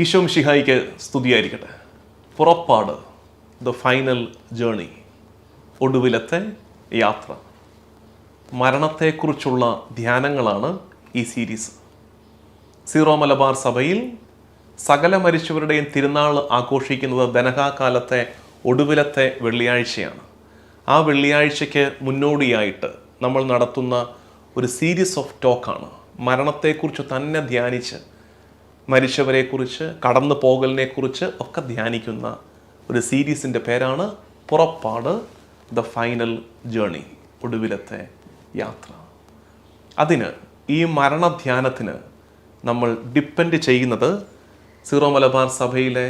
ഈശോ മിശിഹായിക്ക് സ്തുതിയായിരിക്കട്ടെ. പുറപ്പാട്, ദ ഫൈനൽ ജേണി, ഒടുവിലത്തെ യാത്ര. മരണത്തെക്കുറിച്ചുള്ള ധ്യാനങ്ങളാണ് ഈ സീരീസ്. സീറോ മലബാർ സഭയിൽ സകല മരിച്ചവരുടെയും തിരുനാൾ ആഘോഷിക്കുന്നത് ധനഹാകാലത്തെ ഒടുവിലത്തെ വെള്ളിയാഴ്ചയാണ്. ആ വെള്ളിയാഴ്ചയ്ക്ക് മുന്നോടിയായിട്ട് നമ്മൾ നടത്തുന്ന ഒരു സീരീസ് ഓഫ് ടോക്കാണ്. മരണത്തെക്കുറിച്ച് തന്നെ ധ്യാനിച്ച്, മരിച്ചവരെക്കുറിച്ച്, കടന്നു പോകലിനെക്കുറിച്ച് ഒക്കെ ധ്യാനിക്കുന്ന ഒരു സീരീസിൻ്റെ പേരാണ് പുറപ്പാട്, ദ ഫൈനൽ ജേണി, ഒടുവിലത്തെ യാത്ര. അതിന്, ഈ മരണധ്യാനത്തിന് നമ്മൾ ഡിപ്പെൻഡ് ചെയ്യുന്നത് സീറോ മലബാർ സഭയിലെ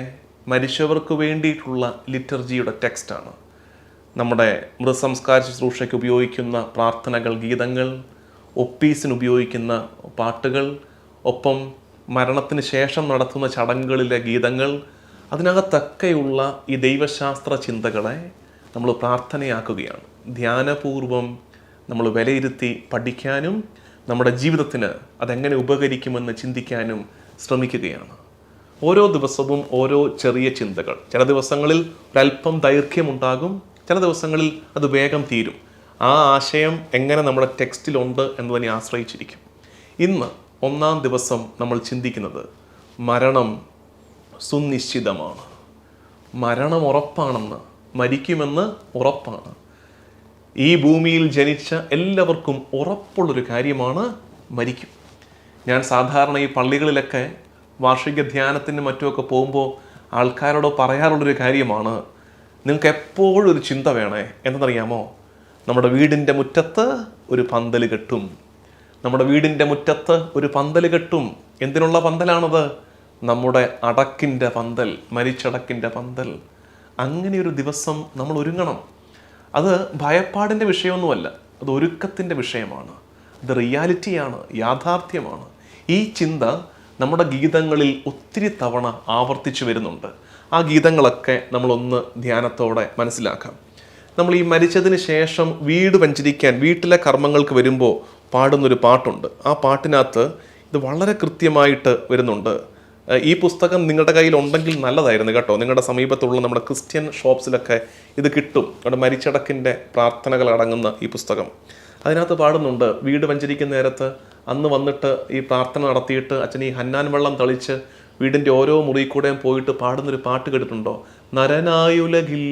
മരിച്ചവർക്ക് വേണ്ടിയിട്ടുള്ള ലിറ്റർജിയുടെ ടെക്സ്റ്റാണ്. നമ്മുടെ മൃതസംസ്കാര ശുശ്രൂഷയ്ക്ക് ഉപയോഗിക്കുന്ന പ്രാർത്ഥനകൾ, ഗീതങ്ങൾ, ഒപ്പീസിന് ഉപയോഗിക്കുന്ന പാട്ടുകൾ, ഒപ്പം മരണത്തിന് ശേഷം നടത്തുന്ന ചടങ്ങുകളിലെ ഗീതങ്ങൾ, അതിനകത്തൊക്കെയുള്ള ഈ ദൈവശാസ്ത്ര ചിന്തകളെ നമ്മൾ പ്രാർത്ഥനയാക്കുകയാണ്. ധ്യാനപൂർവം നമ്മൾ വിലയിരുത്തി പഠിക്കാനും നമ്മുടെ ജീവിതത്തിന് അതെങ്ങനെ ഉപകരിക്കുമെന്ന് ചിന്തിക്കാനും ശ്രമിക്കുകയാണ്. ഓരോ ദിവസവും ഓരോ ചെറിയ ചിന്തകൾ. ചില ദിവസങ്ങളിൽ ഒരല്പം ദൈർഘ്യമുണ്ടാകും, ചില ദിവസങ്ങളിൽ അത് വേഗം തീരും. ആ ആശയം എങ്ങനെ നമ്മുടെ ടെക്സ്റ്റിലുണ്ട് എന്നതിനെ ആശ്രയിച്ചിരിക്കും. ഇന്ന് 1-ാം ദിവസം നമ്മൾ ചിന്തിക്കുന്നത് മരണം സുനിശ്ചിതമാണ്. മരണം ഉറപ്പാണെന്ന്, മരിക്കുമെന്ന് ഉറപ്പാണ്. ഈ ഭൂമിയിൽ ജനിച്ച എല്ലാവർക്കും ഉറപ്പുള്ളൊരു കാര്യമാണ് മരിക്കും. ഞാൻ സാധാരണ ഈ പള്ളികളിലൊക്കെ വാർഷിക ധ്യാനത്തിന് മറ്റുമൊക്കെ പോകുമ്പോൾ ആൾക്കാരോട് പറയാറുള്ളൊരു കാര്യമാണ്, നിങ്ങൾക്ക് എപ്പോഴും ഒരു ചിന്ത വേണേ. എന്തെന്നറിയാമോ? നമ്മുടെ വീടിൻ്റെ മുറ്റത്ത് ഒരു പന്തൽ കെട്ടും. നമ്മുടെ വീടിൻ്റെ മുറ്റത്ത് ഒരു പന്തൽ കെട്ടും. എന്തിനുള്ള പന്തലാണത്? നമ്മുടെ അടക്കിൻ്റെ പന്തൽ, മരിച്ചടക്കിൻ്റെ പന്തൽ. അങ്ങനെ ഒരു ദിവസം നമ്മൾ ഒരുങ്ങണം. അത് ഭയപ്പാടിൻ്റെ വിഷയമൊന്നുമല്ല, അത് ഒരുക്കത്തിൻ്റെ വിഷയമാണ്. അത് റിയാലിറ്റിയാണ്, യാഥാർത്ഥ്യമാണ്. ഈ ചിന്ത നമ്മുടെ ഗീതങ്ങളിൽ ഒത്തിരി തവണ ആവർത്തിച്ചു വരുന്നുണ്ട്. ആ ഗീതങ്ങളൊക്കെ നമ്മളൊന്ന് ധ്യാനത്തോടെ മനസ്സിലാക്കാം. നമ്മൾ ഈ മരിച്ചതിന് ശേഷം വീട് വെഞ്ചരിക്കാൻ, വീട്ടിലെ കർമ്മങ്ങൾക്ക് വരുമ്പോൾ പാടുന്നൊരു പാട്ടുണ്ട്. ആ പാട്ടിനകത്ത് ഇത് വളരെ കൃത്യമായിട്ട് വരുന്നുണ്ട്. ഈ പുസ്തകം നിങ്ങളുടെ കയ്യിൽ ഉണ്ടെങ്കിൽ നല്ലതായിരുന്നു കേട്ടോ. നിങ്ങളുടെ സമീപത്തുള്ള നമ്മുടെ ക്രിസ്ത്യൻ ഷോപ്സിലൊക്കെ ഇത് കിട്ടും. അവിടെ മരിച്ചടക്കിൻ്റെ പ്രാർത്ഥനകൾ അടങ്ങുന്ന ഈ പുസ്തകം. അതിനകത്ത് പാടുന്നുണ്ട്, വീട് വെഞ്ചരിക്കുന്ന നേരത്ത് അന്ന് വന്നിട്ട് ഈ പ്രാർത്ഥന നടത്തിയിട്ട് അച്ഛൻ ഈ ഹന്നാൻ വെള്ളം തളിച്ച് വീടിൻ്റെ ഓരോ മുറിയിൽ കൂടെയും പോയിട്ട് പാടുന്നൊരു പാട്ട് കേട്ടിട്ടുണ്ടോ? നരനായുലകിൽ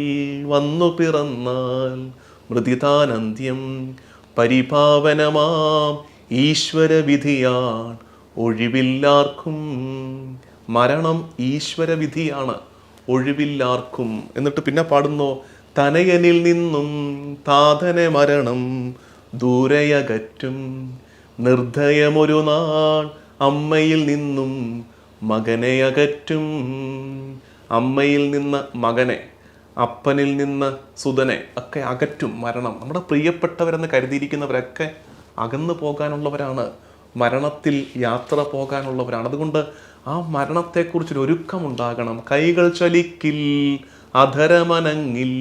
വന്നു പിറന്നാൽ മൃതിതാനന്ത്യം പരിപാവനമാം ഈശ്വരവിധിയാൻ ഒഴിവില്ലാർക്കും. മരണം ഈശ്വരവിധിയാണ്, ഒഴിവില്ലാർക്കും. എന്നിട്ട് പിന്നെ പാടുന്നു, തനയനിൽ നിന്നും താതനെ മരണം ദൂരയകറ്റും. നിർദ്ദയമൊരു നാൾ അമ്മയിൽ നിന്നും മകനെ അകറ്റും. അമ്മയിൽ നിന്ന് മകനെ, അപ്പനിൽ നിന്ന് സുതനെ ഒക്കെ അകറ്റും മരണം. നമ്മുടെ പ്രിയപ്പെട്ടവരെന്ന് കരുതിയിരിക്കുന്നവരൊക്കെ അകന്നു പോകാനുള്ളവരാണ്, മരണത്തിൽ യാത്ര പോകാനുള്ളവരാണ്. അതുകൊണ്ട് ആ മരണത്തെക്കുറിച്ചൊരു ഒരുക്കമുണ്ടാകണം. കൈകൾ ചലിക്കിൽ, അധരമനങ്ങിൽ,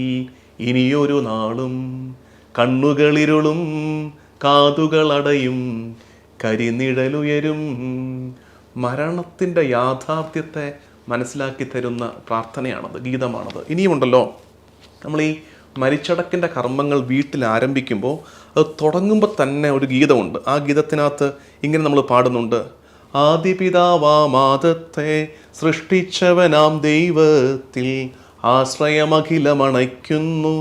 ഇനിയൊരു നാളും കണ്ണുകളിരുളും, കാതുകളടയും, കരിനിഴലുയരും. മരണത്തിൻ്റെ യാഥാർത്ഥ്യത്തെ മനസ്സിലാക്കി തരുന്ന പ്രാർത്ഥനയാണത്, ഗീതമാണത്. ഇനിയുമുണ്ടല്ലോ, നമ്മൾ ഈ മരിച്ചടക്കിൻ്റെ കർമ്മങ്ങൾ വീട്ടിൽ ആരംഭിക്കുമ്പോൾ അത് തുടങ്ങുമ്പോൾ തന്നെ ഒരു ഗീതമുണ്ട്. ആ ഗീതത്തിനകത്ത് ഇങ്ങനെ നമ്മൾ പാടുന്നുണ്ട്, ആദിപിതാവാമാദത്തെ സൃഷ്ടിച്ചവനാം ദൈവത്തിൽ ആശ്രയമഖിലമണയ്ക്കുന്നു,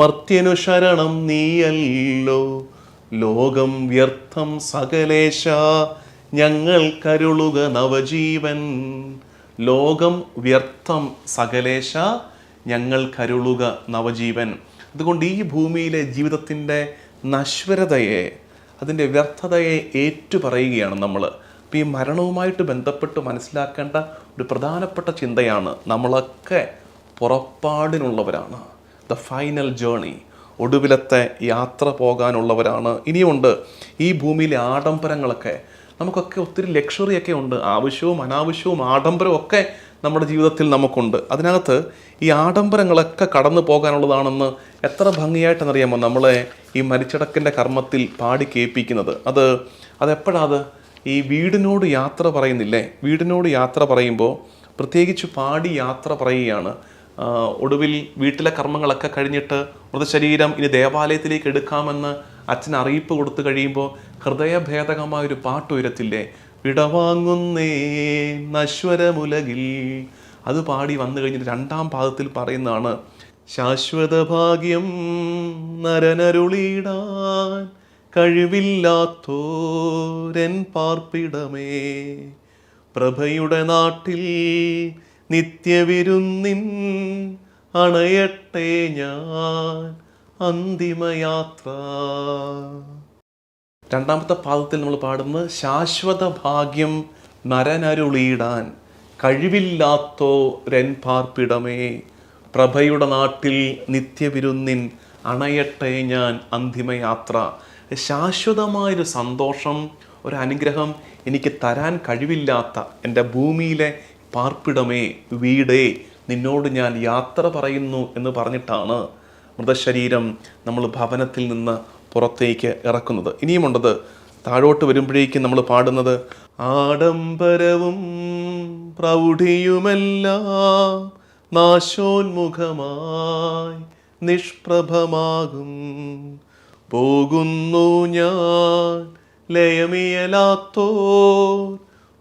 മർത്യനു ശരണം നീയല്ലോ. ലോകം വ്യർത്ഥം സകലേശ ഞങ്ങൾ കരുളുക നവജീവൻ. ലോകം വ്യർത്ഥം സകലേശ ഞങ്ങൾ കരുളുക നവജീവൻ. അതുകൊണ്ട് ഈ ഭൂമിയിലെ ജീവിതത്തിൻ്റെ നശ്വരതയെ, അതിൻ്റെ വ്യർത്ഥതയെ ഏറ്റുപറയുകയാണ് നമ്മൾ. അപ്പോൾ ഈ മരണവുമായിട്ട് ബന്ധപ്പെട്ട് മനസ്സിലാക്കേണ്ട ഒരു പ്രധാനപ്പെട്ട ചിന്തയാണ്, നമ്മളൊക്കെ പുറപ്പാടിനുള്ളവരാണ്. ദ ഫൈനൽ ജേണി, ഒടുവിലത്തെ യാത്ര പോകാനുള്ളവരാണ്. ഇനിയുമുണ്ട് ഈ ഭൂമിയിലെ ആഡംബരങ്ങളൊക്കെ. നമുക്കൊക്കെ ഒത്തിരി ലക്ഷറിയൊക്കെ ഉണ്ട്, ആവശ്യവും അനാവശ്യവും ആഡംബരവും ഒക്കെ നമ്മുടെ ജീവിതത്തിൽ നമുക്കുണ്ട്. അതിനകത്ത് ഈ ആഡംബരങ്ങളൊക്കെ കടന്നു പോകാനുള്ളതാണെന്ന് എത്ര ഭംഗിയായിട്ടെന്നറിയാമോ നമ്മളെ ഈ മരിച്ചടക്കിൻ്റെ കർമ്മത്തിൽ പാടി കേൾപ്പിക്കുന്നത്. അതെപ്പോഴാണ്? ഈ വീടിനോട് യാത്ര പറയുന്നില്ലേ? വീടിനോട് യാത്ര പറയുമ്പോൾ പ്രത്യേകിച്ച് പാടി യാത്ര പറയുകയാണ്. ഒടുവിൽ വീട്ടിലെ കർമ്മങ്ങളൊക്കെ കഴിഞ്ഞിട്ട് മൃതശരീരം ഇനി ദേവാലയത്തിലേക്ക് എടുക്കാമെന്ന് അച്ഛൻ അറിയിപ്പ് കൊടുത്തു കഴിയുമ്പോൾ ഹൃദയഭേദകമായൊരു പാട്ട് ഉയരത്തില്ലേ, വിടവാങ്ങുന്നേ നശ്വരമുലകിൽ. അത് പാടി വന്നു കഴിഞ്ഞിട്ട് രണ്ടാം പാദത്തിൽ പറയുന്നതാണ്, ശാശ്വത ഭാഗ്യം നരനരുളിടാൻ കഴിവില്ലാത്തോരൻ പാർപ്പിടമേ, പ്രഭയുടെ നാട്ടിൽ നിത്യവിരുന്നിൻ അണയട്ടെ ഞാൻ അന്തിമയാത്ര. രണ്ടാമത്തെ പാദത്തിൽ നമ്മൾ പാടുന്നത് ശാശ്വത ഭാഗ്യം നരനരുളിയിടാൻ കഴിവില്ലാത്തോരൻ പാർപ്പിടമേ, പ്രഭയുടെ നാട്ടിൽ നിത്യവിരുന്നിൻ അണയട്ടെ ഞാൻ അന്തിമയാത്ര. ശാശ്വതമായൊരു സന്തോഷം, ഒരു അനുഗ്രഹം എനിക്ക് തരാൻ കഴിവില്ലാത്ത എൻ്റെ ഭൂമിയിലെ പാർപ്പിടമേ, വീടേ, നിന്നോട് ഞാൻ യാത്ര പറയുന്നു എന്ന് പറഞ്ഞിട്ടാണ് മൃതശരീരം നമ്മൾ ഭവനത്തിൽ നിന്ന് പുറത്തേക്ക് ഇറക്കുന്നത്. ഇനിയുമുണ്ടത്, താഴോട്ട് വരുമ്പോഴേക്കും നമ്മൾ പാടുന്നത്, ആഡംബരവും പ്രൗഢിയുമെല്ലാം നാശോന്മുഖമായി നിഷ്പ്രഭമാകും, പോകുന്നു ഞാൻ ലയമിയലാത്തോർ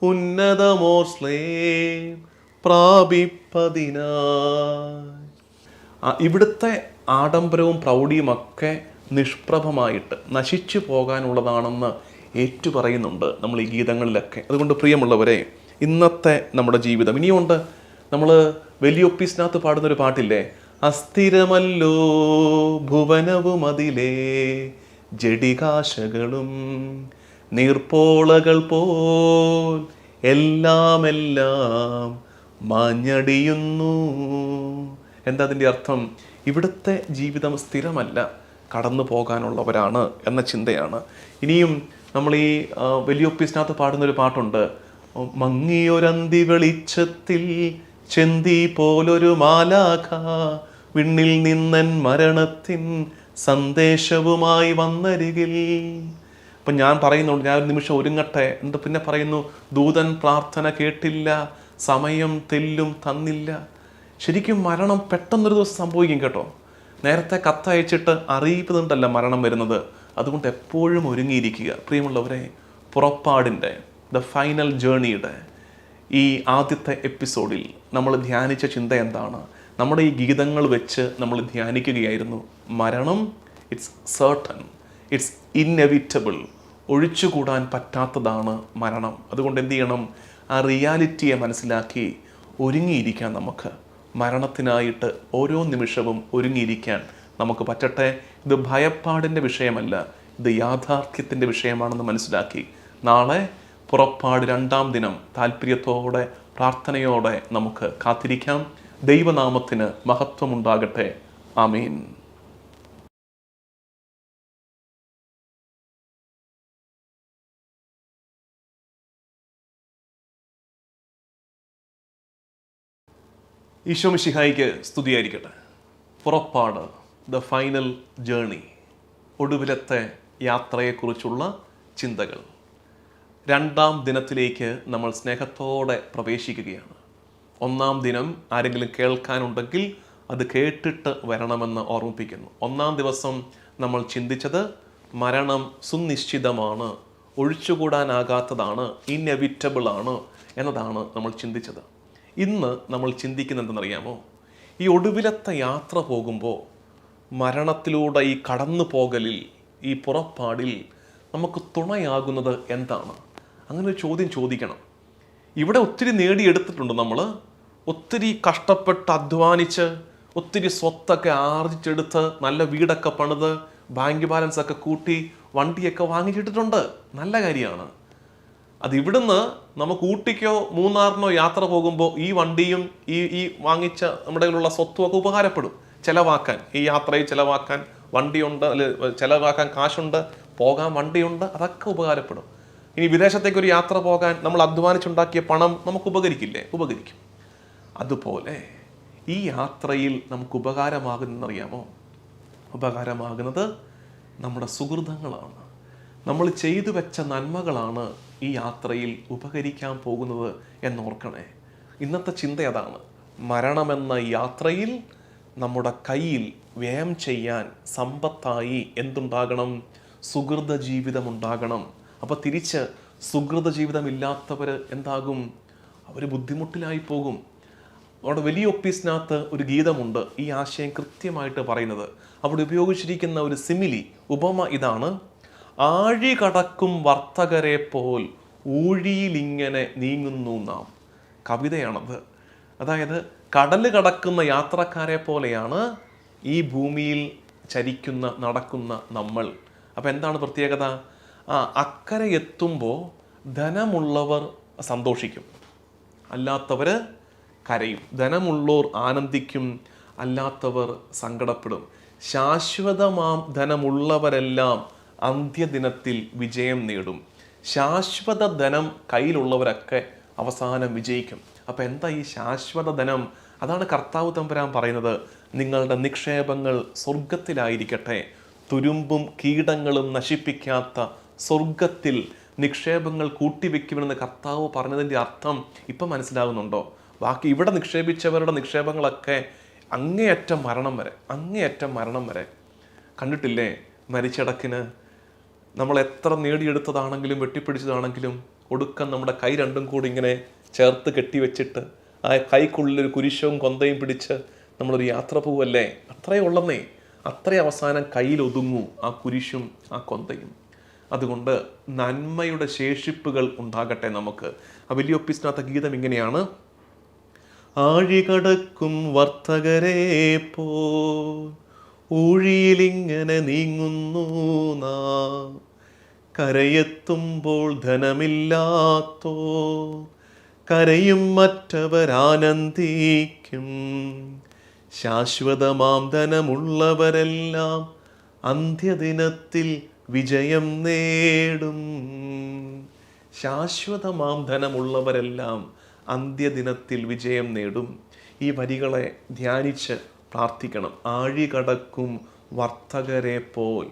ഉന്നതമോർസ്ലേം പ്രാപിപ്പതിനായി. ഇവിടുത്തെ ആഡംബരവും പ്രൗഢിയുമൊക്കെ നിഷ്പ്രഭമായിട്ട് നശിച്ചു പോകാനുള്ളതാണെന്ന് ഏറ്റുപറയുന്നുണ്ട് നമ്മൾ ഈ ഗീതങ്ങളിലൊക്കെ. അതുകൊണ്ട് പ്രിയമുള്ളവരെ, ഇന്നത്തെ നമ്മുടെ ജീവിതം ഇനിയുണ്ട്. നമ്മൾ വലിയൊപ്പീസിനകത്ത് പാടുന്നൊരു പാട്ടില്ലേ, അസ്ഥിരമല്ലോ ഭുവനവും അതിലേ ജഡികാശകളും നീർപ്പോളകൾ പോൽ എല്ലാം മാഞ്ഞടിയുന്നു. എന്താ അതിൻ്റെ അർത്ഥം? ഇവിടുത്തെ ജീവിതം സ്ഥിരമല്ല, കടന്നു പോകാനുള്ളവരാണ് എന്ന ചിന്തയാണ്. ഇനിയും നമ്മൾ ഈ വലിയൊപ്പീസിനകത്ത് പാടുന്നൊരു പാട്ടുണ്ട്, മങ്ങിയൊരന്തി വെളിച്ചത്തിൽ ചെന്തി പോലൊരു മാലാഖ വിണ്ണിൽ നിന്നൻ മരണത്തിൻ സന്ദേശവുമായി വന്നരികിൽ. അപ്പം ഞാൻ പറയുന്നുണ്ട്, ഞാൻ ഒരു നിമിഷം ഒരുങ്ങട്ടെ. എന്നിട്ട് പിന്നെ പറയുന്നു, ദൂതൻ പ്രാർത്ഥന കേട്ടില്ല, സമയം തെല്ലും തന്നില്ല. ശരിക്കും മരണം പെട്ടെന്നൊരു ദിവസം സംഭവിക്കും കേട്ടോ. നേരത്തെ കത്തയച്ചിട്ട് അറിയിപ്പതുണ്ടല്ല മരണം വരുന്നത്. അതുകൊണ്ട് എപ്പോഴും ഒരുങ്ങിയിരിക്കുക പ്രിയമുള്ളവരെ. പുറപ്പാടിൻ്റെ ദ ഫൈനൽ ജേണിയുടെ ഈ ആദ്യത്തെ എപ്പിസോഡിൽ നമ്മൾ ധ്യാനിച്ച ചിന്ത എന്താണ്? നമ്മുടെ ഈ ഗീതങ്ങൾ വെച്ച് നമ്മൾ ധ്യാനിക്കുകയായിരുന്നു, മരണം ഇറ്റ്സ് സർട്ടൺ, ഇറ്റ്സ് ഇന്നെവിറ്റബിൾ, ഒഴിച്ചുകൂടാൻ പറ്റാത്തതാണ് മരണം. അതുകൊണ്ട് എന്ത് ചെയ്യണം? ആ റിയാലിറ്റിയെ മനസ്സിലാക്കി ഒരുങ്ങിയിരിക്കാൻ നമുക്ക്. മരണത്തിനായിട്ട് ഓരോ നിമിഷവും ഒരുങ്ങിയിരിക്കാൻ നമുക്ക് പറ്റട്ടെ. ഇത് ഭയപ്പാടിൻ്റെ വിഷയമല്ല, ഇത് യാഥാർത്ഥ്യത്തിൻ്റെ വിഷയമാണെന്ന് മനസ്സിലാക്കി നാളെ പുറപ്പാട് 2-ാം ദിനം താല്പര്യത്തോടെ പ്രാർത്ഥനയോടെ നമുക്ക് കാത്തിരിക്കാം. ദൈവനാമത്തിന് മഹത്വമുണ്ടാകട്ടെ. ആമീൻ. ഈശോ മിശിഹായിക്ക് സ്തുതിയായിരിക്കട്ടെ. പുറപ്പാട് ദ ഫൈനൽ ജേണി, ഒടുവിലത്തെ യാത്രയെക്കുറിച്ചുള്ള ചിന്തകൾ. 2-ാം ദിനത്തിലേക്ക് നമ്മൾ സ്നേഹത്തോടെ പ്രവേശിക്കുകയാണ്. 1-ാം ദിനം ആരെങ്കിലും കേൾക്കാനുണ്ടെങ്കിൽ അത് കേട്ടിട്ട് വരണമെന്ന് ഓർമ്മിപ്പിക്കുന്നു. 1-ാം ദിവസം നമ്മൾ ചിന്തിച്ചത് മരണം സുനിശ്ചിതമാണ്, ഒഴിച്ചുകൂടാനാകാത്തതാണ്, ഇന്നെവിറ്റബിൾ ആണ് എന്നതാണ് നമ്മൾ ചിന്തിച്ചത്. ഇന്ന് നമ്മൾ ചിന്തിക്കുന്നത് എന്തെന്നറിയാമോ? ഈ ഒടുവിലത്തെ യാത്ര പോകുമ്പോൾ മരണത്തിലൂടെ ഈ കടന്നു പോകലിൽ, ഈ പുറപ്പാടിൽ നമുക്ക് തുണയാകുന്നത് എന്താണ്? അങ്ങനെ ഒരു ചോദ്യം ചോദിക്കണം. ഇവിടെ ഒത്തിരി നേടിയെടുത്തിട്ടുണ്ട് നമ്മൾ, ഒത്തിരി കഷ്ടപ്പെട്ട് അധ്വാനിച്ച് ഒത്തിരി സ്വത്തൊക്കെ ആർജിച്ചെടുത്ത് നല്ല വീടൊക്കെ പണിത് ബാങ്ക് ബാലൻസ് ഒക്കെ കൂട്ടി വണ്ടിയൊക്കെ വാങ്ങിച്ചിട്ടിട്ടുണ്ട്. നല്ല കാര്യമാണ്. അത് ഇവിടുന്ന് നമുക്ക് ഊട്ടിക്കോ മൂന്നാറിനോ യാത്ര പോകുമ്പോൾ ഈ വണ്ടിയും ഈ വാങ്ങിച്ച നമ്മുടെ കയ്യിലുള്ള സ്വത്തുമൊക്കെ ഉപകാരപ്പെടും. ചിലവാക്കാൻ, ഈ യാത്രയിൽ ചിലവാക്കാൻ വണ്ടിയുണ്ട്, അല്ലെ ചിലവാക്കാൻ കാശുണ്ട്, പോകാൻ വണ്ടിയുണ്ട്, അതൊക്കെ ഉപകാരപ്പെടും. ഇനി വിദേശത്തേക്കൊരു യാത്ര പോകാൻ നമ്മൾ അധ്വാനിച്ചുണ്ടാക്കിയ പണം നമുക്ക് ഉപകരിക്കില്ലേ? ഉപകരിക്കും. അതുപോലെ ഈ യാത്രയിൽ നമുക്ക് ഉപകാരമാകുന്നറിയാമോ? ഉപകാരമാകുന്നത് നമ്മുടെ സുഹൃതങ്ങളാണ്. നമ്മൾ ചെയ്തു വെച്ച നന്മകളാണ് ഈ യാത്രയിൽ ഉപകരിക്കാൻ പോകുന്നത് എന്നോർക്കണേ. ഇന്നത്തെ ചിന്ത അതാണ്. മരണമെന്ന യാത്രയിൽ നമ്മുടെ കയ്യിൽ വ്യയം ചെയ്യാൻ സമ്പത്തായി എന്തുണ്ടാകണം? സുഹൃത ജീവിതം ഉണ്ടാകണം. അപ്പോൾ തിരിച്ച് സുഹൃത ജീവിതമില്ലാത്തവർ എന്താകും? അവർ ബുദ്ധിമുട്ടിലായി പോകും. അവിടെ വലിയ ഒപ്പീസിനകത്ത് ഒരു ഗീതമുണ്ട് ഈ ആശയം കൃത്യമായിട്ട് പറയുന്നത്. അവിടെ ഉപയോഗിച്ചിരിക്കുന്ന ഒരു സിമിലി, ഉപമ ഇതാണ്: ആഴി കടക്കും വർത്തകരെ പോൽ ഊഴിയിലിങ്ങനെ നീങ്ങുന്നു നാം. കവിതയാണത്. അതായത് കടൽ കടക്കുന്ന യാത്രക്കാരെ പോലെയാണ് ഈ ഭൂമിയിൽ ചരിക്കുന്ന നടക്കുന്ന നമ്മൾ. അപ്പം എന്താണ് പ്രത്യേകത? അക്കരെ എത്തുമ്പോൾ ധനമുള്ളവർ സന്തോഷിക്കും, അല്ലാത്തവർ കരയും. ധനമുള്ളവർ ആനന്ദിക്കും, അല്ലാത്തവർ സങ്കടപ്പെടും. ശാശ്വതമാം ധനമുള്ളവരെല്ലാം അന്ത്യദിനത്തിൽ വിജയം നേടും. ശാശ്വത ധനം കയ്യിലുള്ളവരൊക്കെ അവസാനം വിജയിക്കും. അപ്പം എന്താ ഈ ശാശ്വത ധനം? അതാണ് കർത്താവ് തമ്പുരാൻ പറയുന്നത്, നിങ്ങളുടെ നിക്ഷേപങ്ങൾ സ്വർഗത്തിലായിരിക്കട്ടെ. തുരുമ്പും കീടങ്ങളും നശിപ്പിക്കാത്ത സ്വർഗത്തിൽ നിക്ഷേപങ്ങൾ കൂട്ടിവെക്കുമെന്ന് കർത്താവ് പറഞ്ഞതിൻ്റെ അർത്ഥം ഇപ്പം മനസ്സിലാകുന്നുണ്ടോ? ബാക്കി ഇവിടെ നിക്ഷേപിച്ചവരുടെ നിക്ഷേപങ്ങളൊക്കെ അങ്ങേയറ്റം മരണം വരെ കണ്ടിട്ടില്ലേ? മരിച്ചടക്കിന് നമ്മൾ എത്ര നേടിയെടുത്തതാണെങ്കിലും വെട്ടിപ്പിടിച്ചതാണെങ്കിലും ഒടുക്കം നമ്മുടെ കൈ രണ്ടും കൂടി ഇങ്ങനെ ചേർത്ത് കെട്ടിവെച്ചിട്ട് ആ കൈക്കുള്ളിലൊരു കുരിശവും കൊന്തയും പിടിച്ച് നമ്മളൊരു യാത്ര പോവല്ലേ? അത്രയേ ഉള്ളന്നേ. അത്രയും അവസാനം കയ്യിൽ ഒതുങ്ങൂ ആ കുരിശും ആ കൊന്തയും. അതുകൊണ്ട് നന്മയുടെ ശേഷിപ്പുകൾ ഉണ്ടാകട്ടെ നമുക്ക്. ആ വലിയ ഒപ്പീസിനകത്ത ഗീതം ഇങ്ങനെയാണ്: ആഴികടക്കും വർത്തകരെ പോ ഊഴിയിലിങ്ങനെ നീങ്ങുന്നു നാം, കരയെത്തുമ്പോൾ ധനമില്ലാത്തോ കരയും മറ്റവരാനന്ദിക്കും, ശാശ്വതമാം ധനമുള്ളവരെല്ലാം അന്ത്യദിനത്തിൽ വിജയം നേടും. ശാശ്വതമാം ധനമുള്ളവരെല്ലാം അന്ത്യദിനത്തിൽ വിജയം നേടും. ഈ വരികളെ ധ്യാനിച്ച് പ്രാർത്ഥിക്കണം. ആഴി കടക്കും വർത്തകരെ പോൽ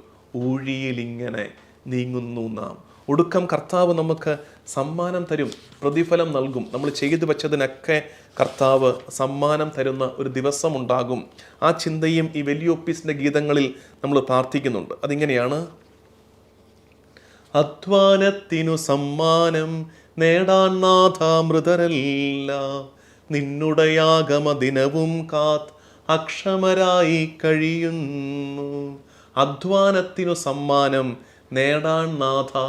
ഊഴിയിലിങ്ങനെ നീങ്ങുന്നു നാം. ഒടുക്കം കർത്താവ് നമുക്ക് സമ്മാനം തരും, പ്രതിഫലം നൽകും. നമ്മൾ ചെയ്തു വെച്ചതിനൊക്കെ കർത്താവ് സമ്മാനം തരുന്ന ഒരു ദിവസമുണ്ടാകും. ആ ചിന്തയും ഈ വലിയ ഒപ്പീസിൻ്റെ ഗീതങ്ങളിൽ നമ്മൾ പ്രാർത്ഥിക്കുന്നുണ്ട്. അതിങ്ങനെയാണ്: അധ്വാനത്തിനു സമ്മാനം നേടാൻ നാഥാമൃതരല്ല, നിന്നുടയാഗമ ദിനവും കാത്ത് അക്ഷമരായി കഴിയുന്നു. അധ്വാനത്തിനു സമ്മാനം നേടാൻ നാഥാ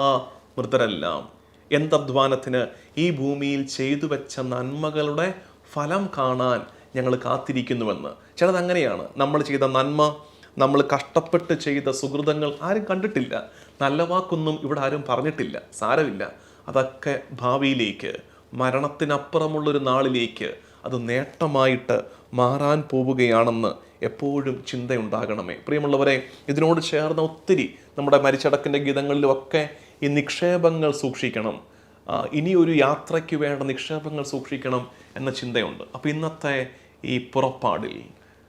മൃതരെല്ലാം. എന്തധ്വാനത്തിന്? ഈ ഭൂമിയിൽ ചെയ്തു വെച്ച നന്മകളുടെ ഫലം കാണാൻ ഞങ്ങൾ കാത്തിരിക്കുന്നുവെന്ന്. ചിലത് അങ്ങനെയാണ്. നമ്മൾ ചെയ്ത നന്മ, നമ്മൾ കഷ്ടപ്പെട്ട് ചെയ്ത സുഹൃതങ്ങൾ ആരും കണ്ടിട്ടില്ല. നല്ല വാക്കൊന്നും ഇവിടെ ആരും പറഞ്ഞിട്ടില്ല. സാരമില്ല, അതൊക്കെ ഭാവിയിലേക്ക്, മരണത്തിനപ്പുറമുള്ളൊരു നാളിലേക്ക് അത് നേട്ടമായിട്ട് മാറാൻ പോവുകയാണെന്ന് എപ്പോഴും ചിന്തയുണ്ടാകണമേ. പ്രിയമുള്ളവരെ, ഇതിനോട് ചേർന്ന ഒത്തിരി നമ്മുടെ മരിച്ചടക്കിൻ്റെ ഗീതങ്ങളിലുമൊക്കെ ഈ നിക്ഷേപങ്ങൾ സൂക്ഷിക്കണം, ഇനിയൊരു യാത്രയ്ക്ക് വേണ്ട നിക്ഷേപങ്ങൾ സൂക്ഷിക്കണം എന്ന ചിന്തയുണ്ട്. അപ്പോൾ ഇന്നത്തെ ഈ പുറപ്പാടിൽ,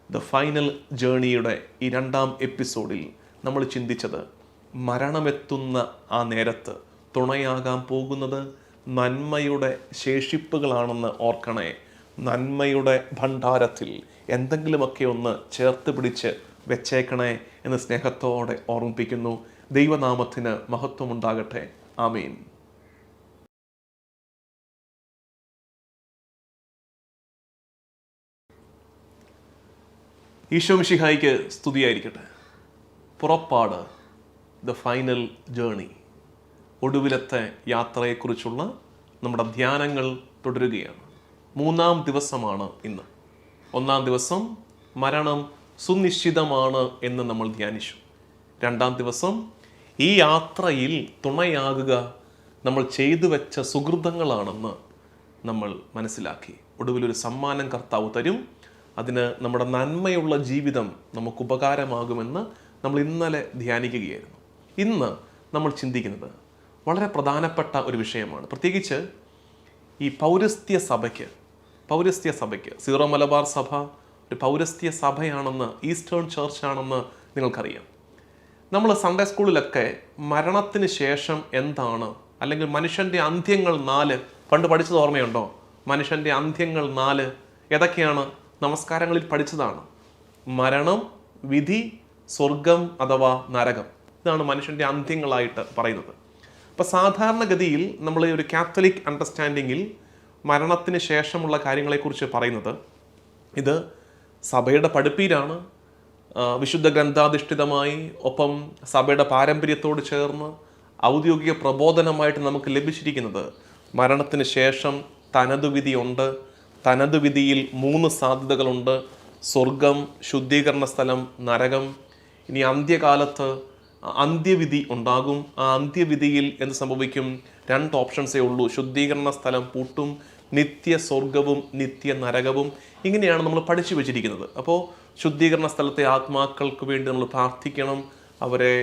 ദ ഫൈനൽ ജേണിയുടെ ഈ 2ാം എപ്പിസോഡിൽ നമ്മൾ ചിന്തിച്ചത്, മരണമെത്തുന്ന ആ നേരത്ത് തുണയാകാൻ പോകുന്നത് നന്മയുടെ ശേഷിപ്പുകളാണെന്ന് ഓർക്കണേ. നന്മയുടെ ഭണ്ഡാരത്തിൽ എന്തെങ്കിലുമൊക്കെ ഒന്ന് ചേർത്ത് പിടിച്ച് വെച്ചേക്കണേ എന്ന് സ്നേഹത്തോടെ ഓർമ്മിപ്പിക്കുന്നു. ദൈവനാമത്തിന് മഹത്വമുണ്ടാകട്ടെ. ആമീൻ. ഈശോ മിശിഹായിക്ക് സ്തുതിയായിരിക്കട്ടെ. പുറപ്പാട്, ദ ഫൈനൽ ജേണി, ഒടുവിലത്തെ യാത്രയെക്കുറിച്ചുള്ള നമ്മുടെ ധ്യാനങ്ങൾ തുടരുകയാണ്. 3ാം ദിവസമാണ് ഇന്ന്. 1ാം ദിവസം മരണം സുനിശ്ചിതമാണ് എന്ന് നമ്മൾ ധ്യാനിച്ചു. 2ാം ദിവസം ഈ യാത്രയിൽ തുണയാകുക നമ്മൾ ചെയ്തു വെച്ച സുഹൃതങ്ങളാണെന്ന് നമ്മൾ മനസ്സിലാക്കി. ഒടുവിലൊരു സമ്മാനം കർത്താവ് തരും. അതിന് നമ്മുടെ നന്മയുള്ള ജീവിതം നമുക്ക് ഉപകാരമാകുമെന്ന് നമ്മൾ ഇന്നലെ ധ്യാനിക്കുകയായിരുന്നു. ഇന്ന് നമ്മൾ ചിന്തിക്കുന്നത് വളരെ പ്രധാനപ്പെട്ട ഒരു വിഷയമാണ്. പ്രത്യേകിച്ച് ഈ പൗരസ്ത്യ സഭയ്ക്ക് സീറോ മലബാർ സഭ ഒരു പൗരസ്ത്യ സഭയാണെന്ന്, ഈസ്റ്റേൺ ചർച്ചാണെന്ന് നിങ്ങൾക്കറിയാം. നമ്മൾ സൺഡേ സ്കൂളിലൊക്കെ മരണത്തിന് ശേഷം എന്താണ്, അല്ലെങ്കിൽ മനുഷ്യൻ്റെ അന്ത്യങ്ങൾ 4 പണ്ട് പഠിച്ചത് ഓർമ്മയുണ്ടോ? മനുഷ്യൻ്റെ അന്ത്യങ്ങൾ 4 ഏതൊക്കെയാണ്? നമസ്കാരങ്ങളിൽ പഠിച്ചതാണ്. മരണം, വിധി, സ്വർഗം അഥവാ നരകം. ഇതാണ് മനുഷ്യൻ്റെ അന്ത്യങ്ങളായിട്ട് പറയുന്നത്. അപ്പോൾ സാധാരണഗതിയിൽ നമ്മൾ ഒരു കാത്തലിക് അണ്ടർസ്റ്റാൻഡിങ്ങിൽ മരണത്തിന് ശേഷമുള്ള കാര്യങ്ങളെക്കുറിച്ച് പറയുന്നത് ഇത് സഭയുടെ പഠിപ്പീരാണ്, വിശുദ്ധ ഗ്രന്ഥാധിഷ്ഠിതമായി, ഒപ്പം സഭയുടെ പാരമ്പര്യത്തോട് ചേർന്ന് ഔദ്യോഗിക പ്രബോധനമായിട്ട് നമുക്ക് ലഭിച്ചിരിക്കുന്നത് മരണത്തിന് ശേഷം തനതുവിധിയുണ്ട്. തനതുവിധിയിൽ 3 സാധ്യതകളുണ്ട്: സ്വർഗം, ശുദ്ധീകരണ സ്ഥലം, നരകം. ഇനി അന്ത്യകാലത്ത് അന്ത്യവിധി ഉണ്ടാകും. ആ അന്ത്യവിധിയിൽ എന്ത് സംഭവിക്കും? 2 ഓപ്ഷൻസേ ഉള്ളൂ: ശുദ്ധീകരണ സ്ഥലം പൂട്ടും, നിത്യ സ്വർഗവും നിത്യ നരകവും. ഇങ്ങനെയാണ് നമ്മൾ പഠിച്ചു വെച്ചിരിക്കുന്നത്. അപ്പോൾ ശുദ്ധീകരണ സ്ഥലത്തെ ആത്മാക്കൾക്ക് വേണ്ടി നമ്മൾ പ്രാർത്ഥിക്കണം, അവരെ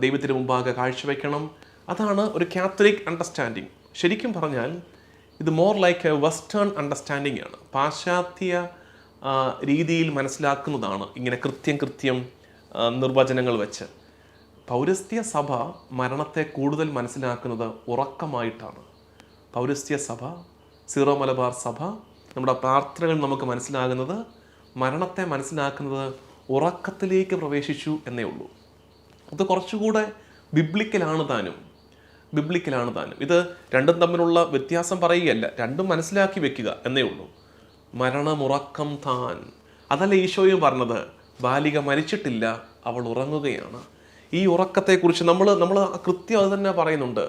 ദൈവത്തിന് മുമ്പാകെ കാഴ്ചവെക്കണം. അതാണ് ഒരു കാത്തലിക് അണ്ടർസ്റ്റാൻഡിങ്. ശരിക്കും പറഞ്ഞാൽ ഇത് more like A western understanding ആണ്. പാശ്ചാത്യ രീതിയിൽ മനസ്സിലാക്കുന്നതാണ് ഇങ്ങനെ കൃത്യം നിർവചനങ്ങൾ വെച്ച്. പൗരസ്ത്യ സഭ മരണത്തെ കൂടുതൽ മനസ്സിലാക്കുന്നത് ഉറക്കമായിട്ടാണ്. പൗരസ്ത്യ സഭ, സീറോ മലബാർ സഭ, നമ്മുടെ പ്രാർത്ഥനകൾ നമുക്ക് മനസ്സിലാകുന്നത്, മരണത്തെ മനസ്സിലാക്കുന്നത് ഉറക്കത്തിലേക്ക് പ്രവേശിച്ചു എന്നേ ഉള്ളൂ. അത് കുറച്ചുകൂടെ ബിബ്ലിക്കലാണ് താനും. ഇത് രണ്ടും തമ്മിലുള്ള വ്യത്യാസം പറയുകയല്ല, രണ്ടും മനസ്സിലാക്കി വെക്കുക എന്നേ ഉള്ളൂ. മരണമുറക്കം താൻ, അതല്ല ഈശോയും പറഞ്ഞത്. ബാലിക മരിച്ചിട്ടില്ല, അവൾ ഉറങ്ങുകയാണ്. ഈ ഉറക്കത്തെക്കുറിച്ച് നമ്മൾ കൃത്യം അത് തന്നെ പറയുന്നുണ്ട്.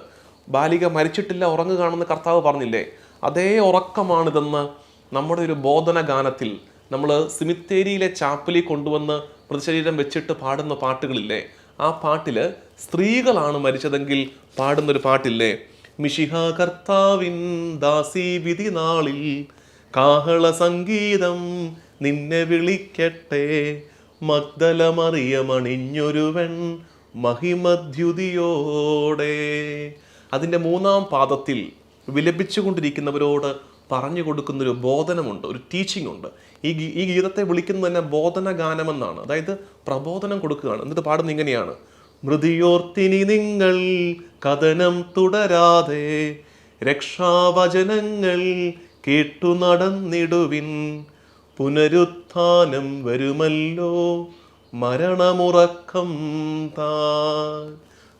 ബാലിക മരിച്ചിട്ടില്ല, ഉറങ്ങുകയാണെന്ന് കർത്താവ് പറഞ്ഞില്ലേ? അതേ ഉറക്കമാണിതെന്ന് നമ്മുടെ ഒരു ബോധന ഗാനത്തിൽ നമ്മൾ സിമിത്തേരിയിലെ ചാപ്പലിൽ കൊണ്ടുവന്ന് മൃതശരീരം വെച്ചിട്ട് പാടുന്ന പാട്ടുകളില്ലേ? ആ പാട്ടില് സ്ത്രീകളാണ് മരിച്ചതെങ്കിൽ പാടുന്നൊരു പാട്ടില്ലേ? മിശിഹ കർത്താവിൻ ദാസി വിധി നാളിൽ കാഹള സംഗീതം നിന്നെ വിളിക്കട്ടെ, മഗ്ദല മറിയമണിഞ്ഞൊരുവൻ മഹിമദ്യുതിയോടെ. അതിൻ്റെ 3-ാം പാദത്തിൽ വിലപിച്ചുകൊണ്ടിരിക്കുന്നവരോട് പറഞ്ഞു കൊടുക്കുന്നൊരു ബോധനമുണ്ട്, ഒരു ടീച്ചിങ് ഉണ്ട്. ഈ ഗീതത്തെ വിളിക്കുന്നത് തന്നെ ബോധന ഗാനമെന്നാണ്. അതായത് പ്രബോധനം കൊടുക്കുകയാണ്. എന്നിട്ട് പാടുന്ന ഇങ്ങനെയാണ്: മൃതിയോർത്തിനി നിങ്ങൾ കഥനം തുടരാതെ, രക്ഷാവചനങ്ങൾ കേട്ടു നടന്നിടുവിൻ, പുനരുത്ഥാനം വരുമല്ലോ, മരണമുറക്കം താൻ.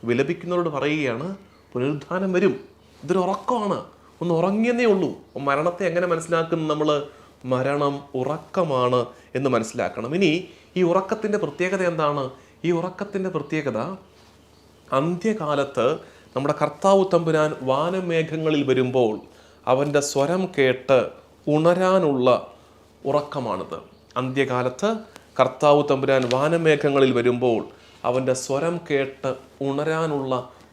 വിലപിക്കുന്നവരോട് പറയുകയാണ് പുനരുത്ഥാനം വരും. ഇതൊരു ഉറക്കമാണ്, ഒന്ന് ഉറങ്ങിയെന്നേ ഉള്ളൂ. മരണത്തെ എങ്ങനെ മനസ്സിലാക്കുന്നു നമ്മൾ? മരണം ഉറക്കമാണ് എന്ന് മനസ്സിലാക്കണം. ഇനി ഈ ഉറക്കത്തിൻ്റെ പ്രത്യേകത എന്താണ്? ഈ ഉറക്കത്തിൻ്റെ പ്രത്യേകത അന്ത്യകാലത്ത് നമ്മുടെ കർത്താവ് തമ്പുരാൻ വാനമേഘങ്ങളിൽ വരുമ്പോൾ അവൻ്റെ സ്വരം കേട്ട് ഉണരാനുള്ള ഉറക്കമാണിത്. അന്ത്യകാലത്ത് കർത്താവ് തമ്പുരാൻ വാനമേഘങ്ങളിൽ വരുമ്പോൾ അവൻ്റെ സ്വരം കേട്ട് ഉണരാനുള്ള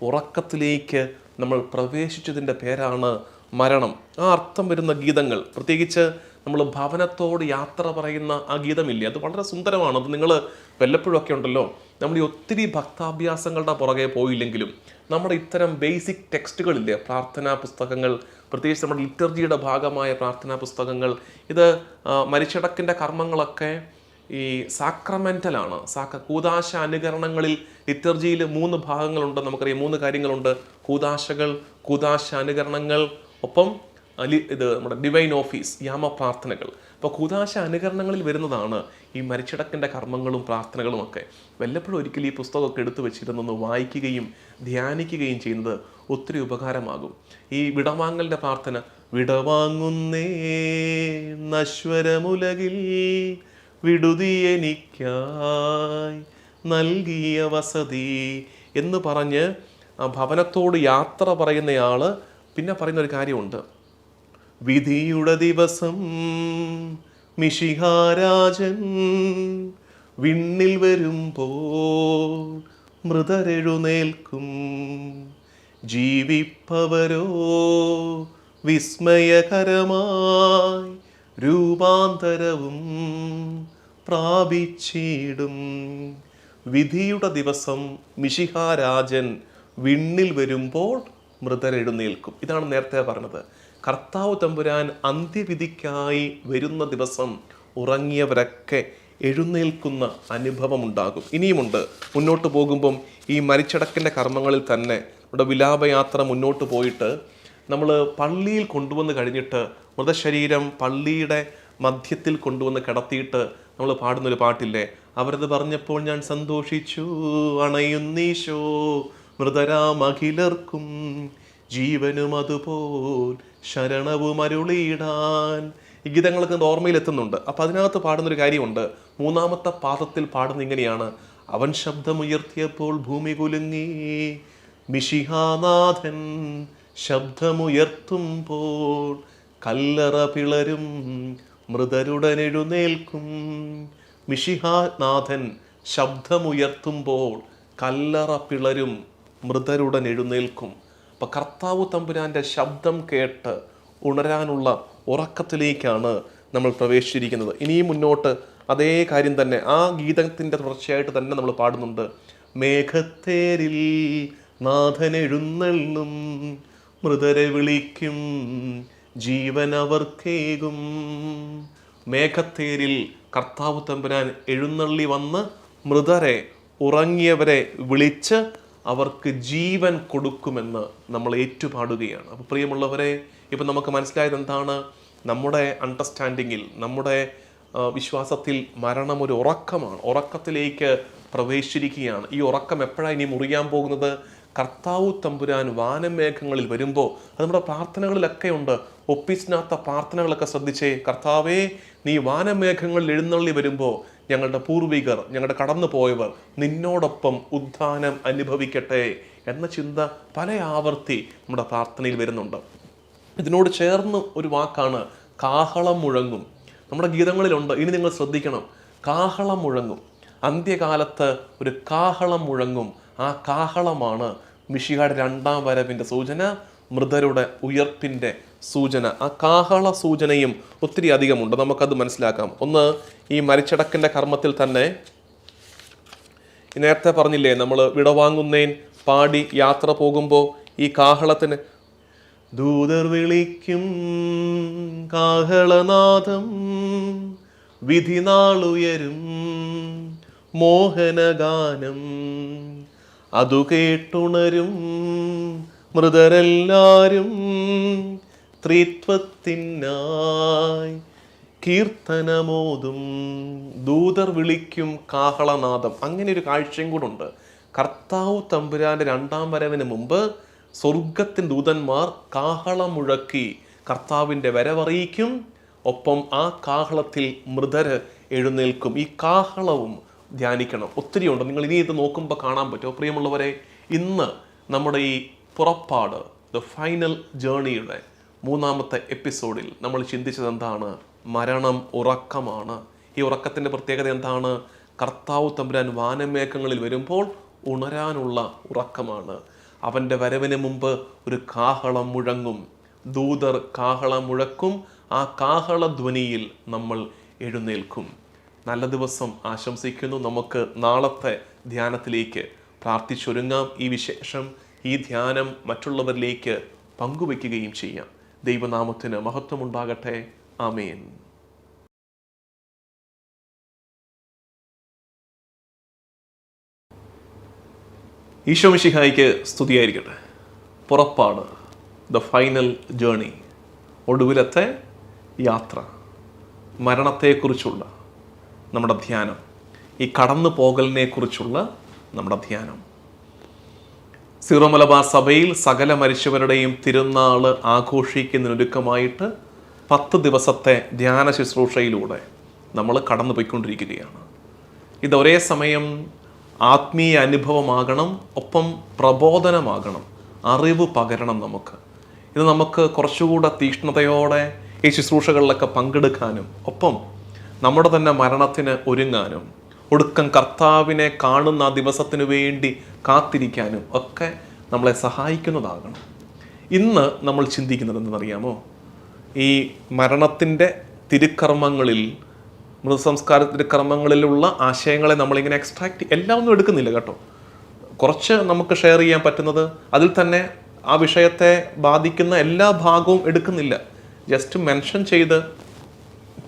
ഉറക്കത്തിലേക്ക് നമ്മൾ പ്രവേശിച്ചതിൻ്റെ പേരാണ് മരണം. ആ അർത്ഥം വരുന്ന ഗീതങ്ങൾ, പ്രത്യേകിച്ച് നമ്മൾ ഭവനത്തോട് യാത്ര പറയുന്ന ആ ഗീതമില്ലേ, അത് വളരെ സുന്ദരമാണ്. അത് നിങ്ങൾ വല്ലപ്പോഴൊക്കെ ഉണ്ടല്ലോ, നമ്മൾ ഈ ഒത്തിരി ഭക്താഭ്യാസങ്ങളുടെ പുറകെ പോയില്ലെങ്കിലും നമ്മുടെ ഇത്തരം ബേസിക് ടെക്സ്റ്റുകളില്ലേ, പ്രാർത്ഥനാ പുസ്തകങ്ങൾ, പ്രത്യേകിച്ച് നമ്മുടെ ലിറ്റർജിയുടെ ഭാഗമായ പ്രാർത്ഥനാ പുസ്തകങ്ങൾ, ഇത് മരിച്ചടക്കിൻ്റെ കർമ്മങ്ങളൊക്കെ ഈ സാക്രമെൻ്റലാണ്. കൂദാശ അനുകരണങ്ങളിൽ ലിറ്റർജിയിൽ 3 ഭാഗങ്ങളുണ്ട്. നമുക്കറിയാം 3 കാര്യങ്ങളുണ്ട്: കൂദാശകൾ, കൂദാശ അനുകരണങ്ങൾ, ഒപ്പം ഇത് നമ്മുടെ ഡിവൈൻ ഓഫീസ്, യാമപ്രാർത്ഥനകൾ. അപ്പോൾ കൂദാശ അനുകരണങ്ങളിൽ വരുന്നതാണ് ഈ മരിച്ചടക്കിൻ്റെ കർമ്മങ്ങളും പ്രാർത്ഥനകളും ഒക്കെ. വല്ലപ്പോഴും ഒരിക്കലും ഈ പുസ്തകമൊക്കെ എടുത്തു വെച്ചിരുന്നൊന്ന് വായിക്കുകയും ധ്യാനിക്കുകയും ചെയ്യുന്നത് ഒത്തിരി ഉപകാരമാകും. ഈ വിടവാങ്ങലിൻ്റെ പ്രാർത്ഥന, വിടവാങ്ങുന്നേ നശ്വരമുലകിൽ വിടുതി എനിക്കായി നൽകിയ വസതി എന്ന് പറഞ്ഞ് ആ ഭവനത്തോട് യാത്ര പറയുന്നയാൾ പിന്നെ പറയുന്നൊരു കാര്യമുണ്ട്: വിധിയുടെ ദിവസം മിശിഹാരാജൻ വിണ്ണിൽ വരുമ്പോൾ മൃതരെഴുന്നേൽക്കും, ജീവിപ്പവരോ വിസ്മയകരമായി രൂപാന്തരവും പ്രാപിച്ചിടും. വിധിയുടെ ദിവസം മിശിഹാരാജൻ വിണ്ണിൽ വരുമ്പോൾ മൃതരെഴുന്നേൽക്കും. ഇതാണ് നേരത്തെ പറഞ്ഞത്. കർത്താവ് തമ്പുരാൻ അന്ത്യവിധിക്കായി വരുന്ന ദിവസം ഉറങ്ങിയവരൊക്കെ എഴുന്നേൽക്കുന്ന അനുഭവമുണ്ടാകും. ഇനിയുമുണ്ട്. മുന്നോട്ട് പോകുമ്പം ഈ മരിച്ചടക്കിൻ്റെ കർമ്മങ്ങളിൽ തന്നെ നമ്മുടെ വിലാപയാത്ര മുന്നോട്ട് പോയിട്ട് നമ്മൾ പള്ളിയിൽ കൊണ്ടുവന്ന് കഴിഞ്ഞിട്ട് മൃതശരീരം പള്ളിയുടെ മധ്യത്തിൽ കൊണ്ടുവന്ന് കിടത്തിയിട്ട് നമ്മൾ പാടുന്നൊരു പാട്ടില്ലേ, അവരത് പറഞ്ഞപ്പോൾ ഞാൻ സന്തോഷിച്ചു, അണയുന്നീശോ മൃതരാം അഖിലർക്കും ജീവനും അതുപോൽ ശരണവും അരുളിയിടാൻ. ഈ ഗീതങ്ങളൊക്കെ ഓർമ്മയിലെത്തുന്നുണ്ട്. അപ്പം അതിനകത്ത് പാടുന്നൊരു കാര്യമുണ്ട്. മൂന്നാമത്തെ പാദത്തിൽ പാടുന്ന ഇങ്ങനെയാണ്: അവൻ ശബ്ദമുയർത്തിയപ്പോൾ ഭൂമി കുലുങ്ങി, മിശിഹാനാഥൻ ശബ്ദമുയർത്തുമ്പോൾ കല്ലറ പിളരും, മൃതരുടനെഴുന്നേൽക്കും. മിശിഹാനാഥൻ ശബ്ദമുയർത്തുമ്പോൾ കല്ലറ പിളരും, മൃതരുടൻ എഴുന്നേൽക്കും. അപ്പം കർത്താവ് തമ്പുരാൻ്റെ ശബ്ദം കേട്ട് ഉണരാനുള്ള ഉറക്കത്തിലേക്കാണ് നമ്മൾ പ്രവേശിച്ചിരിക്കുന്നത്. ഇനിയും മുന്നോട്ട് അതേ കാര്യം തന്നെ ആ ഗീതത്തിൻ്റെ തുടർച്ചയായിട്ട് തന്നെ നമ്മൾ പാടുന്നുണ്ട്. മേഘത്തേരിൽ നാഥൻ എഴുന്നള്ളും, മൃതരെ വിളിക്കും, ജീവൻ അവർക്കേകും. മേഘത്തേരിൽ കർത്താവ് തമ്പുരാൻ എഴുന്നള്ളി വന്ന് മൃതരെ, ഉറങ്ങിയവരെ വിളിച്ച് അവർക്ക് ജീവൻ കൊടുക്കുമെന്ന് നമ്മൾ ഏറ്റുപാടുകയാണ്. അപ്പോൾ പ്രിയമുള്ളവരെ, ഇപ്പം നമുക്ക് മനസ്സിലായത് എന്താണ്? നമ്മുടെ അണ്ടർസ്റ്റാൻഡിങ്ങിൽ, നമ്മുടെ വിശ്വാസത്തിൽ മരണം ഒരു ഉറക്കമാണ്. ഉറക്കത്തിലേക്ക് പ്രവേശിച്ചിരിക്കുകയാണ്. ഈ ഉറക്കം എപ്പോഴാണ് ഇനി മുറിയാൻ പോകുന്നത്? കർത്താവ് തമ്പുരാൻ വാനമേഘങ്ങളിൽ വരുമ്പോൾ, അത് നമ്മുടെ പ്രാർത്ഥനകളിലൊക്കെ ഉണ്ട്. ഒപ്പിച്ചിനകത്ത പ്രാർത്ഥനകളൊക്കെ ശ്രദ്ധിച്ചേ. കർത്താവേ, നീ വാനമേഘങ്ങളിൽ എഴുന്നള്ളി വരുമ്പോൾ ഞങ്ങളുടെ പൂർവികർ, ഞങ്ങളുടെ കടന്നു പോയവർ നിന്നോടൊപ്പം ഉദ്ധാനം അനുഭവിക്കട്ടെ എന്ന ചിന്ത പല ആവർത്തി നമ്മുടെ പ്രാർത്ഥനയിൽ വരുന്നുണ്ട്. ഇതിനോട് ചേർന്ന് ഒരു വാക്കാണ് കാഹളം മുഴങ്ങും. നമ്മുടെ ഗീതങ്ങളിലുണ്ട്. ഇനി നിങ്ങൾ ശ്രദ്ധിക്കണം, കാഹളം മുഴങ്ങും. അന്ത്യകാലത്ത് ഒരു കാഹളം മുഴങ്ങും. ആ കാഹളമാണ് മിശിഹായുടെ രണ്ടാം വരവിൻ്റെ സൂചന, മൃതരുടെ ഉയർപ്പിൻ്റെ സൂചന. ആ കാഹള സൂചനയും ഒത്തിരി അധികമുണ്ട്. നമുക്കത് മനസ്സിലാക്കാം. ഒന്ന്, ഈ മരിച്ചടക്കിൻ്റെ കർമ്മത്തിൽ തന്നെ നേരത്തെ പറഞ്ഞില്ലേ, നമ്മൾ വിടവാങ്ങുന്നേൻ പാടി യാത്ര പോകുമ്പോൾ ഈ കാഹളത്തിന് ദൂതർ വിളിക്കും കാഹളനാദം, വിധിനാളുയരും മോഹനഗാനം, അതു കേട്ടുണരും മൃതരെല്ലാരും, ത്രിത്വത്തിനായി കീർത്തനമോതും. ദൂതർ വിളിക്കും കാഹളനാദം. അങ്ങനെ ഒരു കാഴ്ചയും കൂടെ ഉണ്ട്. കർത്താവ് തമ്പുരാന്റെ രണ്ടാം വരവിന് മുമ്പ് സ്വർഗത്തിൻ ദൂതന്മാർ കാഹളം മുഴക്കി കർത്താവിൻ്റെ വരവറിയിക്കും. ഒപ്പം ആ കാഹളത്തിൽ മൃതര് എഴുന്നേൽക്കും. ഈ കാഹളവും ധ്യാനിക്കണം. ഒത്തിരി ഉണ്ട്. നിങ്ങൾ ഇനി ഇത് നോക്കുമ്പോൾ കാണാൻ പറ്റുമോ പ്രിയമുള്ളവരെ? ഇന്ന് നമ്മുടെ ഈ പുറപ്പാട്, ദ ഫൈനൽ ജേർണിയുടെ മൂന്നാമത്തെ എപ്പിസോഡിൽ നമ്മൾ ചിന്തിച്ചത് എന്താണ്? മരണം ഉറക്കമാണ്. ഈ ഉറക്കത്തിൻ്റെ പ്രത്യേകത എന്താണ്? കർത്താവ് തമ്പുരാൻ വാനമേഘങ്ങളിൽ വരുമ്പോൾ ഉണരാനുള്ള ഉറക്കമാണ്. അവൻ്റെ വരവിന് മുമ്പ് ഒരു കാഹളം മുഴങ്ങും. ദൂതർ കാഹളം മുഴക്കും. ആ കാഹളധ്വനിയിൽ നമ്മൾ എഴുന്നേൽക്കും. നല്ല ദിവസം ആശംസിക്കുന്നു. നമുക്ക് നാളത്തെ ധ്യാനത്തിലേക്ക് പ്രാർത്ഥിച്ചൊരുങ്ങാം. ഈ വിശേഷം, ഈ ധ്യാനം മറ്റുള്ളവരിലേക്ക് പങ്കുവയ്ക്കുകയും ചെയ്യാം. ദൈവനാമത്തിന് മഹത്വമുണ്ടാകട്ടെ. ആമേൻ. ഈശോ മിശിഹായ്ക്ക് സ്തുതിയായിരിക്കട്ടെ. പുറപ്പാട്, ദ ഫൈനൽ ജേർണി, ഒടുവിലത്തെ യാത്ര, മരണത്തെക്കുറിച്ചുള്ള നമ്മുടെ ധ്യാനം, ഈ കടന്നു പോകലിനെ കുറിച്ചുള്ള നമ്മുടെ ധ്യാനം. സീറോ മലബാർ സഭയിൽ സകല മരിച്ചവരുടെയും തിരുനാൾ ആഘോഷിക്കുന്നതിനൊരുക്കമായിട്ട് 10 ദിവസത്തെ ധ്യാന ശുശ്രൂഷയിലൂടെ നമ്മൾ കടന്നു പോയിക്കൊണ്ടിരിക്കുകയാണ്. ഇത് ഒരേ സമയം ആത്മീയ അനുഭവമാകണം, ഒപ്പം പ്രബോധനമാകണം, അറിവ് പകരണം നമുക്ക്. ഇത് നമുക്ക് കുറച്ചുകൂടെ തീക്ഷ്ണതയോടെ ഈ ശുശ്രൂഷകളിലൊക്കെ പങ്കെടുക്കാനും, ഒപ്പം നമ്മുടെ തന്നെ മരണത്തിന് ഒരുങ്ങാനും, ഒടുക്കം കർത്താവിനെ കാണുന്ന ആ ദിവസത്തിനു വേണ്ടി കാത്തിരിക്കാനും ഒക്കെ നമ്മളെ സഹായിക്കുന്നതാകണം. ഇന്ന് നമ്മൾ ചിന്തിക്കുന്നത് എന്തെന്നറിയാമോ? ഈ മരണത്തിൻ്റെ തിരുക്കർമ്മങ്ങളിൽ, മൃതസംസ്കാര തിരുക്കർമ്മങ്ങളിലുള്ള ആശയങ്ങളെ നമ്മളിങ്ങനെ എക്സ്ട്രാക്ട് എല്ലാം ഒന്നും എടുക്കുന്നില്ല കേട്ടോ. കുറച്ച് നമുക്ക് ഷെയർ ചെയ്യാൻ പറ്റുന്നത്, അതിൽ തന്നെ ആ വിഷയത്തെ ബാധിക്കുന്ന എല്ലാ ഭാഗവും എടുക്കുന്നില്ല, ജസ്റ്റ് മെൻഷൻ ചെയ്ത്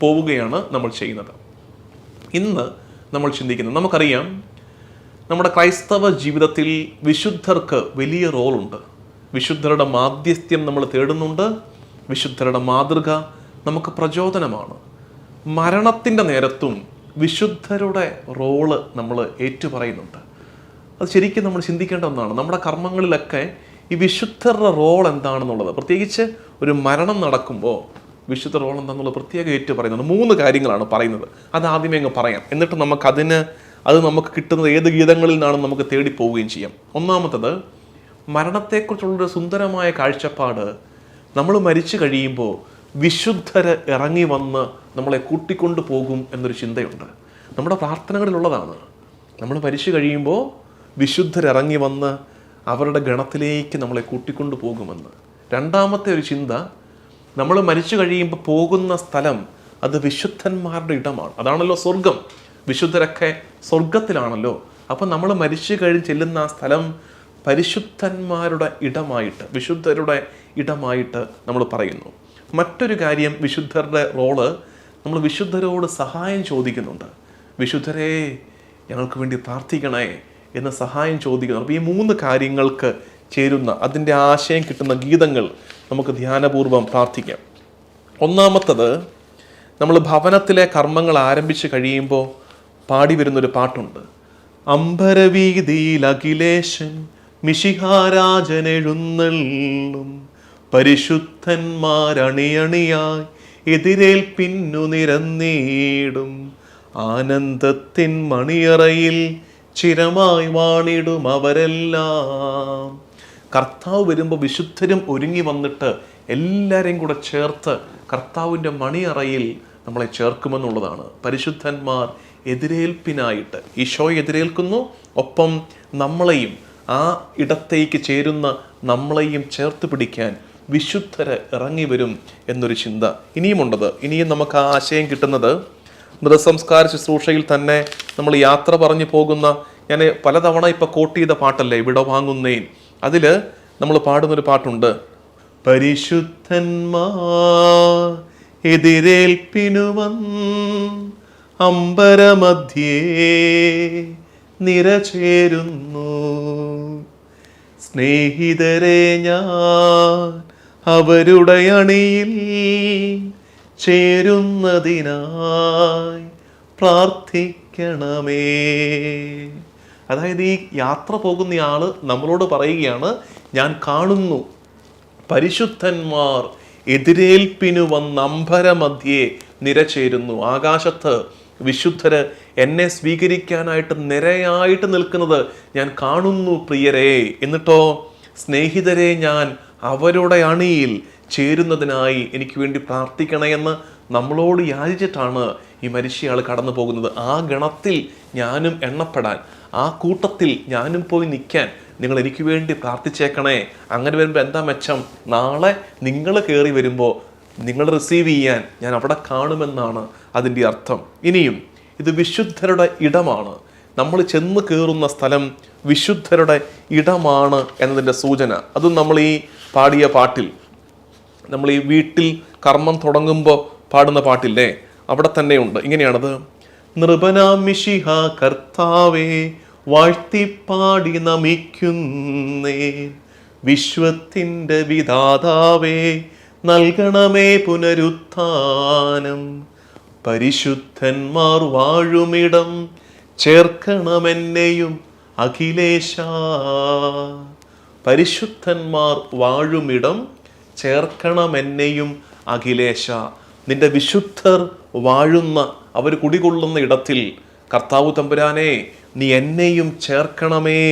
പോവുകയാണ് നമ്മൾ ചെയ്യുന്നത്. ഇന്ന് നമ്മൾ ചിന്തിക്കുന്നത്, നമുക്കറിയാം നമ്മുടെ ക്രൈസ്തവ ജീവിതത്തിൽ വിശുദ്ധർക്ക് വലിയ റോളുണ്ട്. വിശുദ്ധരുടെ മാധ്യസ്ഥ്യം നമ്മൾ തേടുന്നുണ്ട്. വിശുദ്ധരുടെ മാതൃക നമുക്ക് പ്രചോദനമാണ്. മരണത്തിൻ്റെ നേരത്തും വിശുദ്ധരുടെ റോള് നമ്മൾ ഏറ്റുപറയുന്നുണ്ട്. അത് ശരിക്കും നമ്മൾ ചിന്തിക്കേണ്ട ഒന്നാണ്. നമ്മുടെ കർമ്മങ്ങളിലൊക്കെ ഈ വിശുദ്ധരുടെ റോൾ എന്താണെന്നുള്ളത്, പ്രത്യേകിച്ച് ഒരു മരണം നടക്കുമ്പോൾ വിശുദ്ധ റോൾ എന്താണെന്നുള്ളത് പ്രത്യേകം ഏറ്റു പറയുന്നുണ്ട്. 3 കാര്യങ്ങളാണ് പറയുന്നത്. അത് ആദ്യമേ അങ്ങ് പറയാം. എന്നിട്ട് അത് നമുക്ക് കിട്ടുന്നത് ഏത് ഗീതങ്ങളിൽ നിന്നാണെന്ന് നമുക്ക് തേടി പോവുകയും ചെയ്യാം. ഒന്നാമത്തത്, മരണത്തെക്കുറിച്ചുള്ളൊരു സുന്ദരമായ കാഴ്ചപ്പാട്. നമ്മൾ മരിച്ചു കഴിയുമ്പോൾ വിശുദ്ധര് ഇറങ്ങി വന്ന് നമ്മളെ കൂട്ടിക്കൊണ്ടു പോകും എന്നൊരു ചിന്തയുണ്ട്. നമ്മുടെ പ്രാർത്ഥനകളിലുള്ളതാണ്. നമ്മൾ മരിച്ചു കഴിയുമ്പോൾ വിശുദ്ധരിറങ്ങി വന്ന് അവരുടെ ഗണത്തിലേക്ക് നമ്മളെ കൂട്ടിക്കൊണ്ടു പോകുമെന്ന്. രണ്ടാമത്തെ ഒരു ചിന്ത, നമ്മൾ മരിച്ചു കഴിയുമ്പോൾ പോകുന്ന സ്ഥലം അത് വിശുദ്ധന്മാരുടെ ഇടമാണ്. അതാണല്ലോ സ്വർഗം. വിശുദ്ധരൊക്കെ സ്വർഗത്തിലാണല്ലോ. അപ്പം നമ്മൾ മരിച്ചു കഴിഞ്ഞ് ചെല്ലുന്ന ആ സ്ഥലം പരിശുദ്ധന്മാരുടെ ഇടമായിട്ട്, വിശുദ്ധരുടെ ഇടമായിട്ട് നമ്മൾ പറയുന്നു. മറ്റൊരു കാര്യം, വിശുദ്ധരുടെ റോള്, നമ്മൾ വിശുദ്ധരോട് സഹായം ചോദിക്കുന്നുണ്ട്. വിശുദ്ധരെ ഞങ്ങൾക്ക് വേണ്ടി പ്രാർത്ഥിക്കണേ എന്ന് സഹായം ചോദിക്കുന്നു. അപ്പോൾ ഈ 3 കാര്യങ്ങൾക്ക് ചേരുന്ന, അതിൻ്റെ ആശയം കിട്ടുന്ന ഗീതങ്ങൾ നമുക്ക് ധ്യാനപൂർവ്വം പ്രാർത്ഥിക്കാം. ഒന്നാമത്തത്, നമ്മൾ ഭവനത്തിലെ കർമ്മങ്ങൾ ആരംഭിച്ച് കഴിയുമ്പോൾ പാടി വരുന്നൊരു പാട്ടുണ്ട്. അമ്പരവീതിയിൽ അഖിലേശൻ മിശിഹാരാജൻ എഴുന്നള്ളും, പരിശുദ്ധന്മാരണിയണിയായി എതിരേൽപ്പിന്നു നിരന്നീടും, ആനന്ദത്തിൻ മണിയറയിൽ ചിരമായി വാണിടും അവരെല്ലാം. കർത്താവ് വരുമ്പോൾ വിശുദ്ധരും ഒരുങ്ങി വന്നിട്ട് എല്ലാവരെയും കൂടെ ചേർത്ത് കർത്താവിൻ്റെ മണിയറയിൽ നമ്മളെ ചേർക്കുമെന്നുള്ളതാണ്. പരിശുദ്ധന്മാർ എതിരേൽപ്പിനായിട്ട് ഈശോയെ എതിരേൽക്കുന്നു, ഒപ്പം നമ്മളെയും ആ ഇടത്തേക്ക് ചേരുന്ന നമ്മളെയും ചേർത്ത് പിടിക്കാൻ വിശുദ്ധര് ഇറങ്ങി വരും എന്നൊരു ചിന്ത ഇനിയുമുണ്ടത്. ഇനിയും നമുക്ക് ആ ആശയം കിട്ടുന്നത് മൃതസംസ്കാര ശുശ്രൂഷയിൽ തന്നെ നമ്മൾ യാത്ര പറഞ്ഞു പോകുന്ന, ഞാൻ പലതവണ ഇപ്പം കോട്ട് ചെയ്ത പാട്ടല്ലേ വിടവാങ്ങുന്നേൻ, അതിൽ നമ്മൾ പാടുന്നൊരു പാട്ടുണ്ട്. പരിശുദ്ധന്മാർ എതിരേൽപ്പിനു അമ്പരമധ്യേ നിരചേരുന്നു, സ്നേഹിതരെ ഞാൻ അവരുടെ അണിയിൽ ചേരുന്നതിനായി പ്രാർത്ഥിക്കണമേ. അതായത് ഈ യാത്ര പോകുന്ന ആള് നമ്മളോട് പറയുകയാണ്, ഞാൻ കാണുന്നു പരിശുദ്ധന്മാർ എതിരേൽപ്പിനു അമ്പരമധ്യേ നിരചേരുന്നു. ആകാശത്ത് വിശുദ്ധര് എന്നെ സ്വീകരിക്കാനായിട്ട് നിരയായിട്ട് നിൽക്കുന്നത് ഞാൻ കാണുന്നു പ്രിയരേ. എന്നിട്ടോ, സ്നേഹിതരെ ഞാൻ അവരുടെ അണിയിൽ ചേരുന്നതിനായി എനിക്ക് വേണ്ടി പ്രാർത്ഥിക്കണമെന്ന് നമ്മളോട് യാചിച്ചിട്ടാണ് ഈ മരിച്ചയാൾ കടന്നു പോകുന്നത്. ആ ഗണത്തിൽ ഞാനും എണ്ണപ്പെടാൻ, ആ കൂട്ടത്തിൽ ഞാനും പോയി നിൽക്കാൻ നിങ്ങൾ എനിക്ക് വേണ്ടി പ്രാർത്ഥിച്ചേക്കണേ. അങ്ങനെ വരുമ്പോൾ എന്താ മെച്ചം? നാളെ നിങ്ങൾ കയറി വരുമ്പോൾ നിങ്ങൾ റിസീവ് ചെയ്യാൻ ഞാൻ അവിടെ കാണുമെന്നാണ് അതിൻ്റെ അർത്ഥം. ഇനിയും ഇത് വിശുദ്ധരുടെ ഇടമാണ്. നമ്മൾ ചെന്ന് കയറുന്ന സ്ഥലം വിശുദ്ധരുടെ ഇടമാണ് എന്നതിൻ്റെ സൂചന. അതും നമ്മൾ ഈ പാടിയ പാട്ടിൽ, നമ്മൾ ഈ വീട്ടിൽ കർമ്മം തുടങ്ങുമ്പോൾ പാടുന്ന പാട്ടില്ലേ, അവിടെ തന്നെയുണ്ട്. ഇങ്ങനെയാണത്. നൃപനാം മിശിഹ കർത്താവേ വാഴ്ത്തിപ്പാടി നമിക്കുന്നേ, വിശ്വത്തിൻ്റെ വിധാതാവേ നൽകണമേ പുനരുത്ഥാനം, പരിശുദ്ധന്മാർ വാഴുമിടം ചേർക്കണമെന്നെയും അഖിലേശ. പരിശുദ്ധന്മാർ വാഴുമിടം ചേർക്കണമെന്നെയും അഖിലേശ. നിന്റെ വിശുദ്ധർ വാഴുന്ന, അവർ കുടികൊള്ളുന്ന ഇടത്തിൽ കർത്താവ് തമ്പുരാനെ നീ എന്നെയും ചേർക്കണമേ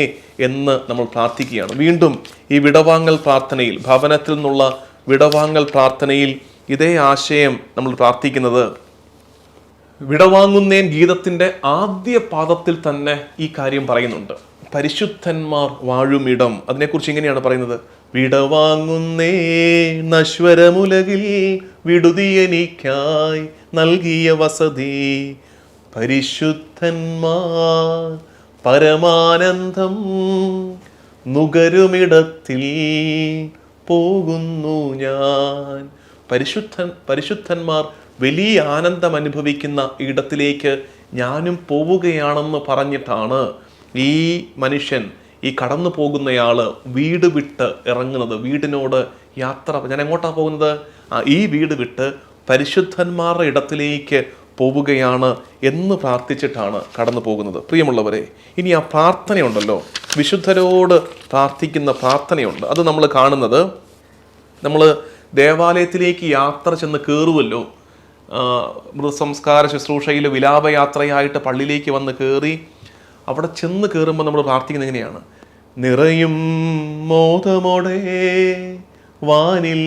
എന്ന് നമ്മൾ പ്രാർത്ഥിക്കുകയാണ്. വീണ്ടും ഈ വിടവാങ്ങൽ പ്രാർത്ഥനയിൽ, ഭവനത്തിൽ നിന്നുള്ള വിടവാങ്ങൽ പ്രാർത്ഥനയിൽ ഇതേ ആശയം നമ്മൾ പ്രാർത്ഥിക്കുന്നത്. വിടവാങ്ങുന്നേൻ ഗീതത്തിൻ്റെ ആദ്യ പാദത്തിൽ തന്നെ ഈ കാര്യം പറയുന്നുണ്ട്. പരിശുദ്ധന്മാർ വാഴുമിടം, അതിനെക്കുറിച്ച് ഇങ്ങനെയാണ് പറയുന്നത്. വിടവാങ്ങുന്നേ നശ്വരമുലകിൽ വിടുതിയെനിക്കായി നൽകിയ വസതി, പരിശുദ്ധന്മാർ പരമാനന്ദം നുകരുമിടത്തിൽ പോകുന്നു ഞാൻ. പരിശുദ്ധന്മാർ വലിയ ആനന്ദം അനുഭവിക്കുന്ന ഇടത്തിലേക്ക് ഞാനും പോവുകയാണെന്ന് പറഞ്ഞിട്ടാണ് ഈ മനുഷ്യൻ ഈ കടന്നു പോകുന്നയാൾ വീട് വിട്ട് ഇറങ്ങുന്നത്, വീടിനോട് യാത്ര, ഞാൻ എങ്ങോട്ടാണ് പോകുന്നത്? ഈ വീട് വിട്ട് പരിശുദ്ധന്മാരുടെ ഇടത്തിലേക്ക് പോവുകയാണ് എന്ന് പ്രാർത്ഥിച്ചിട്ടാണ് കടന്നു പോകുന്നത്. പ്രിയമുള്ളവരെ, ഇനി ആ പ്രാർത്ഥനയുണ്ടല്ലോ, വിശുദ്ധരോട് പ്രാർത്ഥിക്കുന്ന പ്രാർത്ഥനയുണ്ട്. അത് നമ്മൾ കാണുന്നത്, നമ്മൾ ദേവാലയത്തിലേക്ക് യാത്ര ചെന്ന് കയറുമല്ലോ, മൃതസംസ്കാര ശുശ്രൂഷയിൽ വിലാപയാത്രയായിട്ട് പള്ളിയിലേക്ക് വന്ന് കയറി അവിടെ ചെന്ന് കയറുമ്പോൾ നമ്മൾ പ്രാർത്ഥിക്കുന്നത് എങ്ങനെയാണ്? നിറയും മോദമോടെ വാനിൽ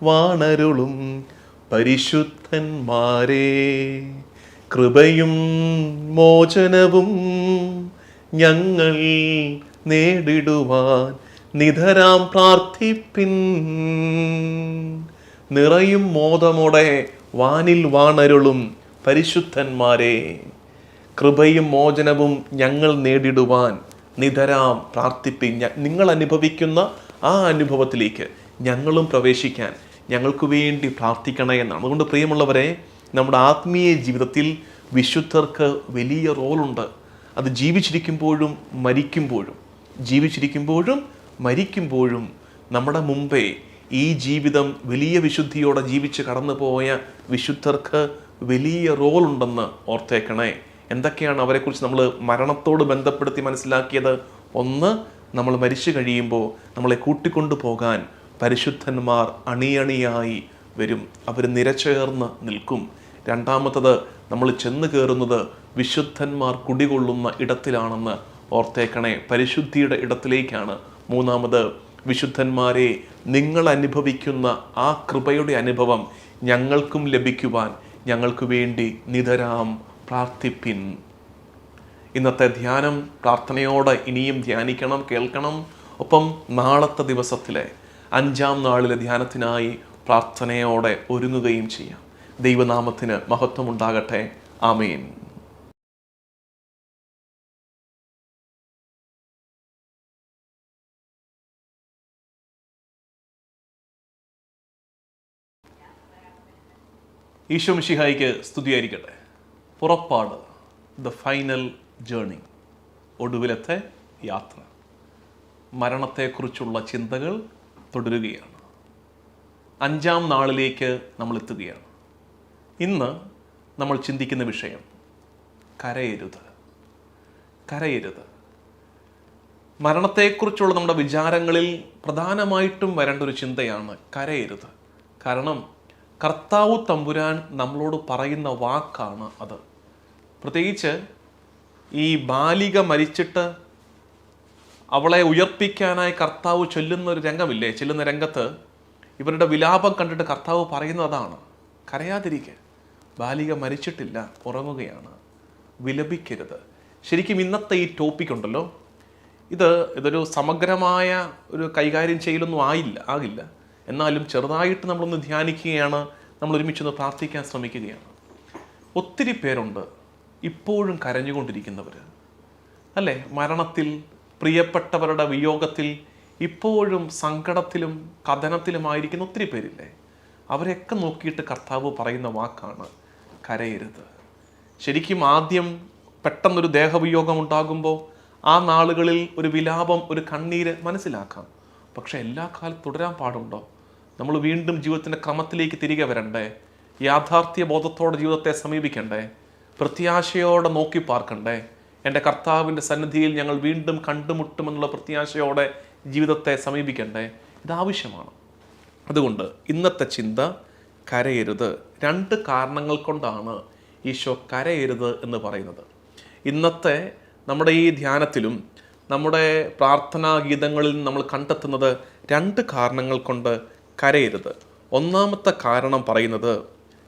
വാണരുളും പരിശുദ്ധന്മാരെ, കൃപയും മോചനവും ഞങ്ങൾ നേടിടുവാൻ നിധരാം പ്രാർത്ഥിപ്പിൻ. നിറയും മോദമോടെ വാനിൽ വാണരുളും പരിശുദ്ധന്മാരെ, കൃപയും മോചനവും ഞങ്ങൾ നേടിടുവാൻ നിധരാം പ്രാർത്ഥിപ്പിൻ. നിങ്ങൾ അനുഭവിക്കുന്ന ആ അനുഭവത്തിലേക്ക് ഞങ്ങളും പ്രവേശിക്കാൻ ഞങ്ങൾക്ക് വേണ്ടി പ്രാർത്ഥിക്കണേ എന്നാണ്. അതുകൊണ്ട് പ്രിയമുള്ളവരെ, നമ്മുടെ ആത്മീയ ജീവിതത്തിൽ വിശുദ്ധർക്ക് വലിയ റോളുണ്ട്. അത് ജീവിച്ചിരിക്കുമ്പോഴും മരിക്കുമ്പോഴും നമ്മുടെ മുമ്പേ ഈ ജീവിതം വലിയ വിശുദ്ധിയോടെ ജീവിച്ച് കടന്നു പോയ വിശുദ്ധർക്ക് വലിയ റോളുണ്ടെന്ന് ഓർത്തേക്കണേ. എന്തൊക്കെയാണ് അവരെക്കുറിച്ച് നമ്മൾ മരണത്തോട് ബന്ധപ്പെടുത്തി മനസ്സിലാക്കിയത്? ഒന്ന്, നമ്മൾ മരിച്ചു കഴിയുമ്പോൾ നമ്മളെ കൂട്ടിക്കൊണ്ടു പോകാൻ പരിശുദ്ധന്മാർ അണിയണിയായി വരും, അവർ നിരചേർന്ന് നിൽക്കും. രണ്ടാമത്തത്, നമ്മൾ ചെന്ന് കയറുന്നത് വിശുദ്ധന്മാർ കുടികൊള്ളുന്ന ഇടത്തിലാണെന്ന് ഓർത്തേക്കണേ, പരിശുദ്ധിയുടെ ഇടത്തിലേക്കാണ്. മൂന്നാമത്, വിശുദ്ധന്മാരെ, നിങ്ങൾ അനുഭവിക്കുന്ന ആ കൃപയുടെ അനുഭവം ഞങ്ങൾക്കും ലഭിക്കുവാൻ ഞങ്ങൾക്ക് വേണ്ടി നിതരാം പ്രാർത്ഥിപ്പിൻ. ഇന്നത്തെ ധ്യാനം പ്രാർത്ഥനയോടെ ഇനിയും ധ്യാനിക്കണം, കേൾക്കണം. ഒപ്പം നാളത്തെ ദിവസത്തിലെ 5-ാം നാളിലെ ധ്യാനത്തിനായി പ്രാർത്ഥനയോടെ ഒരുങ്ങുകയും ചെയ്യാം. ദൈവനാമത്തിന് മഹത്വമുണ്ടാകട്ടെ. ആമേൻ. ഈശോ മിശിഹായിക്ക് സ്തുതിയായിരിക്കട്ടെ. പുറപ്പാട്, ദ ഫൈനൽ ജേർണി, ഒടുവിലത്തെ യാത്ര. മരണത്തെക്കുറിച്ചുള്ള ചിന്തകൾ തുടരുകയാണ്. 5-ാം നാളിലേക്ക് നമ്മൾ എത്തുകയാണ്. ഇന്ന് നമ്മൾ ചിന്തിക്കുന്ന വിഷയം കരയരുത്. മരണത്തെക്കുറിച്ചുള്ള നമ്മുടെ വിചാരങ്ങളിൽ പ്രധാനമായിട്ടും വരേണ്ട ഒരു ചിന്തയാണ് കരയരുത്. കാരണം കർത്താവ് തമ്പുരാൻ നമ്മളോട് പറയുന്ന വാക്കാണ് അത്. പ്രത്യേകിച്ച് ഈ ബാലിക മരിച്ചിട്ട് അവളെ ഉയർപ്പിക്കാനായി കർത്താവ് ചൊല്ലുന്ന ഒരു രംഗമില്ലേ, ചെല്ലുന്ന രംഗത്ത് ഇവരുടെ വിലാപം കണ്ടിട്ട് കർത്താവ് പറയുന്നത് അതാണ്, കരയാതിരിക്കുക, ബാലിക മരിച്ചിട്ടില്ല, ഉറങ്ങുകയാണ്, വിലപിക്കരുത്. ശരിക്കും ഇന്നത്തെ ഈ ടോപ്പിക് ഉണ്ടല്ലോ, ഇതൊരു സമഗ്രമായ ഒരു കൈകാര്യം ചെയ്യലൊന്നും ആകില്ല. എന്നാലും ചെറുതായിട്ട് നമ്മളൊന്ന് ധ്യാനിക്കുകയാണ്, നമ്മൾ ഒരുമിച്ചൊന്ന് പ്രാർത്ഥിക്കാൻ ശ്രമിക്കുകയാണ്. ഒത്തിരി പേരുണ്ട് ഇപ്പോഴും കരഞ്ഞുകൊണ്ടിരിക്കുന്നവർ, അല്ലേ? മരണത്തിൽ, പ്രിയപ്പെട്ടവരുടെ വിയോഗത്തിൽ ഇപ്പോഴും സങ്കടത്തിലും കഥനത്തിലുമായിരിക്കുന്ന ഒത്തിരി പേരില്ലേ? അവരെയൊക്കെ നോക്കിയിട്ട് കർത്താവ് പറയുന്ന വാക്കാണ് കരയരുത്. ശരിക്കും ആദ്യം പെട്ടെന്നൊരു ദേഹവിയോഗം ഉണ്ടാകുമ്പോൾ ആ നാളുകളിൽ ഒരു വിലാപം, ഒരു കണ്ണീര് മനസ്സിലാക്കാം. പക്ഷെ എല്ലാ കാലത്തും തുടരാൻ പാടുണ്ടോ? നമ്മൾ വീണ്ടും ജീവിതത്തിൻ്റെ ക്രമത്തിലേക്ക് തിരികെ വരണ്ടേ? യാഥാർത്ഥ്യ ബോധത്തോടെ ജീവിതത്തെ സമീപിക്കണ്ടേ? പ്രത്യാശയോടെ നോക്കി പാർക്കണ്ടേ? എൻ്റെ കർത്താവിൻ്റെ സന്നിധിയിൽ ഞങ്ങൾ വീണ്ടും കണ്ടുമുട്ടുമെന്നുള്ള പ്രത്യാശയോടെ ജീവിതത്തെ സമീപിക്കണ്ടേ? ഇതാവശ്യമാണ്. അതുകൊണ്ട് ഇന്നത്തെ ചിന്ത കരയരുത്. 2 കാരണങ്ങൾ കൊണ്ടാണ് ഈശോ കരയരുത് എന്ന് പറയുന്നത്. ഇന്നത്തെ നമ്മുടെ ഈ ധ്യാനത്തിലും നമ്മുടെ പ്രാർത്ഥനാ ഗീതങ്ങളിൽ നമ്മൾ കണ്ടെത്തുന്നത് 2 കാരണങ്ങൾ കൊണ്ട് കരയരുത്. ഒന്നാമത്തെ കാരണം പറയുന്നത്,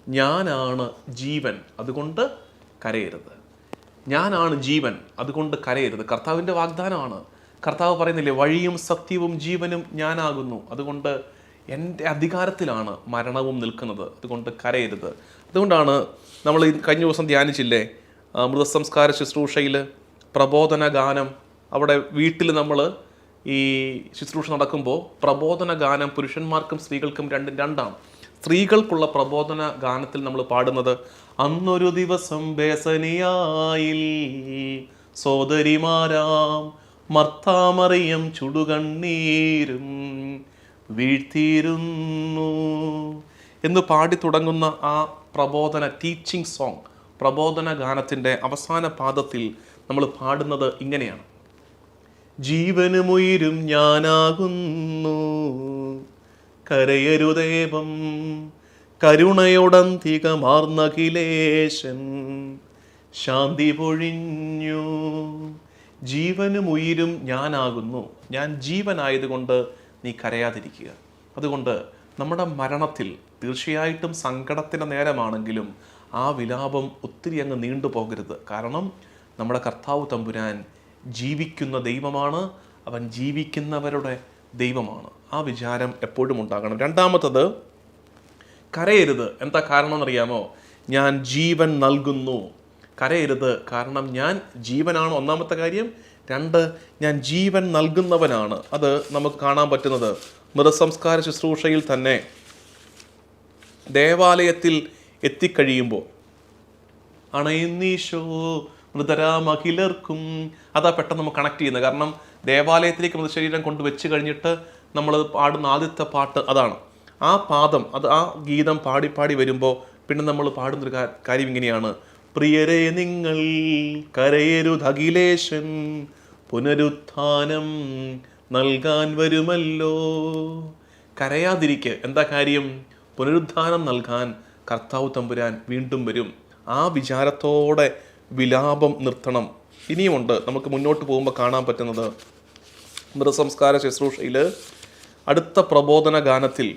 ഞാനാണ് ജീവൻ, അതുകൊണ്ട് കരയരുത്. ഞാനാണ് ജീവൻ, അതുകൊണ്ട് കരയരുത്. കർത്താവിൻ്റെ വാഗ്ദാനമാണ്. കർത്താവ് പറയുന്നില്ലേ, വഴിയും സത്യവും ജീവനും ഞാനാകുന്നു, അതുകൊണ്ട് എൻ്റെ അധികാരത്തിലാണ് മരണവും നിൽക്കുന്നത്, അതുകൊണ്ട് കരയരുത്. അതുകൊണ്ടാണ് നമ്മൾ കഴിഞ്ഞ ദിവസം ധ്യാനിച്ചില്ലേ, മൃതസംസ്കാര ശുശ്രൂഷയിൽ പ്രബോധന ഗാനം, അവിടെ വീട്ടിൽ നമ്മൾ ഈ ശുശ്രൂഷ നടക്കുമ്പോൾ പ്രബോധന ഗാനം പുരുഷന്മാർക്കും സ്ത്രീകൾക്കും രണ്ടാണ്. സ്ത്രീകൾക്കുള്ള പ്രബോധന ഗാനത്തിൽ നമ്മൾ പാടുന്നത്, അന്നൊരു ദിവസം ബേസനിയായിൽ സോദരിമാരാം മർത്താമറിയം ചുടുകണ്ണീരും വീഴ്ത്തിയിരുന്നു എന്ന് പാടി തുടങ്ങുന്ന ആ പ്രബോധന ടീച്ചിങ് സോങ്, പ്രബോധന ഗാനത്തിൻ്റെ അവസാന പാദത്തിൽ നമ്മൾ പാടുന്നത് ഇങ്ങനെയാണ്: ജീവനുമുയിരും ഞാനാകുന്നു, കരയരുദേവം കരുണയോടന്തികമാർന്നഖിലേശൻ ശാന്തി പൊഴിഞ്ഞു. ജീവനും ഉയിരും ഞാനാകുന്നു, ഞാൻ ജീവനായതുകൊണ്ട് നീ കരയാതിരിക്കുക. അതുകൊണ്ട് നമ്മുടെ മരണത്തിൽ തീർച്ചയായിട്ടും സങ്കടത്തിൻ്റെ നേരമാണെങ്കിലും ആ വിലാപം ഒത്തിരി അങ്ങ് നീണ്ടുപോകരുത്. കാരണം നമ്മുടെ കർത്താവ് തമ്പുരാൻ ജീവിക്കുന്ന ദൈവമാണ്, അവൻ ജീവിക്കുന്നവരുടെ ദൈവമാണ്. ആ വിചാരം എപ്പോഴും ഉണ്ടാകണം. രണ്ടാമത്തത്, കരയരുത്. എന്താ കാരണം എന്നറിയാമോ? ഞാൻ ജീവൻ നൽകുന്നു. കരയരുത്, കാരണം ഞാൻ ജീവനാണ് ഒന്നാമത്തെ കാര്യം. രണ്ട്, ഞാൻ ജീവൻ നൽകുന്നവനാണ്. അത് നമുക്ക് കാണാൻ പറ്റുന്നത് മൃതസംസ്കാര ശുശ്രൂഷയിൽ തന്നെ ദേവാലയത്തിൽ എത്തിക്കഴിയുമ്പോൾ അണയുന്നീശോ മൃതരാമഖിലർക്കും, അതാ പെട്ടെന്ന് നമുക്ക് കണക്ട് ചെയ്യുന്നത്. കാരണം ദേവാലയത്തിലേക്ക് മൃതശരീരം കൊണ്ടുവച്ച് കഴിഞ്ഞിട്ട് നമ്മൾ പാടുന്ന ആദ്യത്തെ പാട്ട് അതാണ്. ആ പാദം, അത് ആ ഗീതം പാടി പാടി വരുമ്പോൾ പിന്നെ നമ്മൾ പാടുന്നൊരു കാര്യം ഇങ്ങനെയാണ്: പ്രിയരെ നിങ്ങൾ കരയരുതഖിലേശൻ പുനരുത്ഥാനം നൽകാൻ വരുമല്ലോ. കരയാതിരിക്കുക. എന്താ കാര്യം? പുനരുദ്ധാനം നൽകാൻ കർത്താവ് തമ്പുരാൻ വീണ്ടും വരും. ആ വിചാരത്തോടെ വിലാപം നിർത്തണം. ഇനിയുമുണ്ട്, നമുക്ക് മുന്നോട്ട് പോകുമ്പോൾ കാണാൻ പറ്റുന്നത് മൃതസംസ്കാര ശുശ്രൂഷയിൽ അടുത്ത പ്രബോധന ഗാനത്തിൽ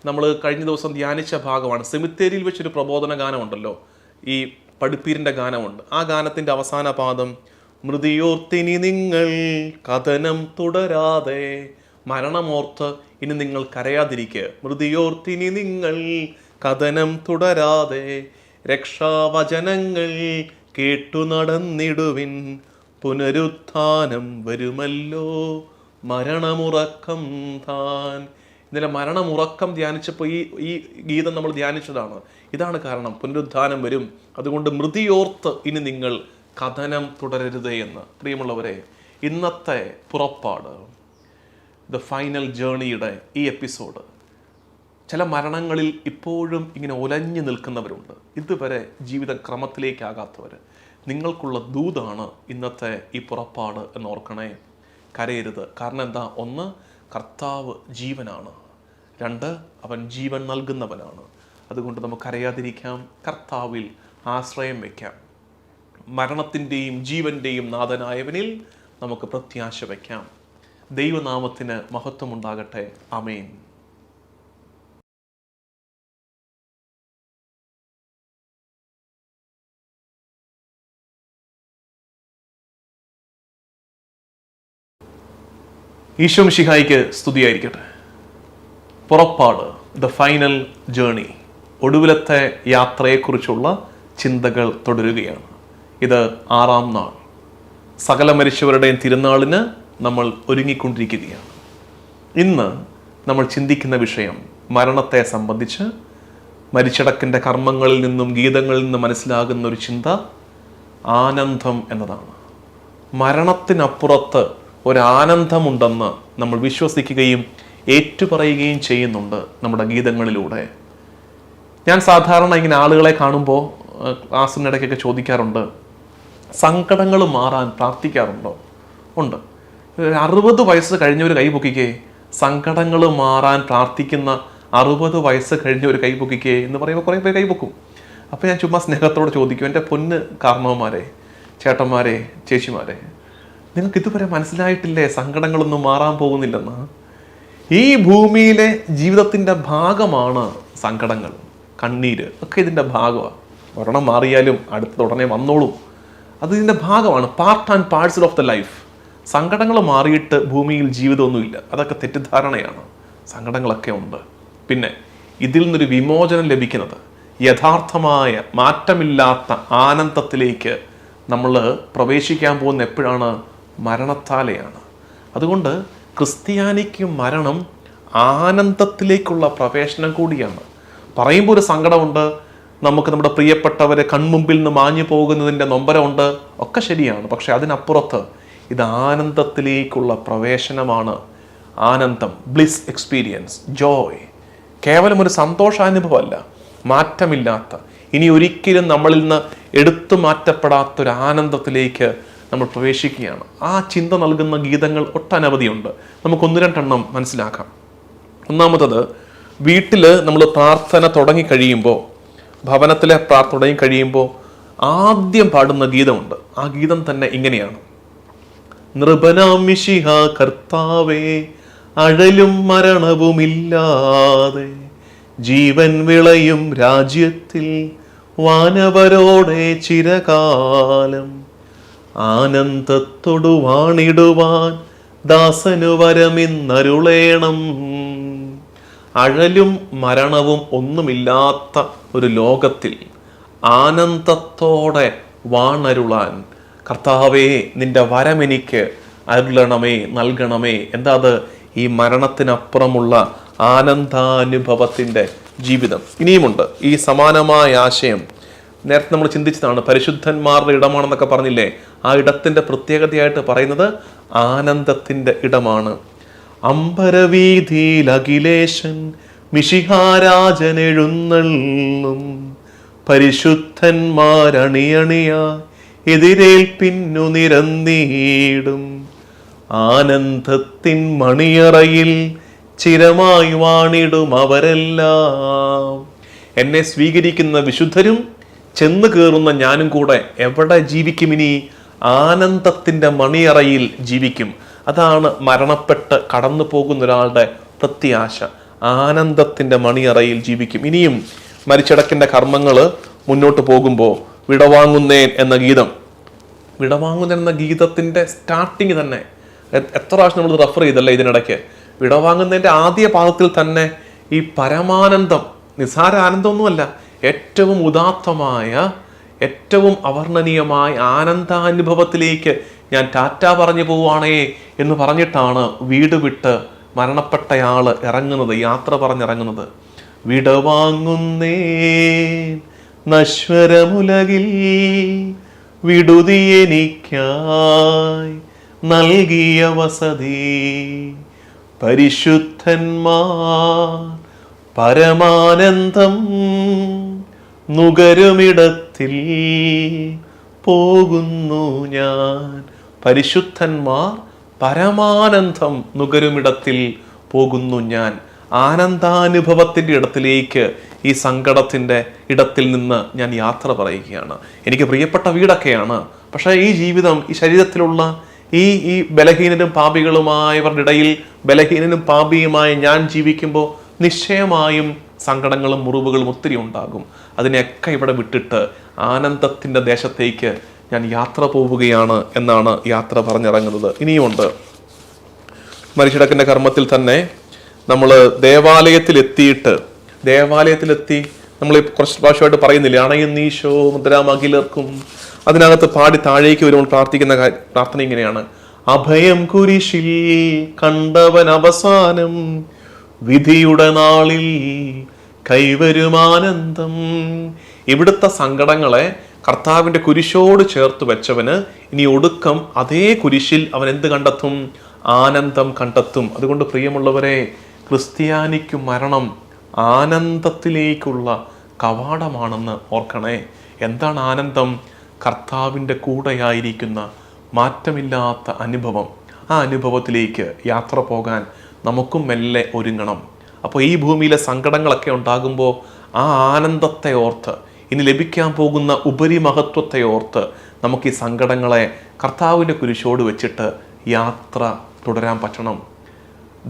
നമ്മൾ കഴിഞ്ഞ ദിവസം ധ്യാനിച്ച ഭാഗമാണ്. സെമിത്തേരിയിൽ വെച്ചൊരു പ്രബോധന ഗാനമുണ്ടല്ലോ, ഈ പടുപ്പീരിൻ്റെ ഗാനമുണ്ട്. ആ ഗാനത്തിൻ്റെ അവസാന പാദം: മൃതിയോർത്തിനി നിങ്ങൾ കഥനം തുടരാതെ, മരണമോർത്ത് ഇനി നിങ്ങൾ കരയാതിരിക്കുക. മൃതിയോർത്തിനി നിങ്ങൾ കഥനം തുടരാതെ, രക്ഷാവചനങ്ങൾ കേട്ടു നടന്നിടുവിൻ, പുനരുത്ഥാനം വരുമല്ലോ മരണമുറക്കം താൻ. ഇന്നലെ മരണമുറക്കം ധ്യാനിച്ചപ്പോൾ ഈ ഗീതം നമ്മൾ ധ്യാനിച്ചതാണ്. ഇതാണ് കാരണം, പുനരുത്ഥാനം വരും. അതുകൊണ്ട് മൃതിയോർത്ത് ഇനി നിങ്ങൾ കഥനം തുടരരുതേ എന്ന്. പ്രിയമുള്ളവരെ, ഇന്നത്തെ പുറപ്പാട്, ദ ഫൈനൽ ജേണിയുടെ ഈ എപ്പിസോഡ്, ചില മരണങ്ങളിൽ ഇപ്പോഴും ഇങ്ങനെ ഉലഞ്ഞു നിൽക്കുന്നവരുണ്ട്, ഇതുവരെ ജീവിത ക്രമത്തിലേക്കാകാത്തവർ. നിങ്ങൾക്കുള്ള ദൂതാണ് ഇന്നത്തെ ഈ പുറപ്പാട് എന്നോർക്കണേ. കരയരുത്. കാരണം എന്താ? ഒന്ന്, കർത്താവ് ജീവനാണ്. രണ്ട്, അവൻ ജീവൻ നൽകുന്നവനാണ്. അതുകൊണ്ട് നമുക്ക് കരയാതിരിക്കാം, കർത്താവിൽ ആശ്രയം വയ്ക്കാം. മരണത്തിൻ്റെയും ജീവൻ്റെയും നാഥനായവനിൽ നമുക്ക് പ്രത്യാശ വയ്ക്കാം. ദൈവനാമത്തിന് മഹത്വമുണ്ടാകട്ടെ. ആമേൻ. ഈശോ മിശിഹായിക്ക് സ്തുതിയായിരിക്കട്ടെ. പുറപ്പാട്, ദ ഫൈനൽ ജേണി, ഒടുവിലത്തെ യാത്രയെക്കുറിച്ചുള്ള ചിന്തകൾ തുടരുകയാണ്. ഇത് 6-ാം നാൾ. സകല മരിച്ചവരുടെയും തിരുനാളിന് നമ്മൾ ഒരുങ്ങിക്കൊണ്ടിരിക്കുകയാണ്. ഇന്ന് നമ്മൾ ചിന്തിക്കുന്ന വിഷയം മരണത്തെ സംബന്ധിച്ച് മരിച്ചടക്കിൻ്റെ കർമ്മങ്ങളിൽ നിന്നും ഗീതങ്ങളിൽ നിന്നും മനസ്സിലാകുന്ന ഒരു ചിന്ത ആനന്ദം എന്നതാണ്. മരണത്തിനപ്പുറത്ത് ഒരാനന്ദമുണ്ടെന്ന് നമ്മൾ വിശ്വസിക്കുകയും ഏറ്റുപറയുകയും ചെയ്യുന്നുണ്ട് നമ്മുടെ ഗീതങ്ങളിലൂടെ. ഞാൻ സാധാരണ ഇങ്ങനെ ആളുകളെ കാണുമ്പോൾ ക്ലാസ്സിനിടയ്ക്കൊക്കെ ചോദിക്കാറുണ്ട്, സങ്കടങ്ങൾ മാറാൻ പ്രാർത്ഥിക്കാറുണ്ടോ? ഉണ്ട്. 60 വയസ്സ് കഴിഞ്ഞൊരു കൈ പൊക്കിക്കേ, സങ്കടങ്ങൾ മാറാൻ പ്രാർത്ഥിക്കുന്ന 60 വയസ്സ് കഴിഞ്ഞൊരു കൈ പൊക്കിക്കേ എന്ന് പറയുമ്പോൾ കുറേ പേര് കൈ പൊക്കും. അപ്പോൾ ഞാൻ ചുമ്മാ സ്നേഹത്തോടെ ചോദിക്കും, എൻ്റെ പൊന്ന് കാരണവന്മാരെ, ചേട്ടന്മാരെ, ചേച്ചിമാരെ, നിങ്ങൾക്ക് ഇതുവരെ മനസ്സിലായിട്ടില്ലേ സങ്കടങ്ങളൊന്നും മാറാൻ പോകുന്നില്ലെന്ന്? ഈ ഭൂമിയിലെ ജീവിതത്തിൻ്റെ ഭാഗമാണ് സങ്കടങ്ങൾ, കണ്ണീര് ഒക്കെ ഇതിൻ്റെ ഭാഗമാണ്. ഒരെണ്ണം മാറിയാലും അടുത്തത് ഉടനെ വന്നോളും. അത് ഇതിൻ്റെ ഭാഗമാണ്, part and parcel of the life. സങ്കടങ്ങൾ മാറിയിട്ട് ഭൂമിയിൽ ജീവിതമൊന്നുമില്ല, അതൊക്കെ തെറ്റിദ്ധാരണയാണ്. സങ്കടങ്ങളൊക്കെ ഉണ്ട്. പിന്നെ ഇതിൽ നിന്നൊരു വിമോചനം ലഭിക്കുന്നത്, യഥാർത്ഥമായ മാറ്റമില്ലാത്ത ആനന്ദത്തിലേക്ക് നമ്മൾ പ്രവേശിക്കാൻ പോകുന്ന എപ്പോഴാണ്? മരണത്താലെയാണ്. അതുകൊണ്ട് ക്രിസ്ത്യാനിക്ക് മരണം ആനന്ദത്തിലേക്കുള്ള പ്രവേശനം കൂടിയാണ്. പറയുമ്പോൾ ഒരു സങ്കടമുണ്ട്, നമുക്ക് നമ്മുടെ പ്രിയപ്പെട്ടവരെ കൺമുമ്പിൽ നിന്ന് മാഞ്ഞു പോകുന്നതിൻ്റെ നൊമ്പരമുണ്ട്, ഒക്കെ ശരിയാണ്. പക്ഷെ അതിനപ്പുറത്ത് ഇത് ആനന്ദത്തിലേക്കുള്ള പ്രവേശനമാണ്. ആനന്ദം, ബ്ലിസ് എക്സ്പീരിയൻസ്, ജോയ്. കേവലം ഒരു സന്തോഷാനുഭവമല്ല, മാറ്റമില്ലാത്ത, ഇനി ഒരിക്കലും നമ്മളിൽ നിന്ന് എടുത്തു മാറ്റപ്പെടാത്തൊരു ആനന്ദത്തിലേക്ക് നമ്മൾ പ്രവേശിക്കുകയാണ്. ആ ചിന്ത നൽകുന്ന ഗീതങ്ങൾ ഒട്ടനവധിയുണ്ട്. നമുക്കൊന്ന് രണ്ടെണ്ണം മനസ്സിലാക്കാം. ഒന്നാമത്തത്, വീട്ടിൽ നമ്മൾ പ്രാർത്ഥന തുടങ്ങിക്കഴിയുമ്പോൾ, ഭവനത്തിലെ പ്രാർത്ഥന തുടങ്ങിക്കഴിയുമ്പോൾ ആദ്യം പാടുന്ന ഗീതമുണ്ട്. ആ ഗീതം തന്നെ ഇങ്ങനെയാണ്: നൃപനാം മിശിഹ കർത്താവേ, അഴലും മരണവുമില്ലാതെ ജീവൻ വിളയും രാജ്യത്തിൽ വാനവരോടെ ചിരകാലം ആനന്ദത്തോടു വാണിടുവാൻ ദാസനു വരമിന്നരുളേണം. അഴലും മരണവും ഒന്നുമില്ലാത്ത ഒരു ലോകത്തിൽ ആനന്ദത്തോടെ വാണരുളാൻ കർത്താവേ, നിന്റെ വരമെനിക്ക് അരുളണമേ, നൽകണമേ. എന്താ അത്? ഈ മരണത്തിനപ്പുറമുള്ള ആനന്ദാനുഭവത്തിൻ്റെ ജീവിതം. ഇനിയുമുണ്ട് ഈ സമാനമായ ആശയം. നേരത്തെ നമ്മൾ ചിന്തിച്ചതാണ്, പരിശുദ്ധന്മാരുടെ ഇടമാണെന്നൊക്കെ പറഞ്ഞില്ലേ? ആ ഇടത്തിൻ്റെ പ്രത്യേകതയായിട്ട് പറയുന്നത് ആനന്ദത്തിൻ്റെ ഇടമാണ്. അമ്പരവീതിയിൽ അഖിലേശൻ മിശിഹാരാജൻ എഴുന്നള്ളും, പരിശുദ്ധന്മാരണിയണിയാ എതിരേൽപ്പിന്നു നിരന്നീടും. ആനന്ദത്തിൻ മണിയറയിൽ ചിരമായി വാണിടും അവരെല്ലാം. എന്നെ സ്വീകരിക്കുന്ന വിശുദ്ധരും ചെന്ന് കയറുന്ന ഞാനും കൂടെ എവിടെ ജീവിക്കും? ഇനി ആനന്ദത്തിൻ്റെ മണിയറയിൽ ജീവിക്കും. അതാണ് മരണപ്പെട്ട് കടന്നു പോകുന്ന ഒരാളുടെ പ്രത്യാശ. ആനന്ദത്തിൻ്റെ മണിയറയിൽ ജീവിക്കും. ഇനിയും മരിച്ചടക്കിൻ്റെ കർമ്മങ്ങൾ മുന്നോട്ട് പോകുമ്പോൾ വിടവാങ്ങുന്നേൻ എന്ന ഗീതം, വിടവാങ്ങുന്നേൻ എന്ന ഗീതത്തിൻ്റെ സ്റ്റാർട്ടിങ് തന്നെ എത്ര പ്രാവശ്യം നമ്മൾ റെഫർ ചെയ്തല്ലേ ഇതിനിടയ്ക്ക്. വിടവാങ്ങുന്നതിൻ്റെ ആദ്യ പാദത്തിൽ തന്നെ ഈ പരമാനന്ദം, നിസ്സാര ആനന്ദമൊന്നുമല്ല, ഏറ്റവും ഉദാത്തമായ, ഏറ്റവും അവർണ്ണനീയമായ ആനന്ദാനുഭവത്തിലേക്ക് ഞാൻ ടാറ്റ പറഞ്ഞു പോവുകയാണേ എന്ന് പറഞ്ഞിട്ടാണ് വീട് വിട്ട് മരണപ്പെട്ടയാൾ ഇറങ്ങുന്നത്, യാത്ര പറഞ്ഞിറങ്ങുന്നത്. വിടവാങ്ങുന്നേ നശ്വരമുലകിൽ വിടുതിയെനിക്കായി നൽകിയ വസതി, പരിശുദ്ധന്മാർ പരമാനന്ദം നുകരുമിടത്തിൽ പോകുന്നു ഞാൻ. പരിശുദ്ധന്മാർ പരമാനന്ദം നുകരുമിടത്തിൽ പോകുന്നു ഞാൻ. ആനന്ദാനുഭവത്തിൻ്റെ ഇടത്തിലേക്ക്, ഈ സങ്കടത്തിൻ്റെ ഇടത്തിൽ നിന്ന് ഞാൻ യാത്ര പറയുകയാണ്. എനിക്ക് പ്രിയപ്പെട്ട വീടൊക്കെയാണ്, പക്ഷേ ഈ ജീവിതം, ഈ ശരീരത്തിലുള്ള ഈ ബലഹീനനും പാപികളുമായവരുടെ ഇടയിൽ ബലഹീനനും പാപിയുമായി ഞാൻ ജീവിക്കുമ്പോൾ നിശ്ചയമായും സങ്കടങ്ങളും മുറിവുകളും ഒത്തിരി ഉണ്ടാകും. അതിനെയൊക്കെ ഇവിടെ വിട്ടിട്ട് ആനന്ദത്തിൻ്റെ ദേശത്തേക്ക് ഞാൻ യാത്ര പോവുകയാണ് എന്നാണ് യാത്ര പറഞ്ഞിറങ്ങുന്നത്. ഇനിയുമുണ്ട്. മരിച്ചടക്കിൻ്റെ കർമ്മത്തിൽ തന്നെ നമ്മൾ ദേവാലയത്തിലെത്തി നമ്മൾ കുറച്ച് പ്രാവശ്യമായിട്ട് പറയുന്നില്ലേ, അണയുന്നീശോ മുദ്രാമഖിലർക്കും. അതിനകത്ത് പാടി താഴേക്ക് വരുമ്പോൾ പ്രാർത്ഥിക്കുന്ന പ്രാർത്ഥന ഇങ്ങനെയാണ്: അഭയം കുരിശിൽ കണ്ടവൻ അവസാനം വിധിയുടെ നാളിൽ കൈവരുമാനന്ദം. ഇവിടുത്തെ സങ്കടങ്ങളെ കർത്താവിൻ്റെ കുരിശോട് ചേർത്ത് വെച്ചവന് ഇനി ഒടുക്കം അതേ കുരിശിൽ അവൻ എന്ത് കണ്ടെത്തും? ആനന്ദം കണ്ടെത്തും. അതുകൊണ്ട് പ്രിയമുള്ളവരെ, ക്രിസ്ത്യാനിക്കു മരണം ആനന്ദത്തിലേക്കുള്ള കവാടമാണെന്ന് ഓർക്കണേ. എന്താണ് ആനന്ദം? കർത്താവിൻ്റെ കൂടെയായിരിക്കുന്ന മാറ്റമില്ലാത്ത അനുഭവം. ആ അനുഭവത്തിലേക്ക് യാത്ര പോകാൻ നമുക്കും മെല്ലെ ഒരുങ്ങണം. അപ്പോൾ ഈ ഭൂമിയിലെ സങ്കടങ്ങളൊക്കെ ഉണ്ടാകുമ്പോൾ ആ ആനന്ദത്തെ ഓർത്ത്, ഇനി ലഭിക്കാൻ പോകുന്ന ഉപരിമഹത്വത്തെ ഓർത്ത് നമുക്ക് ഈ സങ്കടങ്ങളെ കർത്താവിൻ്റെ കുരിശോട് വെച്ചിട്ട് യാത്ര തുടരാൻ പറ്റണം.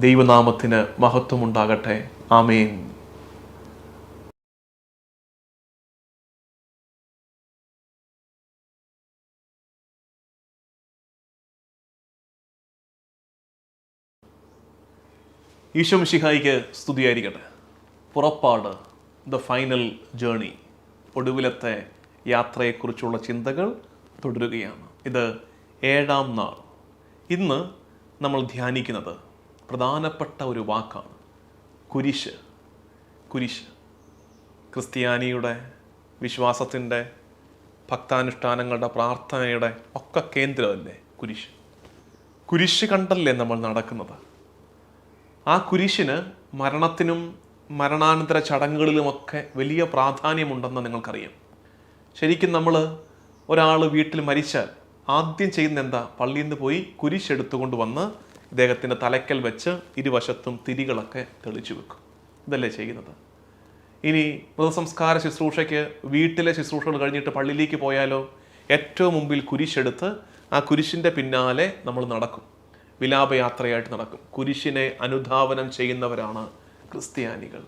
ദൈവനാമത്തിന് മഹത്വമുണ്ടാകട്ടെ. ആമേൻ. ഈശോ മിശിഹായിക്ക് സ്തുതിയായിരിക്കട്ടെ. പുറപ്പാട്, ദ ഫൈനൽ ജേണി, ഒടുവിലത്തെ യാത്രയെക്കുറിച്ചുള്ള ചിന്തകൾ തുടരുകയാണ്. ഇത് 7-ാം നാൾ. ഇന്ന് നമ്മൾ ധ്യാനിക്കുന്നത് പ്രധാനപ്പെട്ട ഒരു വാക്കാണ്: കുരിശ്. കുരിശ് ക്രിസ്ത്യാനിയുടെ വിശ്വാസത്തിൻ്റെ, ഭക്താനുഷ്ഠാനങ്ങളുടെ, പ്രാർത്ഥനയുടെ ഒക്കെ കേന്ദ്രമല്ലേ കുരിശ്. കുരിശ് കണ്ടല്ലേ നമ്മൾ നടക്കുന്നത്. ആ കുരിശിന് മരണത്തിനും മരണാനന്തര ചടങ്ങുകളിലുമൊക്കെ വലിയ പ്രാധാന്യമുണ്ടെന്ന് നിങ്ങൾക്കറിയാം. ശരിക്കും നമ്മൾ ഒരാൾ വീട്ടിൽ മരിച്ചാൽ ആദ്യം ചെയ്യുന്ന എന്താ? പള്ളിയിൽ നിന്ന് പോയി കുരിശെടുത്തുകൊണ്ട് വന്ന് ഇദ്ദേഹത്തിൻ്റെ തലയ്ക്കൽ വെച്ച് ഇരുവശത്തും തിരികളൊക്കെ തെളിച്ചു വെക്കും. ഇതല്ലേ ചെയ്യുന്നത്. ഇനി മൃതസംസ്കാര ശുശ്രൂഷയ്ക്ക് വീട്ടിലെ ശുശ്രൂഷകൾ കഴിഞ്ഞിട്ട് പള്ളിയിലേക്ക് പോയാലോ, ഏറ്റവും മുമ്പിൽ കുരിശെടുത്ത് ആ കുരിശിൻ്റെ പിന്നാലെ നമ്മൾ നടക്കും, വിലാപയാത്രയായിട്ട് നടക്കും. കുരിശിനെ അനുധാവനം ചെയ്യുന്നവരാണ് ക്രിസ്ത്യാനികൾ.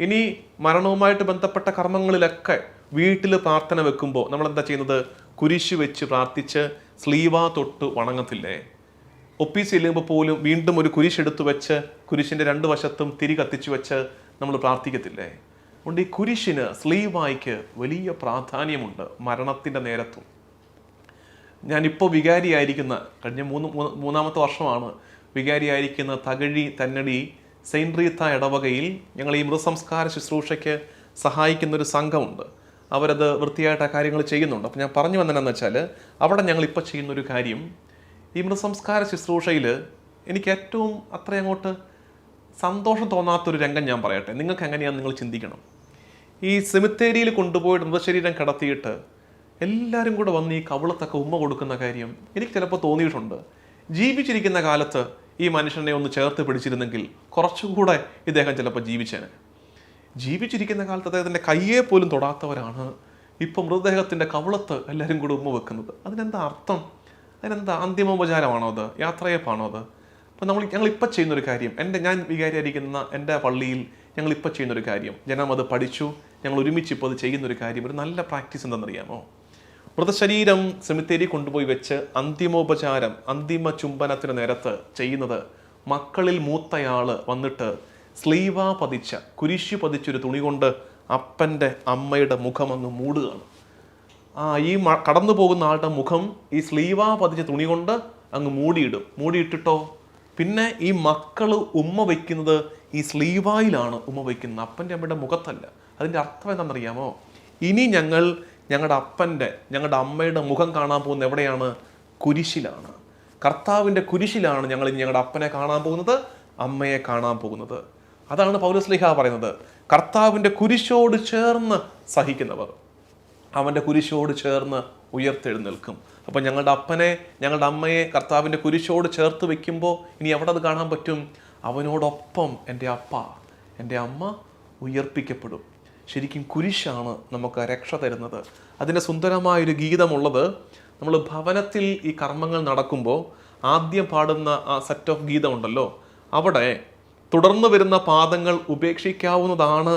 ഇനി മരണവുമായിട്ട് ബന്ധപ്പെട്ട കർമ്മങ്ങളിലൊക്കെ വീട്ടിൽ പ്രാർത്ഥന വെക്കുമ്പോൾ നമ്മൾ എന്താ ചെയ്യുന്നത്? കുരിശ് വെച്ച് പ്രാർത്ഥിച്ച് സ്ലീവ തൊട്ട് വണങ്ങത്തില്ലേ? ഒപ്പീസ് ചെല്ലുമ്പോൾ പോലും വീണ്ടും ഒരു കുരിശെടുത്ത് വെച്ച് കുരിശിൻ്റെ രണ്ട് വശത്തും തിരി കത്തിച്ചു വെച്ച് നമ്മൾ പ്രാർത്ഥിക്കത്തില്ലേ? അതുകൊണ്ട് ഈ കുരിശിന്, സ്ലീവായ്ക്ക് വലിയ പ്രാധാന്യമുണ്ട് മരണത്തിൻ്റെ നേരത്തും. ഞാനിപ്പോൾ വികാരിയായിരിക്കുന്ന, കഴിഞ്ഞ മൂന്നാമത്തെ വർഷമാണ് വികാരിയായിരിക്കുന്ന തകഴി തന്നടി സെയിൻറ്റ് റീത്ത ഇടവകയിൽ ഞങ്ങൾ ഈ മൃതസംസ്കാര ശുശ്രൂഷയ്ക്ക് സഹായിക്കുന്നൊരു സംഘമുണ്ട്. അവരത് വൃത്തിയായിട്ട് ആ കാര്യങ്ങൾ ചെയ്യുന്നുണ്ട്. അപ്പോൾ ഞാൻ പറഞ്ഞു വന്നതെന്ന് വെച്ചാൽ, അവിടെ ഞങ്ങളിപ്പോൾ ചെയ്യുന്നൊരു കാര്യം, ഈ മൃതസംസ്കാര ശുശ്രൂഷയിൽ എനിക്ക് ഏറ്റവും അത്രയങ്ങോട്ട് സന്തോഷം തോന്നാത്തൊരു രംഗം ഞാൻ പറയട്ടെ. നിങ്ങൾക്ക് എങ്ങനെയാണെന്ന് നിങ്ങൾ ചിന്തിക്കണം. ഈ സെമിത്തേരിയിൽ കൊണ്ടുപോയിട്ട് മൃതശരീരം കിടത്തിയിട്ട് എല്ലാവരും കൂടെ വന്ന് ഈ കവിളത്തൊക്കെ ഉമ്മ കൊടുക്കുന്ന കാര്യം എനിക്ക് ചിലപ്പോൾ തോന്നിയിട്ടുണ്ട്. ജീവിച്ചിരിക്കുന്ന കാലത്ത് ഈ മനുഷ്യനെ ഒന്ന് ചേർത്ത് പിടിച്ചിരുന്നെങ്കിൽ കുറച്ചുകൂടെ ഇദ്ദേഹം ചിലപ്പോൾ ജീവിച്ചേനെ. ജീവിച്ചിരിക്കുന്ന കാലത്ത് അദ്ദേഹത്തിൻ്റെ കയ്യെ പോലും തൊടാത്തവരാണ് ഇപ്പം മൃതദേഹത്തിൻ്റെ കവിളത്ത് എല്ലാവരും കൂടെ ഉമ്മ വെക്കുന്നത്. അതിനെന്താ അർത്ഥം? അതിനെന്താ അന്തിമോപചാരമാണോ അത്? യാത്രയപ്പാണോ അത്? അപ്പോൾ ഞങ്ങളിപ്പോൾ ചെയ്യുന്നൊരു കാര്യം, ഞാൻ വികാരിയായിരിക്കുന്ന എൻ്റെ പള്ളിയിൽ ഞങ്ങളിപ്പോൾ ചെയ്യുന്നൊരു കാര്യം, ജനം അത് പഠിച്ചു, ഞങ്ങൾ ഒരുമിച്ച് ഇപ്പോൾ അത് ചെയ്യുന്നൊരു കാര്യം, ഒരു നല്ല പ്രാക്ടീസ് എന്താണെന്നറിയാമോ? മൃതശരീരം സെമിത്തേരി കൊണ്ടുപോയി വെച്ച് അന്തിമോപചാരം, അന്തിമ ചുംബനത്തിന് നേരത്ത് ചെയ്യുന്നത്, മക്കളിൽ മൂത്തയാൾ വന്നിട്ട് സ്ലീവ പതിച്ച, കുരിശു പതിച്ചൊരു തുണി കൊണ്ട് അപ്പൻ്റെ അമ്മയുടെ മുഖം അങ്ങ് മൂടുകയാണ്. ഈ കടന്നു പോകുന്ന ആളുടെ മുഖം ഈ സ്ലീവ പതിച്ച തുണി കൊണ്ട് അങ്ങ് മൂടിയിടും. മൂടിയിട്ടിട്ടോ പിന്നെ ഈ മക്കൾ ഉമ്മ വയ്ക്കുന്നത് ഈ സ്ലീവായിലാണ് ഉമ്മ വയ്ക്കുന്നത്, അപ്പൻ്റെ അമ്മയുടെ മുഖത്തല്ല. അതിൻ്റെ അർത്ഥം എന്താണെന്നറിയാമോ? ഇനി ഞങ്ങളുടെ ഞങ്ങളുടെ അമ്മയുടെ മുഖം കാണാൻ പോകുന്നത് എവിടെയാണ്? കുരിശിലാണ്. കർത്താവിൻ്റെ കുരിശിലാണ് ഞങ്ങൾ ഇനി ഞങ്ങളുടെ അപ്പനെ കാണാൻ പോകുന്നത്, അമ്മയെ കാണാൻ പോകുന്നത്. അതാണ് പൗലോസ്ലീഹ പറയുന്നത്, കർത്താവിൻ്റെ കുരിശോട് ചേർന്ന് സഹിക്കുന്നവർ അവൻ്റെ കുരിശോട് ചേർന്ന് ഉയർത്തെഴുന്നേൽക്കും. അപ്പം ഞങ്ങളുടെ അപ്പനെ, ഞങ്ങളുടെ അമ്മയെ കർത്താവിൻ്റെ കുരിശോട് ചേർത്ത് വെക്കുമ്പോൾ ഇനി എവിടെ അത് കാണാൻ പറ്റും? അവനോടൊപ്പം എൻ്റെ അമ്മ ഉയർപ്പിക്കപ്പെടും. ശരിക്കും കുരിശാണ് നമുക്ക് രക്ഷ തരുന്നത്. അതിൻ്റെ സുന്ദരമായൊരു ഗീതമുള്ളത്, നമ്മൾ ഭവനത്തിൽ ഈ കർമ്മങ്ങൾ നടക്കുമ്പോൾ ആദ്യം പാടുന്ന ആ സെറ്റ് ഓഫ് ഗീതമുണ്ടല്ലോ, അവിടെ തുടർന്ന് വരുന്ന പാദങ്ങൾ ഉപേക്ഷിക്കാവുന്നതാണ്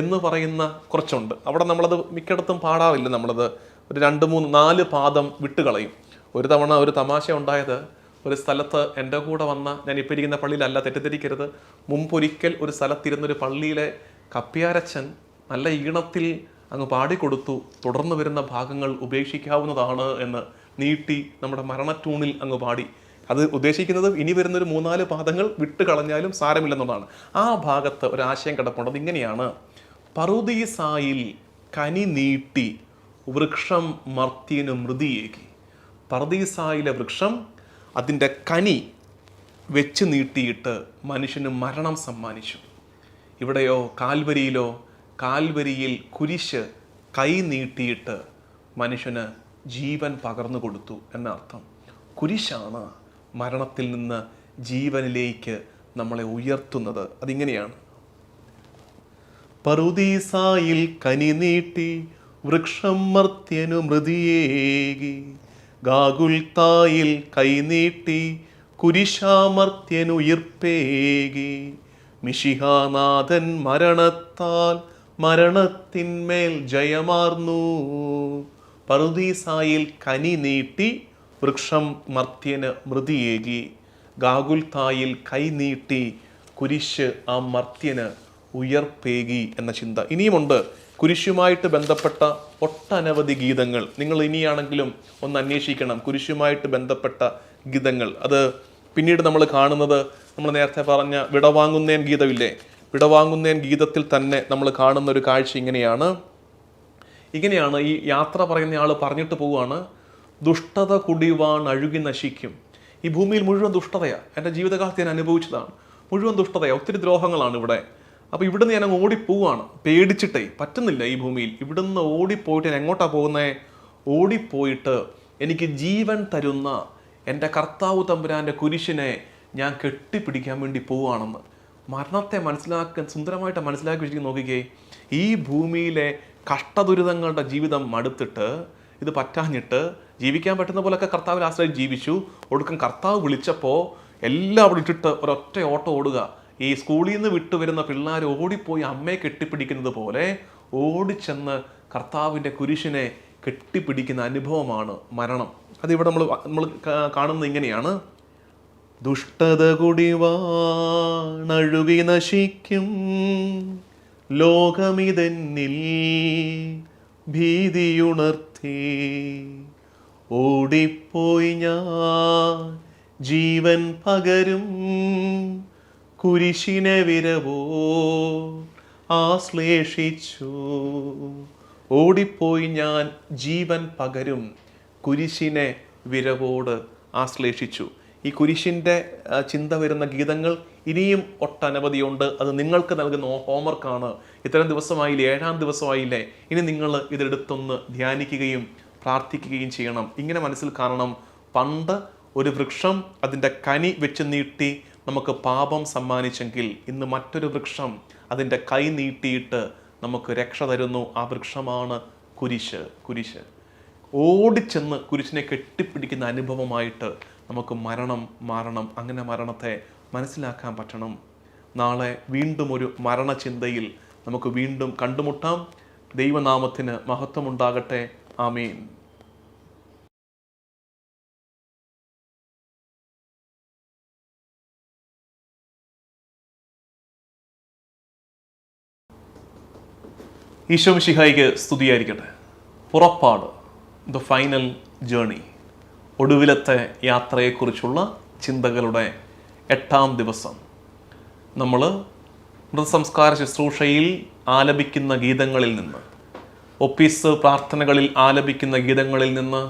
എന്ന് പറയുന്ന കുറച്ചുണ്ട്. അവിടെ നമ്മളത് മിക്കയിടത്തും പാടാറില്ല. നമ്മളത് ഒരു 2, 3, 4 പാദം വിട്ടുകളയും. ഒരു തവണ ഒരു തമാശ ഉണ്ടായത്, ഒരു സ്ഥലത്ത് എൻ്റെ കൂടെ വന്ന, ഞാൻ ഇപ്പോൾ ഇരിക്കുന്ന പള്ളിയിലല്ല, തെറ്റിദ്ധരിക്കരുത്, മുമ്പൊരിക്കൽ ഒരു സ്ഥലത്തിരുന്നൊരു പള്ളിയിലെ കപ്പ്യാരച്ചൻ നല്ല ഈണത്തിൽ അങ്ങ് പാടിക്കൊടുത്തു, തുടർന്ന് വരുന്ന ഭാഗങ്ങൾ ഉപേക്ഷിക്കാവുന്നതാണ് എന്ന് നീട്ടി നമ്മുടെ മരണറ്റൂണിൽ അങ്ങ് പാടി. അത് ഉദ്ദേശിക്കുന്നത് ഇനി വരുന്നൊരു 3-4 പാദങ്ങൾ വിട്ട് കളഞ്ഞാലും സാരമില്ലെന്നുള്ളതാണ്. ആ ഭാഗത്ത് ഒരാശയം കിടപ്പുണ്ട്. അതിങ്ങനെയാണ്: പറുദീസായിൽ കനി നീട്ടി വൃക്ഷം മർത്യനു മൃതിയേകി. പറുദീസായിലെ വൃക്ഷം അതിൻ്റെ കനി വെച്ച് നീട്ടിയിട്ട് മനുഷ്യന് മരണം സമ്മാനിച്ചു. ഇവിടെയോ കാൽവരിയിൽ കുരിശ് കൈ നീട്ടിയിട്ട് മനുഷ്യന് ജീവൻ പകർന്നു കൊടുത്തു എന്നർത്ഥം. കുരിശാണ് മരണത്തിൽ നിന്ന് ജീവനിലേക്ക് നമ്മളെ ഉയർത്തുന്നത്. അതിങ്ങനെയാണ്: പറുദീസായിൽ കനി നീട്ടി വൃക്ഷം മർത്യനു മൃതിയേകി, ഗാഗുൽത്തായിൽ കൈനീട്ടി കുരിശാമർത്യനുയിർപ്പേകി, മിശിഹാനാഥൻ മരണത്താൽ മരണത്തിന്മേൽ ജയമാർന്നു. പറുദീസായിൽ കനി നീട്ടി വൃക്ഷം മർത്യന് മൃതിയേകി, ഗാഗുൽത്തായിൽ കൈനീട്ടി കുരിശ് ആ മർത്യന് ഉയർപ്പേകി എന്ന ചിന്ത. ഇനിയുമുണ്ട് കുരിശുമായിട്ട് ബന്ധപ്പെട്ട ഒട്ടനവധി ഗീതങ്ങൾ. നിങ്ങൾ ഇനിയാണെങ്കിലും ഒന്ന് അന്വേഷിക്കണം കുരിശുമായിട്ട് ബന്ധപ്പെട്ട ഗീതങ്ങൾ. അത് പിന്നീട് നമ്മൾ കാണുന്നത്, നമ്മൾ നേരത്തെ പറഞ്ഞ വിടവാങ്ങുന്നേൻ ഗീതമില്ലേ, വിടവാങ്ങുന്നേൻ ഗീതത്തിൽ തന്നെ നമ്മൾ കാണുന്ന ഒരു കാഴ്ച ഇങ്ങനെയാണ്. ഈ യാത്ര പറയുന്ന ആൾ പറഞ്ഞിട്ട് പോവുകയാണ്: ദുഷ്ടത കുടിവാൺ അഴുകി നശിക്കും, ഈ ഭൂമിയിൽ മുഴുവൻ ദുഷ്ടതയാണ്. എൻ്റെ ജീവിതകാലത്ത് ഞാൻ അനുഭവിച്ചതാണ്. മുഴുവൻ ദുഷ്ടതയാണ്, ഒത്തിരി ദ്രോഹങ്ങളാണ് ഇവിടെ. അപ്പോൾ ഇവിടുന്ന് ഞാൻ അങ്ങ് ഓടിപ്പോവാണ്, പേടിച്ചിട്ടേ പറ്റുന്നില്ല ഈ ഭൂമിയിൽ. ഇവിടുന്ന് ഓടിപ്പോയിട്ട് ഞാൻ എങ്ങോട്ടാണ് പോകുന്നത്? ഓടിപ്പോയിട്ട് എനിക്ക് ജീവൻ തരുന്ന എൻ്റെ കർത്താവ് തമ്പുരാൻ്റെ കുരിശിനെ ഞാൻ കെട്ടിപ്പിടിക്കാൻ വേണ്ടി പോവുകയാണെന്ന്. മരണത്തെ സുന്ദരമായിട്ട് മനസ്സിലാക്കി വെച്ചിരിക്കുന്ന നോക്കിക്കേ. ഈ ഭൂമിയിലെ കഷ്ടദുരിതങ്ങളുടെ ജീവിതം മടുത്തിട്ട്, ഇത് പറ്റാഞ്ഞിട്ട്, ജീവിക്കാൻ പറ്റുന്ന പോലൊക്കെ കർത്താവിൽ ആശ്രയം ജീവിച്ചു. ഒടുക്കം കർത്താവ് വിളിച്ചപ്പോൾ എല്ലാം അവിടെ ഇട്ടിട്ട് ഒരൊറ്റ ഓട്ടം ഓടുക. ഈ സ്കൂളിൽ നിന്ന് വിട്ടുവരുന്ന പിള്ളേർ ഓടിപ്പോയി അമ്മയെ കെട്ടിപ്പിടിക്കുന്നത് പോലെ ഓടിച്ചെന്ന് കർത്താവിൻ്റെ കുരിശിനെ കെട്ടിപ്പിടിക്കുന്ന അനുഭവമാണ് മരണം. അതിവിടെ നമ്മൾ കാണുന്നത് ഇങ്ങനെയാണ്. ദുഷ്ടത കുടിവാണഴുകി നശിക്കും ലോകമിതെന്നിൽ ഭീതിയുണർത്തി, ഓടിപ്പോയി ഞാൻ ജീവൻ പകരും കുരിശിനെ വിരവോ ആശ്ലേഷിച്ചു. ഓടിപ്പോയി ഞാൻ ജീവൻ പകരും കുരിശിനെ വിരവോട് ആശ്ലേഷിച്ചു. ഈ കുരിശിൻ്റെ ചിന്ത വരുന്ന ഗീതങ്ങൾ ഇനിയും ഒട്ടനവധിയുണ്ട്. അത് നിങ്ങൾക്ക് നൽകുന്ന ഹോംവർക്കാണ്. ഇത്തരം ദിവസമായില്ലേ, 7-ാം ദിവസമായില്ലേ, ഇനി നിങ്ങൾ ഇതെടുത്തൊന്ന് ധ്യാനിക്കുകയും പ്രാർത്ഥിക്കുകയും ചെയ്യണം. ഇങ്ങനെ മനസ്സിൽ കാണണം, പണ്ട് ഒരു വൃക്ഷം അതിൻ്റെ കനി വെച്ച് നീട്ടി നമുക്ക് പാപം സമ്മാനിച്ചെങ്കിൽ ഇന്ന് മറ്റൊരു വൃക്ഷം അതിൻ്റെ കൈ നീട്ടിയിട്ട് നമുക്ക് രക്ഷ തരുന്നു. ആ വൃക്ഷമാണ് കുരിശ്. ഓടിച്ചെന്ന് കുരിശിനെ കെട്ടിപ്പിടിക്കുന്ന അനുഭവമായിട്ട് നമുക്ക് മരണം മാറണം. അങ്ങനെ മരണത്തെ മനസ്സിലാക്കാൻ പറ്റണം. നാളെ വീണ്ടും ഒരു മരണചിന്തയിൽ നമുക്ക് വീണ്ടും കണ്ടുമുട്ടാം. ദൈവനാമത്തിന് മഹത്വമുണ്ടാകട്ടെ. ആമേൻ. ഈശോ മിശിഹായിക്ക് സ്തുതിയായിരിക്കട്ടെ. പുറപ്പാട്, ദ ഫൈനൽ ജേണി, ഒടുവിലത്തെ യാത്രയെക്കുറിച്ചുള്ള ചിന്തകളുടെ 8-ാം ദിവസം. നമ്മൾ മൃതസംസ്കാര ശുശ്രൂഷയിൽ ആലപിക്കുന്ന ഗീതങ്ങളിൽ നിന്ന്, ഒപ്പീസ് പ്രാർത്ഥനകളിൽ ആലപിക്കുന്ന ഗീതങ്ങളിൽ നിന്ന്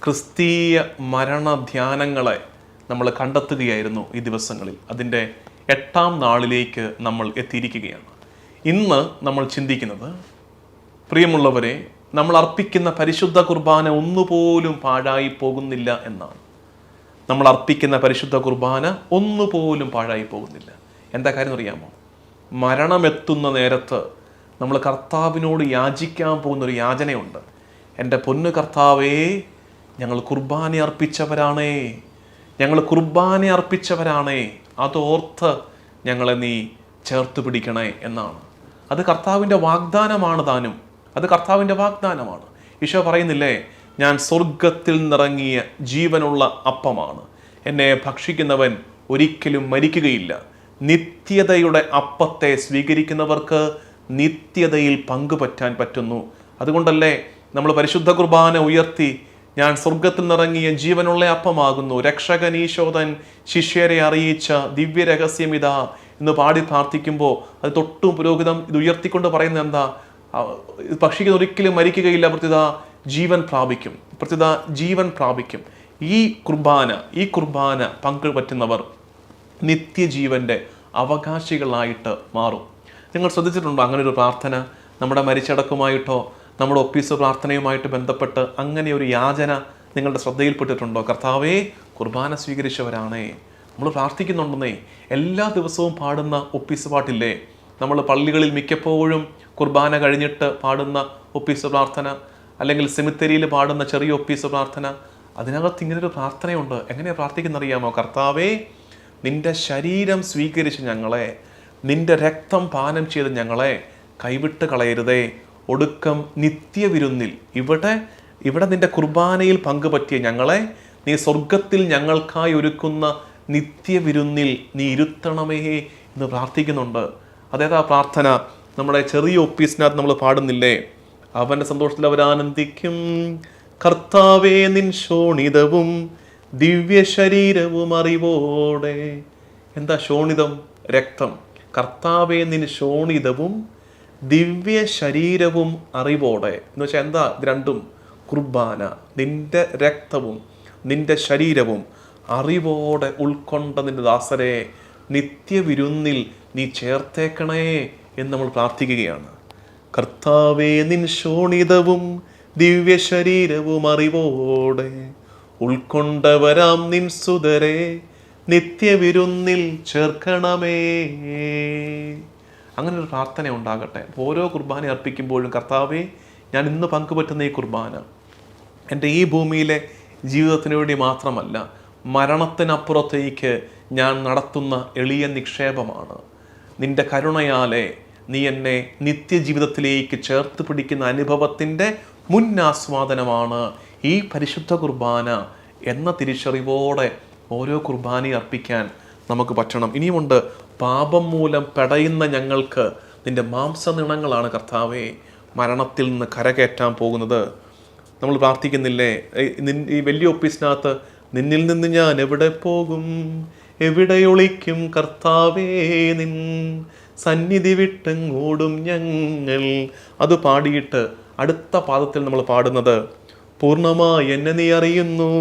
ക്രിസ്തീയ മരണധ്യാനങ്ങളെ നമ്മൾ കണ്ടെത്തുകയായിരുന്നു ഈ ദിവസങ്ങളിൽ. അതിൻ്റെ 8-ാം നാളിലേക്ക് നമ്മൾ എത്തിയിരിക്കുകയാണ്. ഇന്ന് നമ്മൾ ചിന്തിക്കുന്നത്, പ്രിയമുള്ളവരെ, നമ്മൾ അർപ്പിക്കുന്ന പരിശുദ്ധ കുർബാന ഒന്നുപോലും പാഴായി പോകുന്നില്ല എന്നാണ്. നമ്മൾ അർപ്പിക്കുന്ന പരിശുദ്ധ കുർബാന ഒന്നുപോലും പാഴായി പോകുന്നില്ല. എന്താ കാര്യം അറിയാമോ? മരണമെത്തുന്ന നേരത്ത് നമ്മൾ കർത്താവിനോട് യാചിക്കാൻ പോകുന്നൊരു യാചനയുണ്ട്. എൻ്റെ പൊന്നു കർത്താവേ, ഞങ്ങൾ കുർബാന അർപ്പിച്ചവരാണേ, അതോർത്ത് ഞങ്ങളെ നീ ചേർത്ത് പിടിക്കണേ എന്നാണ്. അത് കർത്താവിൻ്റെ വാഗ്ദാനമാണ് താനും. അത് കർത്താവിൻ്റെ വാഗ്ദാനമാണ്. ഈശോ പറയുന്നില്ലേ, ഞാൻ സ്വർഗത്തിൽ നിറങ്ങിയ ജീവനുള്ള അപ്പമാണ്, എന്നെ ഭക്ഷിക്കുന്നവൻ ഒരിക്കലും മരിക്കുകയില്ല. നിത്യതയുടെ അപ്പത്തെ സ്വീകരിക്കുന്നവർക്ക് നിത്യതയിൽ പങ്കുപറ്റാൻ പറ്റുന്നു. അതുകൊണ്ടല്ലേ നമ്മൾ പരിശുദ്ധ കുർബാന ഉയർത്തി, ഞാൻ സ്വർഗത്തിൽ നിറങ്ങിയ ജീവനുള്ള അപ്പമാകുന്നു, രക്ഷകൻ ഈശോതൻ ശിഷ്യരെ അറിയിച്ച ദിവ്യരഹസ്യം ഇതാ എന്ന് പാടി പ്രാർത്ഥിക്കുമ്പോൾ അത് തൊട്ടും പുരോഹിതം ഇത് ഉയർത്തിക്കൊണ്ട് പറയുന്നത് എന്താ? ഭക്ഷിക്കുന്ന ഒരിക്കലും മരിക്കുകയില്ല, പ്രത്യുത ജീവൻ പ്രാപിക്കും. ഈ കുർബാന പങ്കുപറ്റുന്നവർ നിത്യജീവന്റെ അവകാശികളായിട്ട് മാറും. നിങ്ങൾ ശ്രദ്ധിച്ചിട്ടുണ്ടോ അങ്ങനെ ഒരു പ്രാർത്ഥന? നമ്മുടെ മരിച്ചടക്കുമായിട്ടോ നമ്മുടെ ഒപ്പീസ് പ്രാർത്ഥനയുമായിട്ട് ബന്ധപ്പെട്ട് അങ്ങനെ ഒരു യാചന നിങ്ങളുടെ ശ്രദ്ധയിൽപ്പെട്ടിട്ടുണ്ടോ? കർത്താവേ, കുർബാന സ്വീകരിച്ചവരാണേ, നമ്മൾ പ്രാർത്ഥിക്കുന്നുണ്ടെന്നേ. എല്ലാ ദിവസവും പാടുന്ന ഒപ്പീസ് പാട്ടില്ലേ, നമ്മൾ പള്ളികളിൽ മിക്കപ്പോഴും കുർബാന കഴിഞ്ഞിട്ട് പാടുന്ന ഒപ്പീസ് പ്രാർത്ഥന, അല്ലെങ്കിൽ സെമിത്തേരിയിൽ പാടുന്ന ചെറിയ ഒപ്പീസ് പ്രാർത്ഥന, അതിനകത്ത് ഇങ്ങനൊരു പ്രാർത്ഥനയുണ്ട്. എങ്ങനെയാണ് പ്രാർത്ഥിക്കുന്നറിയാമോ? കർത്താവേ, നിന്റെ ശരീരം സ്വീകരിച്ച് ഞങ്ങളെ, നിന്റെ രക്തം പാനം ചെയ്ത് ഞങ്ങളെ കൈവിട്ട് കളയരുതേ. ഒടുക്കം നിത്യവിരുന്നിൽ ഇവിടെ നിന്റെ കുർബാനയിൽ പങ്കുപറ്റിയ ഞങ്ങളെ നീ സ്വർഗത്തിൽ ഞങ്ങൾക്കായി ഒരുക്കുന്ന നിത്യവിരുന്നിൽ നീ ഇരുത്തണമേ എന്ന് പ്രാർത്ഥിക്കുന്നുണ്ട്. അതേതാ പ്രാർത്ഥന? നമ്മുടെ ചെറിയ ഒപ്പീസിനകത്ത് നമ്മൾ പാടുന്നില്ലേ, അവൻ്റെ സന്തോഷത്തിൽ അവരാനന്ദിക്കും, കർത്താവേ നിൻ ശോണിതവും ദിവ്യ ശരീരവും അറിവോടെ. എന്താ ശോണിതം? രക്തം. കർത്താവേ നിൻ ശോണിതവും ദിവ്യ ശരീരവും അറിവോടെ എന്ന് വെച്ചാൽ എന്താ? ഇത് രണ്ടും കുർബാന. നിന്റെ രക്തവും നിന്റെ ശരീരവും അറിവോടെ ഉൾക്കൊണ്ട നിന്റെ ദാസരെ നിത്യവിരുന്നിൽ നീ ചേർത്തേക്കണേ എന്ന് നമ്മൾ പ്രാർത്ഥിക്കുകയാണ്. കർത്താവേ, നിൻ ശോണിതവും ദിവ്യ ശരീരവും അറിവോടെ ഉൾക്കൊണ്ടവരാം നിൻ സുതരെ നിത്യവിരുന്നിൽ ചേർക്കണമേ. അങ്ങനെ ഒരു പ്രാർത്ഥന ഉണ്ടാകട്ടെ. ഓരോ കുർബാന അർപ്പിക്കുമ്പോഴും കർത്താവേ, ഞാൻ ഇന്ന് പങ്കുപറ്റുന്ന ഈ കുർബാന എൻ്റെ ഈ ഭൂമിയിലെ ജീവിതത്തിന് വേണ്ടി മാത്രമല്ല, മരണത്തിനപ്പുറത്തേക്ക് ഞാൻ നടത്തുന്ന എളിയ നിക്ഷേപമാണ്. നിൻ്റെ കരുണയാലെ നീ എന്നെ നിത്യജീവിതത്തിലേക്ക് ചേർത്ത് പിടിക്കുന്ന അനുഭവത്തിൻ്റെ മുന്നാസ്വാദനമാണ് ഈ പരിശുദ്ധ കുർബാന എന്ന തിരിച്ചറിവോടെ ഓരോ കുർബാനയും അർപ്പിക്കാൻ നമുക്ക് പറ്റണം. ഇനിയുമുണ്ട്, പാപം മൂലം പെടയുന്ന ഞങ്ങൾക്ക് നിൻ്റെ മാംസനിണങ്ങളാണ് കർത്താവേ മരണത്തിൽ നിന്ന് കരകയറ്റാൻ പോകുന്നത്. നമ്മൾ പ്രാർത്ഥിക്കുന്നില്ലേ ഈ വലിയ ഒപ്പീസിനകത്ത്, നിന്നിൽ നിന്ന് ഞാൻ എവിടെ പോകും, എവിടെ ഒളിക്കും കർത്താവേ, നിൻ സന്നിധി വിട്ടെങ്ങോടും ഞങ്ങൾ. അത് പാടിയിട്ട് അടുത്ത പാദത്തിൽ നമ്മൾ പാടുന്നത്, പൂർണ്ണമായി എന്നെ നീ അറിയുന്നു,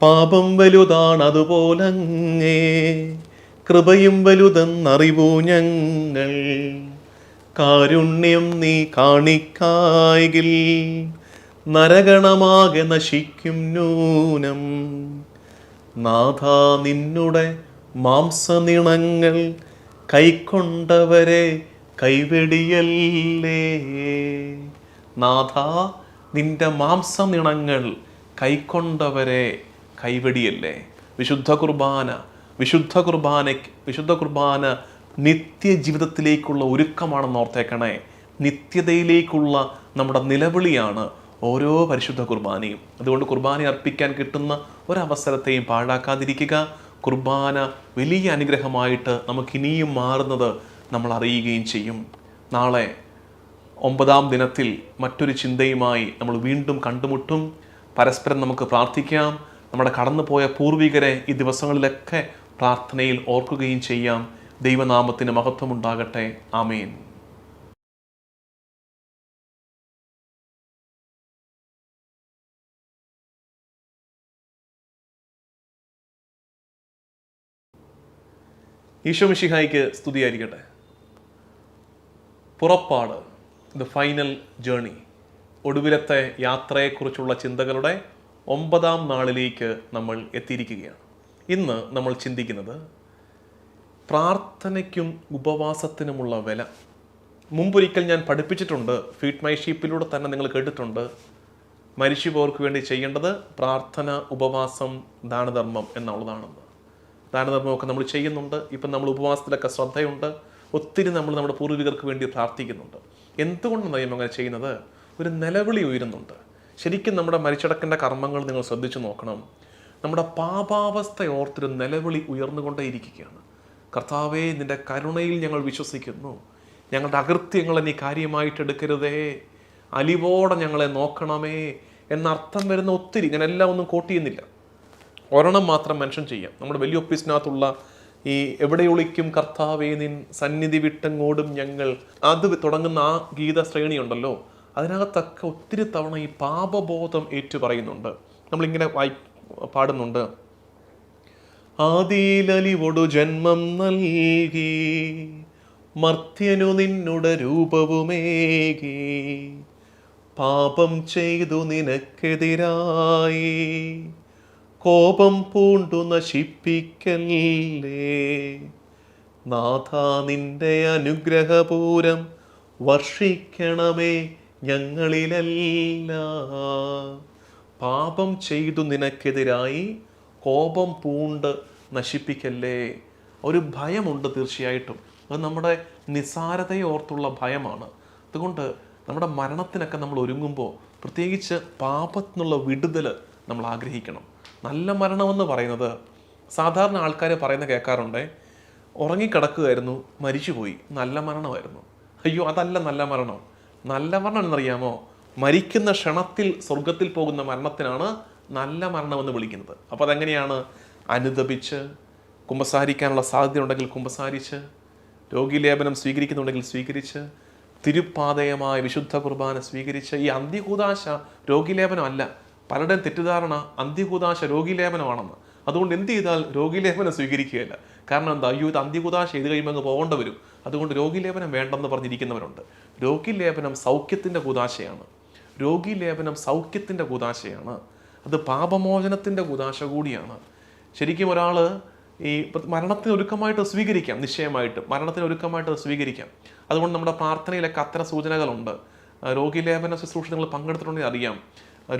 പാപം വലുതാണ് അതുപോലങ്ങേ, കൃപയും വലുതെന്നറിവൂ ഞങ്ങൾ, കാരുണ്യം നീ കാണിക്കായെങ്കിൽ നരകണമാകെ നശിക്കും നൂനം. നാഥാ, നിന്നുടെ മാംസനിണങ്ങൾ കൈക്കൊണ്ടവരെ കൈവെടിയല്ലേ. നാഥാ, നിന്റെ മാംസനിണങ്ങൾ കൈക്കൊണ്ടവരെ കൈവെടിയല്ലേ. വിശുദ്ധ കുർബാന നിത്യജീവിതത്തിലേക്കുള്ള ഒരുക്കമാണെന്ന് ഓർത്തേക്കണേ. നിത്യതയിലേക്കുള്ള നമ്മുടെ നിലവിളിയാണ് ഓരോ പരിശുദ്ധ കുർബാനയും. അതുകൊണ്ട് കുർബാന അർപ്പിക്കാൻ കിട്ടുന്ന ഒരവസരത്തെയും പാഴാക്കാതിരിക്കുക. കുർബാന വലിയ അനുഗ്രഹമായിട്ട് നമുക്കിനിയും മാറുന്നത് നമ്മൾ അറിയുകയും ചെയ്യും. നാളെ 9-ാം ദിനത്തിൽ മറ്റൊരു ചിന്തയുമായി നമ്മൾ വീണ്ടും കണ്ടുമുട്ടും. പരസ്പരം നമുക്ക് പ്രാർത്ഥിക്കാം. നമ്മുടെ കടന്നുപോയ പൂർവികരെ ഈ ദിവസങ്ങളിലൊക്കെ പ്രാർത്ഥനയിൽ ഓർക്കുകയും ചെയ്യാം. ദൈവനാമത്തിന് മഹത്വമുണ്ടാകട്ടെ. ആമേൻ. ഈശോ മിശിഹായ്ക്ക് സ്തുതിയായിരിക്കട്ടെ. പുറപ്പാട്, ദ ഫൈനൽ ജേണി, ഒടുവിലത്തെ യാത്രയെക്കുറിച്ചുള്ള ചിന്തകളുടെ 9-ാം നാളിലേക്ക് നമ്മൾ എത്തിയിരിക്കുകയാണ്. ഇന്ന് നമ്മൾ ചിന്തിക്കുന്നത് പ്രാർത്ഥനയ്ക്കും ഉപവാസത്തിനുമുള്ള വില. മുമ്പൊരിക്കൽ ഞാൻ പഠിപ്പിച്ചിട്ടുണ്ട്, ഫീഡ് മൈ ഷീപ്പിലൂടെ തന്നെ നിങ്ങൾ കേട്ടിട്ടുണ്ട്, മരിച്ചുപോർക്ക് വേണ്ടി ചെയ്യേണ്ടത് പ്രാർത്ഥന, ഉപവാസം, ദാനധർമ്മം എന്നുള്ളതാണെന്ന്. ദാനധർമ്മമൊക്കെ നമ്മൾ ചെയ്യുന്നുണ്ട്. ഇപ്പം നമ്മൾ ഉപവാസത്തിലൊക്കെ ശ്രദ്ധയുണ്ട്. ഒത്തിരി നമ്മൾ നമ്മുടെ പൂർവികർക്ക് വേണ്ടി പ്രാർത്ഥിക്കുന്നുണ്ട്. എന്തുകൊണ്ടാണ് ദൈവം അങ്ങനെ ചെയ്യുന്നത്? ഒരു നിലവിളി ഉയരുന്നുണ്ട്. ശരിക്കും നമ്മുടെ മരിച്ചടക്കേണ്ട കർമ്മങ്ങൾ നിങ്ങൾ ശ്രദ്ധിച്ചു നോക്കണം. നമ്മുടെ പാപാവസ്ഥ ഓർത്തൊരു നിലവിളി ഉയർന്നുകൊണ്ടേയിരിക്കുകയാണ്. കർത്താവേ, നിൻ്റെ കരുണയിൽ ഞങ്ങൾ വിശ്വസിക്കുന്നു, ഞങ്ങളുടെ അകൃത്യങ്ങളെ നീ കാര്യമായിട്ട് എടുക്കരുതേ, അലിവോടെ ഞങ്ങളെ നോക്കണമേ എന്നർത്ഥം വരുന്ന ഒത്തിരി, ഞാൻ എല്ലാം ഒന്നും കോട്ട് ചെയ്യുന്നില്ല, ഒരെണ്ണം മാത്രം മെൻഷൻ ചെയ്യാം. നമ്മുടെ വലിയ ഒപ്പീസിനകത്തുള്ള ഈ എവിടെ ഒളിക്കും കർത്താവേ, നിൻ സന്നിധി വിട്ടെങ്ങോടും ഞങ്ങൾ, അത് തുടങ്ങുന്ന ആ ഗീത ശ്രേണി ഉണ്ടല്ലോ, അതിനകത്തൊക്കെ ഒത്തിരി തവണ ഈ പാപബോധം ഏറ്റു പറയുന്നുണ്ട്. നമ്മളിങ്ങനെ പാടുന്നുണ്ട്, ആദിയിലലിവൊടു ജന്മം നൽകി മർത്യനു നിന്നുടെ രൂപവുമേകി, പാപം ചെയ്തു നിനക്കെതിരായി കോപം പൂണ്ടു നശിപ്പിക്കല്ലേ. നാഥ, നിന്റെ അനുഗ്രഹപൂരം വർഷിക്കണമേ ഞങ്ങളിലെല്ലാം. പാപം ചെയ്തു നിനക്കെതിരായി കോപം പൂണ്ട് നശിപ്പിക്കല്ലേ. ഒരു ഭയമുണ്ട് തീർച്ചയായിട്ടും. അത് നമ്മുടെ നിസ്സാരതയെ ഓർത്തുള്ള ഭയമാണ്. അതുകൊണ്ട് നമ്മുടെ മരണത്തിനൊക്കെ നമ്മൾ ഒരുങ്ങുമ്പോൾ പ്രത്യേകിച്ച് പാപത്തിനുള്ള വിടുതൽ നമ്മൾ ആഗ്രഹിക്കണം. നല്ല മരണമെന്ന് പറയുന്നത് സാധാരണ ആൾക്കാർ പറയുന്ന കേൾക്കാറുണ്ട്, ഉറങ്ങിക്കിടക്കുകയായിരുന്നു, മരിച്ചുപോയി, നല്ല മരണമായിരുന്നു. അയ്യോ, അതല്ല നല്ല മരണം. നല്ല മരണം എന്നറിയാമോ? മരിക്കുന്ന ക്ഷണത്തിൽ സ്വർഗത്തിൽ പോകുന്ന മരണത്തിനാണ് നല്ല മരണമെന്ന് വിളിക്കുന്നത്. അപ്പോൾ അതെങ്ങനെയാണ്? അനുദപിച്ച്, കുമ്പസാരിക്കാനുള്ള സാധ്യത ഉണ്ടെങ്കിൽ കുമ്പസാരിച്ച്, രോഗീലേപനം സ്വീകരിക്കുന്നുണ്ടെങ്കിൽ സ്വീകരിച്ച്, തിരുപ്പാതയമായ വിശുദ്ധ കുർബാന സ്വീകരിച്ച്. ഈ അന്ത്യകൂദാശ രോഗീലേപനം അല്ല. പലരുടെയും തെറ്റിദ്ധാരണ അന്ത്യകൂദാശ രോഗീലേപനമാണെന്ന്. അതുകൊണ്ട് എന്ത് ചെയ്താൽ രോഗീലേപനം സ്വീകരിക്കുകയില്ല. കാരണം എന്താ, അയ്യോ ഇത് അന്ത്യകുദാശ ചെയ്ത് കഴിയുമ്പോൾ അങ്ങ് പോകേണ്ടി വരും, അതുകൊണ്ട് രോഗീലേപനം വേണ്ടെന്ന് പറഞ്ഞിരിക്കുന്നവരുണ്ട്. രോഗീലേപനം സൗഖ്യത്തിൻ്റെ കുദാശയാണ്. രോഗീലേപനം സൗഖ്യത്തിൻ്റെ കുദാശയാണ്. അത് പാപമോചനത്തിൻ്റെ കുദാശ കൂടിയാണ്. ശരിക്കും ഒരാൾ ഈ മരണത്തിന് ഒരുക്കമായിട്ട് സ്വീകരിക്കാം, നിശ്ചയമായിട്ട് മരണത്തിന് ഒരുക്കമായിട്ട് സ്വീകരിക്കാം. അതുകൊണ്ട് നമ്മുടെ പ്രാർത്ഥനയിലൊക്കെ അത്തരം സൂചനകളുണ്ട്. രോഗീലേപന ശുശ്രൂഷ നിങ്ങൾ പങ്കെടുത്തിട്ടുണ്ടെങ്കിൽ അറിയാം.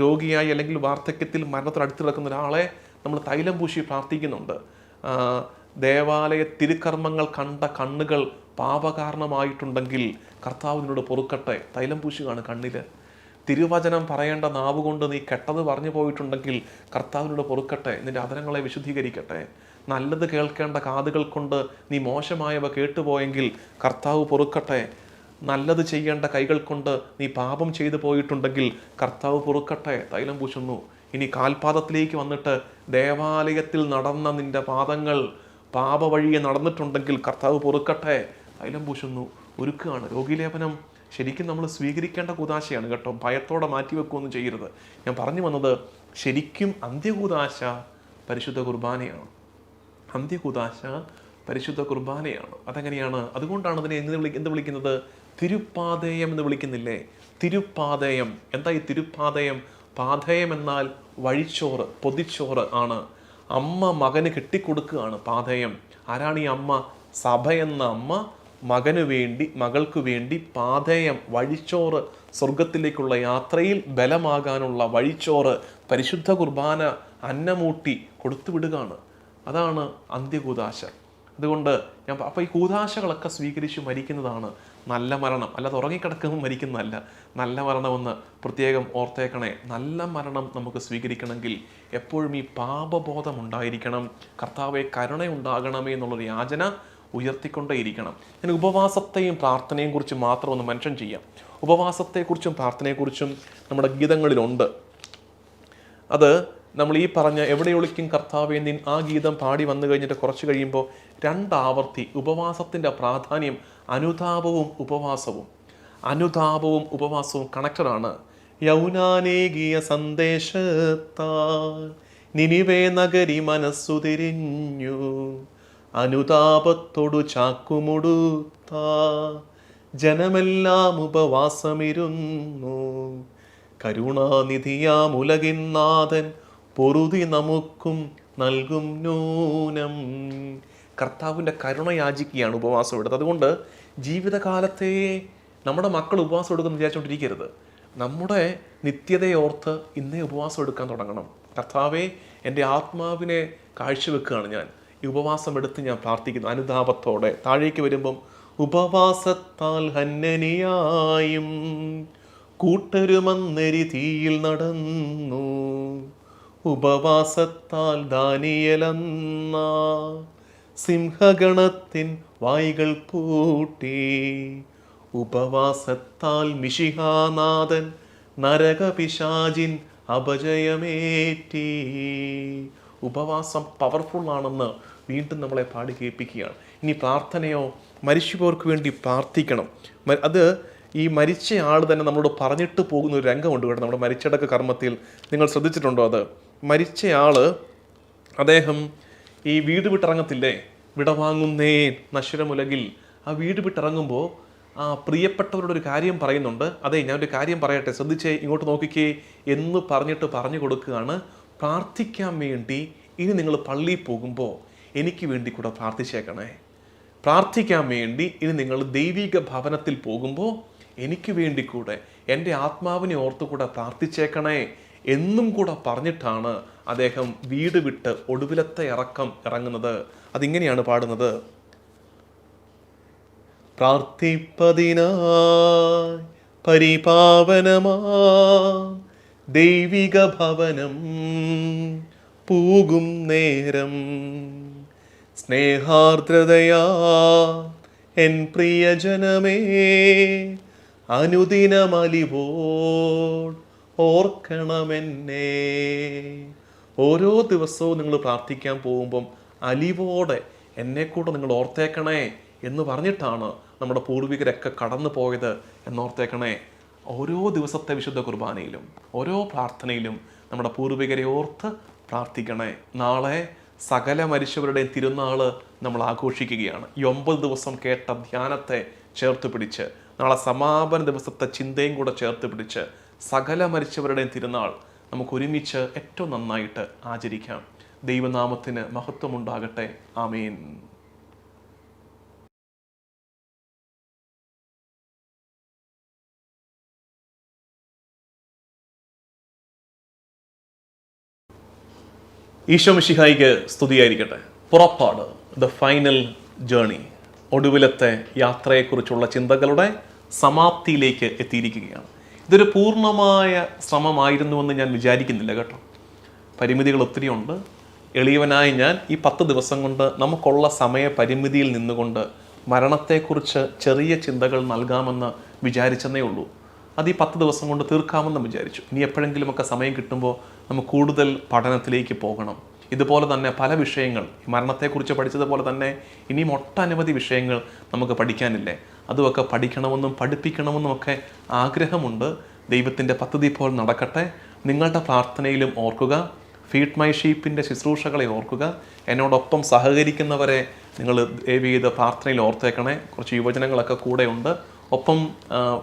രോഗിയായി അല്ലെങ്കിൽ വാർദ്ധക്യത്തിൽ മരണത്തിന് അടുത്ത് കിടക്കുന്ന ഒരാളെ നമ്മൾ തൈലം പൂശി പ്രാർത്ഥിക്കുന്നുണ്ട്. ദേവാലയ തിരുക്കർമ്മങ്ങൾ കണ്ട കണ്ണുകൾ പാപകാരണമായിട്ടുണ്ടെങ്കിൽ കർത്താവിനോട് പൊറുക്കട്ടെ, തൈലം പൂശുകയാണ് കണ്ണിൽ. തിരുവചനം പറയേണ്ട നാവ് കൊണ്ട് നീ കെട്ടത് പറഞ്ഞു പോയിട്ടുണ്ടെങ്കിൽ കർത്താവിനോട് പൊറുക്കട്ടെ, നിന്റെ അധരങ്ങളെ വിശുദ്ധീകരിക്കട്ടെ. നല്ലത് കേൾക്കേണ്ട കാതുകൾ കൊണ്ട് നീ മോശമായവ കേട്ടുപോയെങ്കിൽ കർത്താവ് പൊറുക്കട്ടെ. നല്ലത് ചെയ്യേണ്ട കൈകൾ കൊണ്ട് നീ പാപം ചെയ്തു പോയിട്ടുണ്ടെങ്കിൽ കർത്താവ് പൊറുക്കട്ടെ, തൈലം പൂശുന്നു. ഇനി കാൽപാദത്തിലേക്ക് വന്നിട്ട് ദേവാലയത്തിൽ നടന്ന നിന്റെ പാദങ്ങൾ പാപ വഴിയെ നടന്നിട്ടുണ്ടെങ്കിൽ കർത്താവ് പൊറുക്കട്ടെ, തൈലം പൂശുന്നു. ഒരുക്കുകയാണ്. രോഗീലേപനം ശരിക്കും നമ്മൾ സ്വീകരിക്കേണ്ട കൂദാശയാണ് കേട്ടോ. ഭയത്തോടെ മാറ്റിവെക്കുകയൊന്നും ചെയ്യരുത്. ഞാൻ പറഞ്ഞു വന്നത് ശരിക്കും അന്ത്യകൂദാശ പരിശുദ്ധ കുർബാനയാണ്. അന്ത്യകൂദാശ പരിശുദ്ധ കുർബാനയാണ്. അതെങ്ങനെയാണ്? അതുകൊണ്ടാണ് അതിനെ എന്ത് വിളിക്കുന്നത്? തിരുപ്പാതയം എന്ന് വിളിക്കുന്നില്ലേ? തിരുപ്പാതയം. എന്താ ഈ തിരുപ്പാതയം? പാതയം എന്നാൽ വഴിച്ചോറ്, പൊതിച്ചോറ് ആണ്. അമ്മ മകന് കെട്ടിക്കൊടുക്കുകയാണ് പാതയം. ആരാണ് ഈ അമ്മ? സഭ എന്ന അമ്മ മകന് വേണ്ടി, മകൾക്ക് വേണ്ടി പാതയം, വഴിച്ചോറ്, സ്വർഗത്തിലേക്കുള്ള യാത്രയിൽ ബലമാകാനുള്ള വഴിച്ചോറ് പരിശുദ്ധ കുർബാന അന്നമൂട്ടി കൊടുത്തു വിടുകയാണ്. അതാണ് അന്ത്യകൂദാശ. അതുകൊണ്ട് അപ്പോൾ ഈ കൂദാശകളൊക്കെ സ്വീകരിച്ച് മരിക്കുന്നതാണ് നല്ല മരണം. അല്ലാതെ ഉറങ്ങിക്കിടക്കുമ്പോൾ മരിക്കുന്നതല്ല നല്ല മരണമെന്ന് പ്രത്യേകം ഓർത്തേക്കണേ. നല്ല മരണം നമുക്ക് സ്വീകരിക്കണമെങ്കിൽ എപ്പോഴും ഈ പാപബോധം ഉണ്ടായിരിക്കണം. കർത്താവെ കരുണയുണ്ടാകണമേ എന്നുള്ളൊരു യാചന ഉയർത്തിക്കൊണ്ടേയിരിക്കണം. ഞാൻ ഉപവാസത്തെയും പ്രാർത്ഥനയും കുറിച്ച് മാത്രം ഒന്ന് മെൻഷൻ ചെയ്യാം. ഉപവാസത്തെക്കുറിച്ചും പ്രാർത്ഥനയെക്കുറിച്ചും നമ്മുടെ ഗീതങ്ങളിലുണ്ട്. അത് നമ്മൾ ഈ പറഞ്ഞ എവിടെ ഒളിക്കും കർത്താവേ നിൻ ആ ഗീതം പാടി വന്നു കഴിഞ്ഞിട്ട് കുറച്ച് കഴിയുമ്പോൾ 2 ആവർത്തി ഉപവാസത്തിൻ്റെ പ്രാധാന്യം, അനുതാപവും ഉപവാസവും. അനുതാപവും ഉപവാസവും കണക്റ്റഡാണ്. യൗനാനേകിയ സന്ദേശത്താൽ നിനിവേ നഗരി മനസ്സു തിരിഞ്ഞു, അനുതാപത്തോടു ചാക്കുമുടുത്ത ജനമെല്ലാം ഉപവാസമിരുന്നു, കരുണാനിധിയാമുലകിൻ നാഥൻ പൊറുതി നമുക്കും നൽകും നൂനം. കർത്താവിൻ്റെ കരുണ യാചിക്കുകയാണ് ഉപവാസം എടുത്തത്. അതുകൊണ്ട് ജീവിതകാലത്തെ നമ്മുടെ മക്കൾ ഉപവാസം എടുക്കുമെന്ന് വിചാരിച്ചുകൊണ്ടിരിക്കരുത്. നമ്മുടെ നിത്യതയെ ഓർത്ത് ഇന്നേ ഉപവാസം എടുക്കാൻ തുടങ്ങണം. കർത്താവെ എൻ്റെ ആത്മാവിനെ കാഴ്ചവെക്കുകയാണ് ഞാൻ, ഈ ഉപവാസം എടുത്ത് ഞാൻ പ്രാർത്ഥിക്കുന്നു അനുതാപത്തോടെ. താഴേക്ക് വരുമ്പം ഉപവാസത്താൽ ഹന്നനിയായും കൂട്ടരുമന്നരി തീയിൽ നടന്നു, ഉപവാസത്താൽ ദാനിയേലെന്ന സിംഹഗണത്തിൻ വായ്കൾ പൂട്ടി, ഉപവാസത്താൽ മിശിഹാനാഥൻ നരകപിശാചിൻ അപജയമേറ്റി. ഉപവാസം പവർഫുൾ ആണെന്ന് വീണ്ടും നമ്മളെ പാടി കേൾപ്പിക്കുകയാണ്. ഇനി പ്രാർത്ഥനയോ, മരിച്ചുപോർക്ക് വേണ്ടി പ്രാർത്ഥിക്കണം. അത് ഈ മരിച്ച ആൾ തന്നെ നമ്മളോട് പറഞ്ഞിട്ട് പോകുന്ന ഒരു രംഗമുണ്ട് കേട്ടോ. നമ്മുടെ മരിച്ചടക്ക കർമ്മത്തിൽ നിങ്ങൾ ശ്രദ്ധിച്ചിട്ടുണ്ടോ? അത് മരിച്ചയാൾ അദ്ദേഹം ഈ വീട് വിട്ടിറങ്ങത്തില്ലേ, വിടവാങ്ങുന്നേ നശ്വരമുലകിൽ. ആ വീട് വിട്ടിറങ്ങുമ്പോൾ ആ പ്രിയപ്പെട്ടവരോടൊരു കാര്യം പറയുന്നുണ്ട്. അതെ, ഞാനൊരു കാര്യം പറയട്ടെ, ശ്രദ്ധിച്ചേ, ഇങ്ങോട്ട് നോക്കിക്കേ എന്ന് പറഞ്ഞിട്ട് പറഞ്ഞു കൊടുക്കുകയാണ്. പ്രാർത്ഥിക്കാൻ വേണ്ടി ഇനി നിങ്ങൾ പള്ളിയിൽ പോകുമ്പോൾ എനിക്ക് വേണ്ടി കൂടെ പ്രാർത്ഥിച്ചേക്കണേ. പ്രാർത്ഥിക്കാൻ വേണ്ടി ഇനി നിങ്ങൾ ദൈവിക ഭവനത്തിൽ പോകുമ്പോൾ എനിക്ക് വേണ്ടി കൂടെ എൻ്റെ ആത്മാവിനെ ഓർത്തുകൂടെ പ്രാർത്ഥിച്ചേക്കണേ എന്നും കൂടെ പറഞ്ഞിട്ടാണ് അദ്ദേഹം വീട് വിട്ട് ഒടുവിലത്തെ ഇറങ്ങുന്നത്. അതിങ്ങനെയാണ് പാടുന്നത്: പ്രാർത്ഥിപ്പതിനായി പരിപാവനമാ ദൈവിക ഭവനം പൂകും നേരം, സ്നേഹാർദ്രതയാ എൻ പ്രിയജനമേ അനുദിനമലിവോട് ഓർക്കണമെന്നേ. ഓരോ ദിവസവും നിങ്ങൾ പ്രാർത്ഥിക്കാൻ പോകുമ്പം അലിവോടെ എന്നെ കൂടെ നിങ്ങൾ ഓർത്തേക്കണേ എന്ന് പറഞ്ഞിട്ടാണ് നമ്മുടെ പൂർവികരൊക്കെ കടന്നു പോയത് എന്നോർത്തേക്കണേ. ഓരോ ദിവസത്തെ വിശുദ്ധ കുർബാനയിലും ഓരോ പ്രാർത്ഥനയിലും നമ്മുടെ പൂർവികരെ ഓർത്ത് പ്രാർത്ഥിക്കണേ. നാളെ സകല മരിച്ചവരുടെയും തിരുനാൾ നമ്മൾ ആഘോഷിക്കുകയാണ്. ഈ 9 ദിവസം കേട്ട ധ്യാനത്തെ ചേർത്ത് പിടിച്ച്, നാളെ സമാപന ദിവസത്തെ ചിന്തയും കൂടെ ചേർത്ത് പിടിച്ച് സകല മരിച്ചവരുടെയും തിരുനാൾ നമുക്ക് ഒരുമിച്ച് ഏറ്റവും നന്നായിട്ട് ആചരിക്കാം. ദൈവനാമത്തിന് മഹത്വമുണ്ടാകട്ടെ. ആമേൻ. ഈശോ മിശിഹായിക്ക് സ്തുതിയായിരിക്കട്ടെ. പുറപ്പാട്, ദ ഫൈനൽ ജേണി, ഒടുവിലത്തെ യാത്രയെക്കുറിച്ചുള്ള ചിന്തകളുടെ സമാപ്തിയിലേക്ക് എത്തിയിരിക്കുകയാണ്. ഇതൊരു പൂർണ്ണമായ ശ്രമമായിരുന്നുവെന്ന് ഞാൻ വിചാരിക്കുന്നില്ല കേട്ടോ. പരിമിതികൾ ഒത്തിരിയുണ്ട്. എളിയവനായി ഞാൻ ഈ 10 ദിവസം കൊണ്ട് നമുക്കുള്ള സമയ പരിമിതിയിൽ നിന്നുകൊണ്ട് മരണത്തെക്കുറിച്ച് ചെറിയ ചിന്തകൾ നൽകാമെന്ന് വിചാരിച്ചെന്നേ ഉള്ളൂ. അത് ഈ 10 ദിവസം കൊണ്ട് തീർക്കാമെന്ന് വിചാരിച്ചു. ഇനി എപ്പോഴെങ്കിലുമൊക്കെ സമയം കിട്ടുമ്പോൾ നമുക്ക് കൂടുതൽ പഠനത്തിലേക്ക് പോകണം. ഇതുപോലെ തന്നെ പല വിഷയങ്ങൾ, മരണത്തെക്കുറിച്ച് പഠിച്ചതുപോലെ തന്നെ ഇനിയും ഒട്ടനവധി വിഷയങ്ങൾ നമുക്ക് പഠിക്കാനില്ലേ. അതുമൊക്കെ പഠിക്കണമെന്നും പഠിപ്പിക്കണമെന്നും ഒക്കെ ആഗ്രഹമുണ്ട്. ദൈവത്തിൻ്റെ പദ്ധതി ഇപ്പോൾ നടക്കട്ടെ. നിങ്ങളുടെ പ്രാർത്ഥനയിലും ഓർക്കുക. ഫീഡ് മൈ ഷീപ്പിൻ്റെ ശുശ്രൂഷകളെ ഓർക്കുക. എന്നോടൊപ്പം സഹകരിക്കുന്നവരെ നിങ്ങൾ ദയവ് ചെയ്ത് പ്രാർത്ഥനയിൽ ഓർത്തേക്കണേ. കുറച്ച് യുവജനങ്ങളൊക്കെ കൂടെയുണ്ട്. ഒപ്പം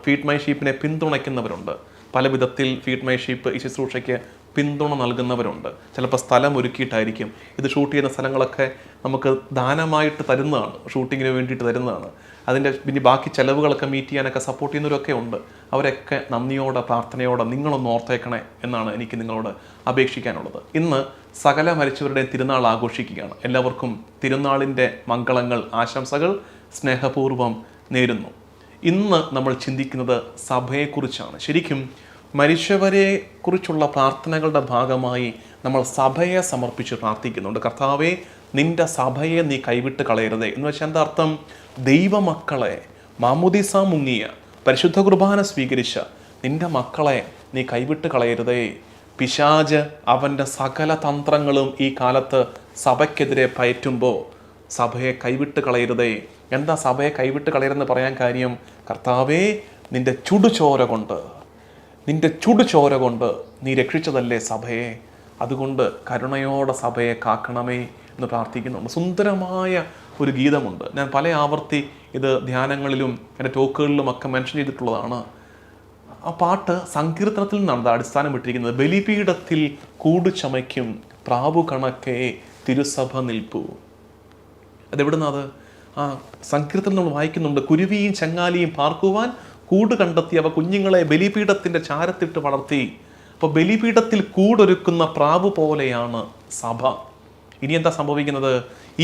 ഫീഡ് മൈ ഷീപ്പിനെ പിന്തുണയ്ക്കുന്നവരുണ്ട്. പല വിധത്തിൽ ഫീഡ് മൈ ഷീപ്പ് ഈ ശുശ്രൂഷയ്ക്ക് പിന്തുണ നൽകുന്നവരുണ്ട്. ചിലപ്പോൾ സ്ഥലം ഒരുക്കിയിട്ടായിരിക്കും. ഇത് ഷൂട്ട് ചെയ്യുന്ന സ്ഥലങ്ങളൊക്കെ നമുക്ക് ദാനമായിട്ട് തരുന്നതാണ്, ഷൂട്ടിങ്ങിന് വേണ്ടിയിട്ട് തരുന്നതാണ്. അതിൻ്റെ പിന്നെ ബാക്കി ചിലവുകളൊക്കെ മീറ്റ് ചെയ്യാനൊക്കെ സപ്പോർട്ട് ചെയ്യുന്നവരൊക്കെ ഉണ്ട്. അവരൊക്കെ നന്ദിയോടെ പ്രാർത്ഥനയോടെ നിങ്ങളൊന്ന് ഓർത്തേക്കണേ എന്നാണ് എനിക്ക് നിങ്ങളോട് അപേക്ഷിക്കാനുള്ളത്. ഇന്ന് സകല മരിച്ചവരുടെയും തിരുനാൾ ആഘോഷിക്കുകയാണ്. എല്ലാവർക്കും തിരുനാളിൻ്റെ മംഗളങ്ങൾ, ആശംസകൾ സ്നേഹപൂർവ്വം നേരുന്നു. ഇന്ന് നമ്മൾ ചിന്തിക്കുന്നത് സഭയെക്കുറിച്ചാണ്. ശരിക്കും മരിച്ചവരെ കുറിച്ചുള്ള പ്രാർത്ഥനകളുടെ ഭാഗമായി നമ്മൾ സഭയെ സമർപ്പിച്ച് പ്രാർത്ഥിക്കുന്നുണ്ട്. കർത്താവേ, നിന്റെ സഭയെ നീ കൈവിട്ട് കളയരുതേ എന്ന് വെച്ചാൽ എന്താ അർത്ഥം? ദൈവമക്കളെ, മാമോദീസ മുങ്ങിയ, പരിശുദ്ധ കുർബാന സ്വീകരിച്ച നിന്റെ മക്കളെ നീ കൈവിട്ട് കളയരുതേ. പിശാച് അവൻ്റെ സകല തന്ത്രങ്ങളും ഈ കാലത്ത് സഭയ്ക്കെതിരെ പയറ്റുമ്പോൾ സഭയെ കൈവിട്ട് കളയരുതേ. എന്താ സഭയെ കൈവിട്ട് കളയരുതെന്ന് പറയാൻ കാര്യം? കർത്താവേ, നിന്റെ ചുടുചോര കൊണ്ട് നീ രക്ഷിച്ചതല്ലേ സഭയെ. അതുകൊണ്ട് കരുണയോടെ സഭയെ കാക്കണമേ എന്ന് പ്രാർത്ഥിക്കുന്നുണ്ട്. സുന്ദരമായ ഒരു ഗീതമുണ്ട്. ഞാൻ പല ആവർത്തി ഇത് ധ്യാനങ്ങളിലും എൻ്റെ ടോക്കുകളിലും ഒക്കെ മെൻഷൻ ചെയ്തിട്ടുള്ളതാണ്. ആ പാട്ട് സങ്കീർത്തനത്തിൽ നിന്നാണ് അടിസ്ഥാനം ഇട്ടിരിക്കുന്നത്. ബലിപീഠത്തിൽ കൂടു ചമയ്ക്കും പ്രാവു കണക്കെ തിരുസഭ നിൽപ്പു. അതെവിടുന്നത്? ആ സങ്കീർത്തനം നമ്മൾ വായിക്കുന്നുണ്ട്. കുരുവിയും ചങ്ങാലിയും പാർക്കുവാൻ കൂട് കണ്ടെത്തി അവ കുഞ്ഞുങ്ങളെ ബലിപീഠത്തിൻ്റെ ചാരത്തിട്ട് വളർത്തി. അപ്പോൾ ബലിപീഠത്തിൽ കൂടൊരുക്കുന്ന പ്രാവ് പോലെയാണ് സഭ. ഇനി എന്താ സംഭവിക്കുന്നത്?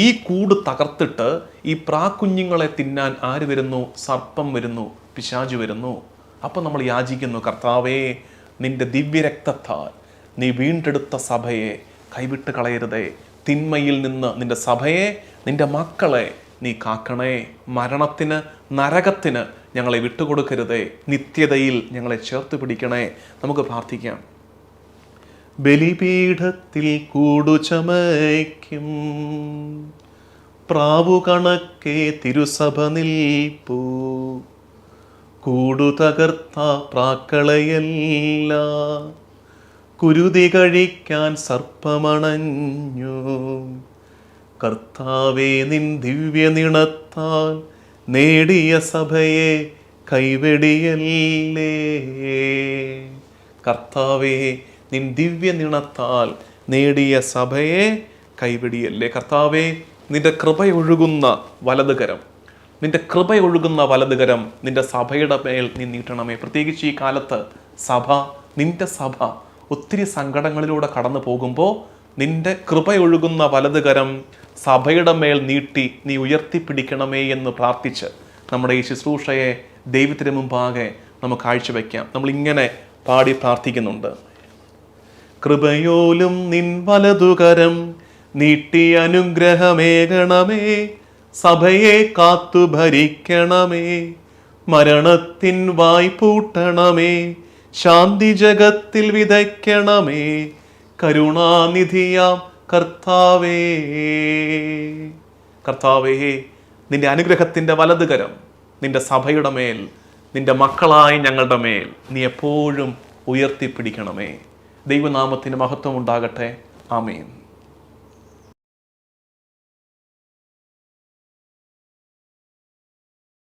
ഈ കൂട് തകർത്തിട്ട് ഈ പ്രാക്കുഞ്ഞുങ്ങളെ തിന്നാൻ ആര് വരുന്നു? സർപ്പം വരുന്നു, പിശാച് വരുന്നു. അപ്പം നമ്മൾ യാചിക്കുന്നു, കർത്താവേ, നിന്റെ ദിവ്യരക്തത്താൽ നീ വീണ്ടെടുത്ത സഭയെ കൈവിട്ട് കളയരുതേ. തിന്മയിൽ നിന്ന് നിന്റെ സഭയെ, നിന്റെ മക്കളെ നീ കാക്കണേ. മരണത്തിന്, നരകത്തിന് ഞങ്ങളെ വിട്ടുകൊടുക്കരുതേ. നിത്യതയിൽ ഞങ്ങളെ ചേർത്ത് പിടിക്കണേ. നമുക്ക് പ്രാർത്ഥിക്കാം. ബലിപീഠത്തിൽ കൂടുചമയ്ക്കും പ്രാവു കണക്കെ തിരുസഭ നിൽപ്പൂ. കൂടു തകർത്ത പ്രാക്കളയല്ല, കുരുതി കഴിക്കാൻ സർപ്പമണഞ്ഞു. കർത്താവേ, നിൻ ദിവ്യ നിണത്താൽ നേടിയ സഭയെ കൈവെടിയല്ലേ. കർത്താവേ, നിൻ ദിവ്യ നിണത്താൽ നേടിയ സഭയെ കൈവെടിയല്ലേ. കർത്താവേ, നിന്റെ കൃപയൊഴുകുന്ന വലതുകരം, നിന്റെ കൃപയൊഴുകുന്ന വലതുകരം നിന്റെ സഭയുടെ മേൽ നീ നീട്ടണമേ. പ്രത്യേകിച്ച് ഈ കാലത്ത് സഭ, നിന്റെ സഭ ഒത്തിരി സങ്കടങ്ങളിലൂടെ കടന്നു പോകുമ്പോൾ നിന്റെ കൃപയൊഴുകുന്ന വലതുകരം സഭയുടെ മേൽ നീട്ടി നീ ഉയർത്തിപ്പിടിക്കണമേ എന്ന് പ്രാർത്ഥിച്ച് നമ്മുടെ ഈ ശുശ്രൂഷയെ ദൈവത്തിന് മുമ്പാകെ നമുക്ക് കാഴ്ചവെക്കാം. നമ്മളിങ്ങനെ പാടി പ്രാർത്ഥിക്കുന്നുണ്ട്. കൃപയോലും നിൻ വലതുകരം നീട്ടി അനുഗ്രഹമേകണമേ. സഭയെ കാത്തു ഭരിക്കണമേ. മരണത്തിൻ വായ് പൂട്ടണമേ. ശാന്തി ജഗത്തിൽ വിതയ്ക്കണമേ. കരുണാനിധിയാം കർത്താവേ. കർത്താവേ, നിന്റെ അനുഗ്രഹത്തിൻ്റെ വലതുകരം നിന്റെ സഭയുടെ മേൽ, നിന്റെ മക്കളായി ഞങ്ങളുടെ മേൽ നീ എപ്പോഴും ഉയർത്തിപ്പിടിക്കണമേ. ദൈവനാമത്തിന് മഹത്വം ഉണ്ടാകട്ടെ. ആമേൻ.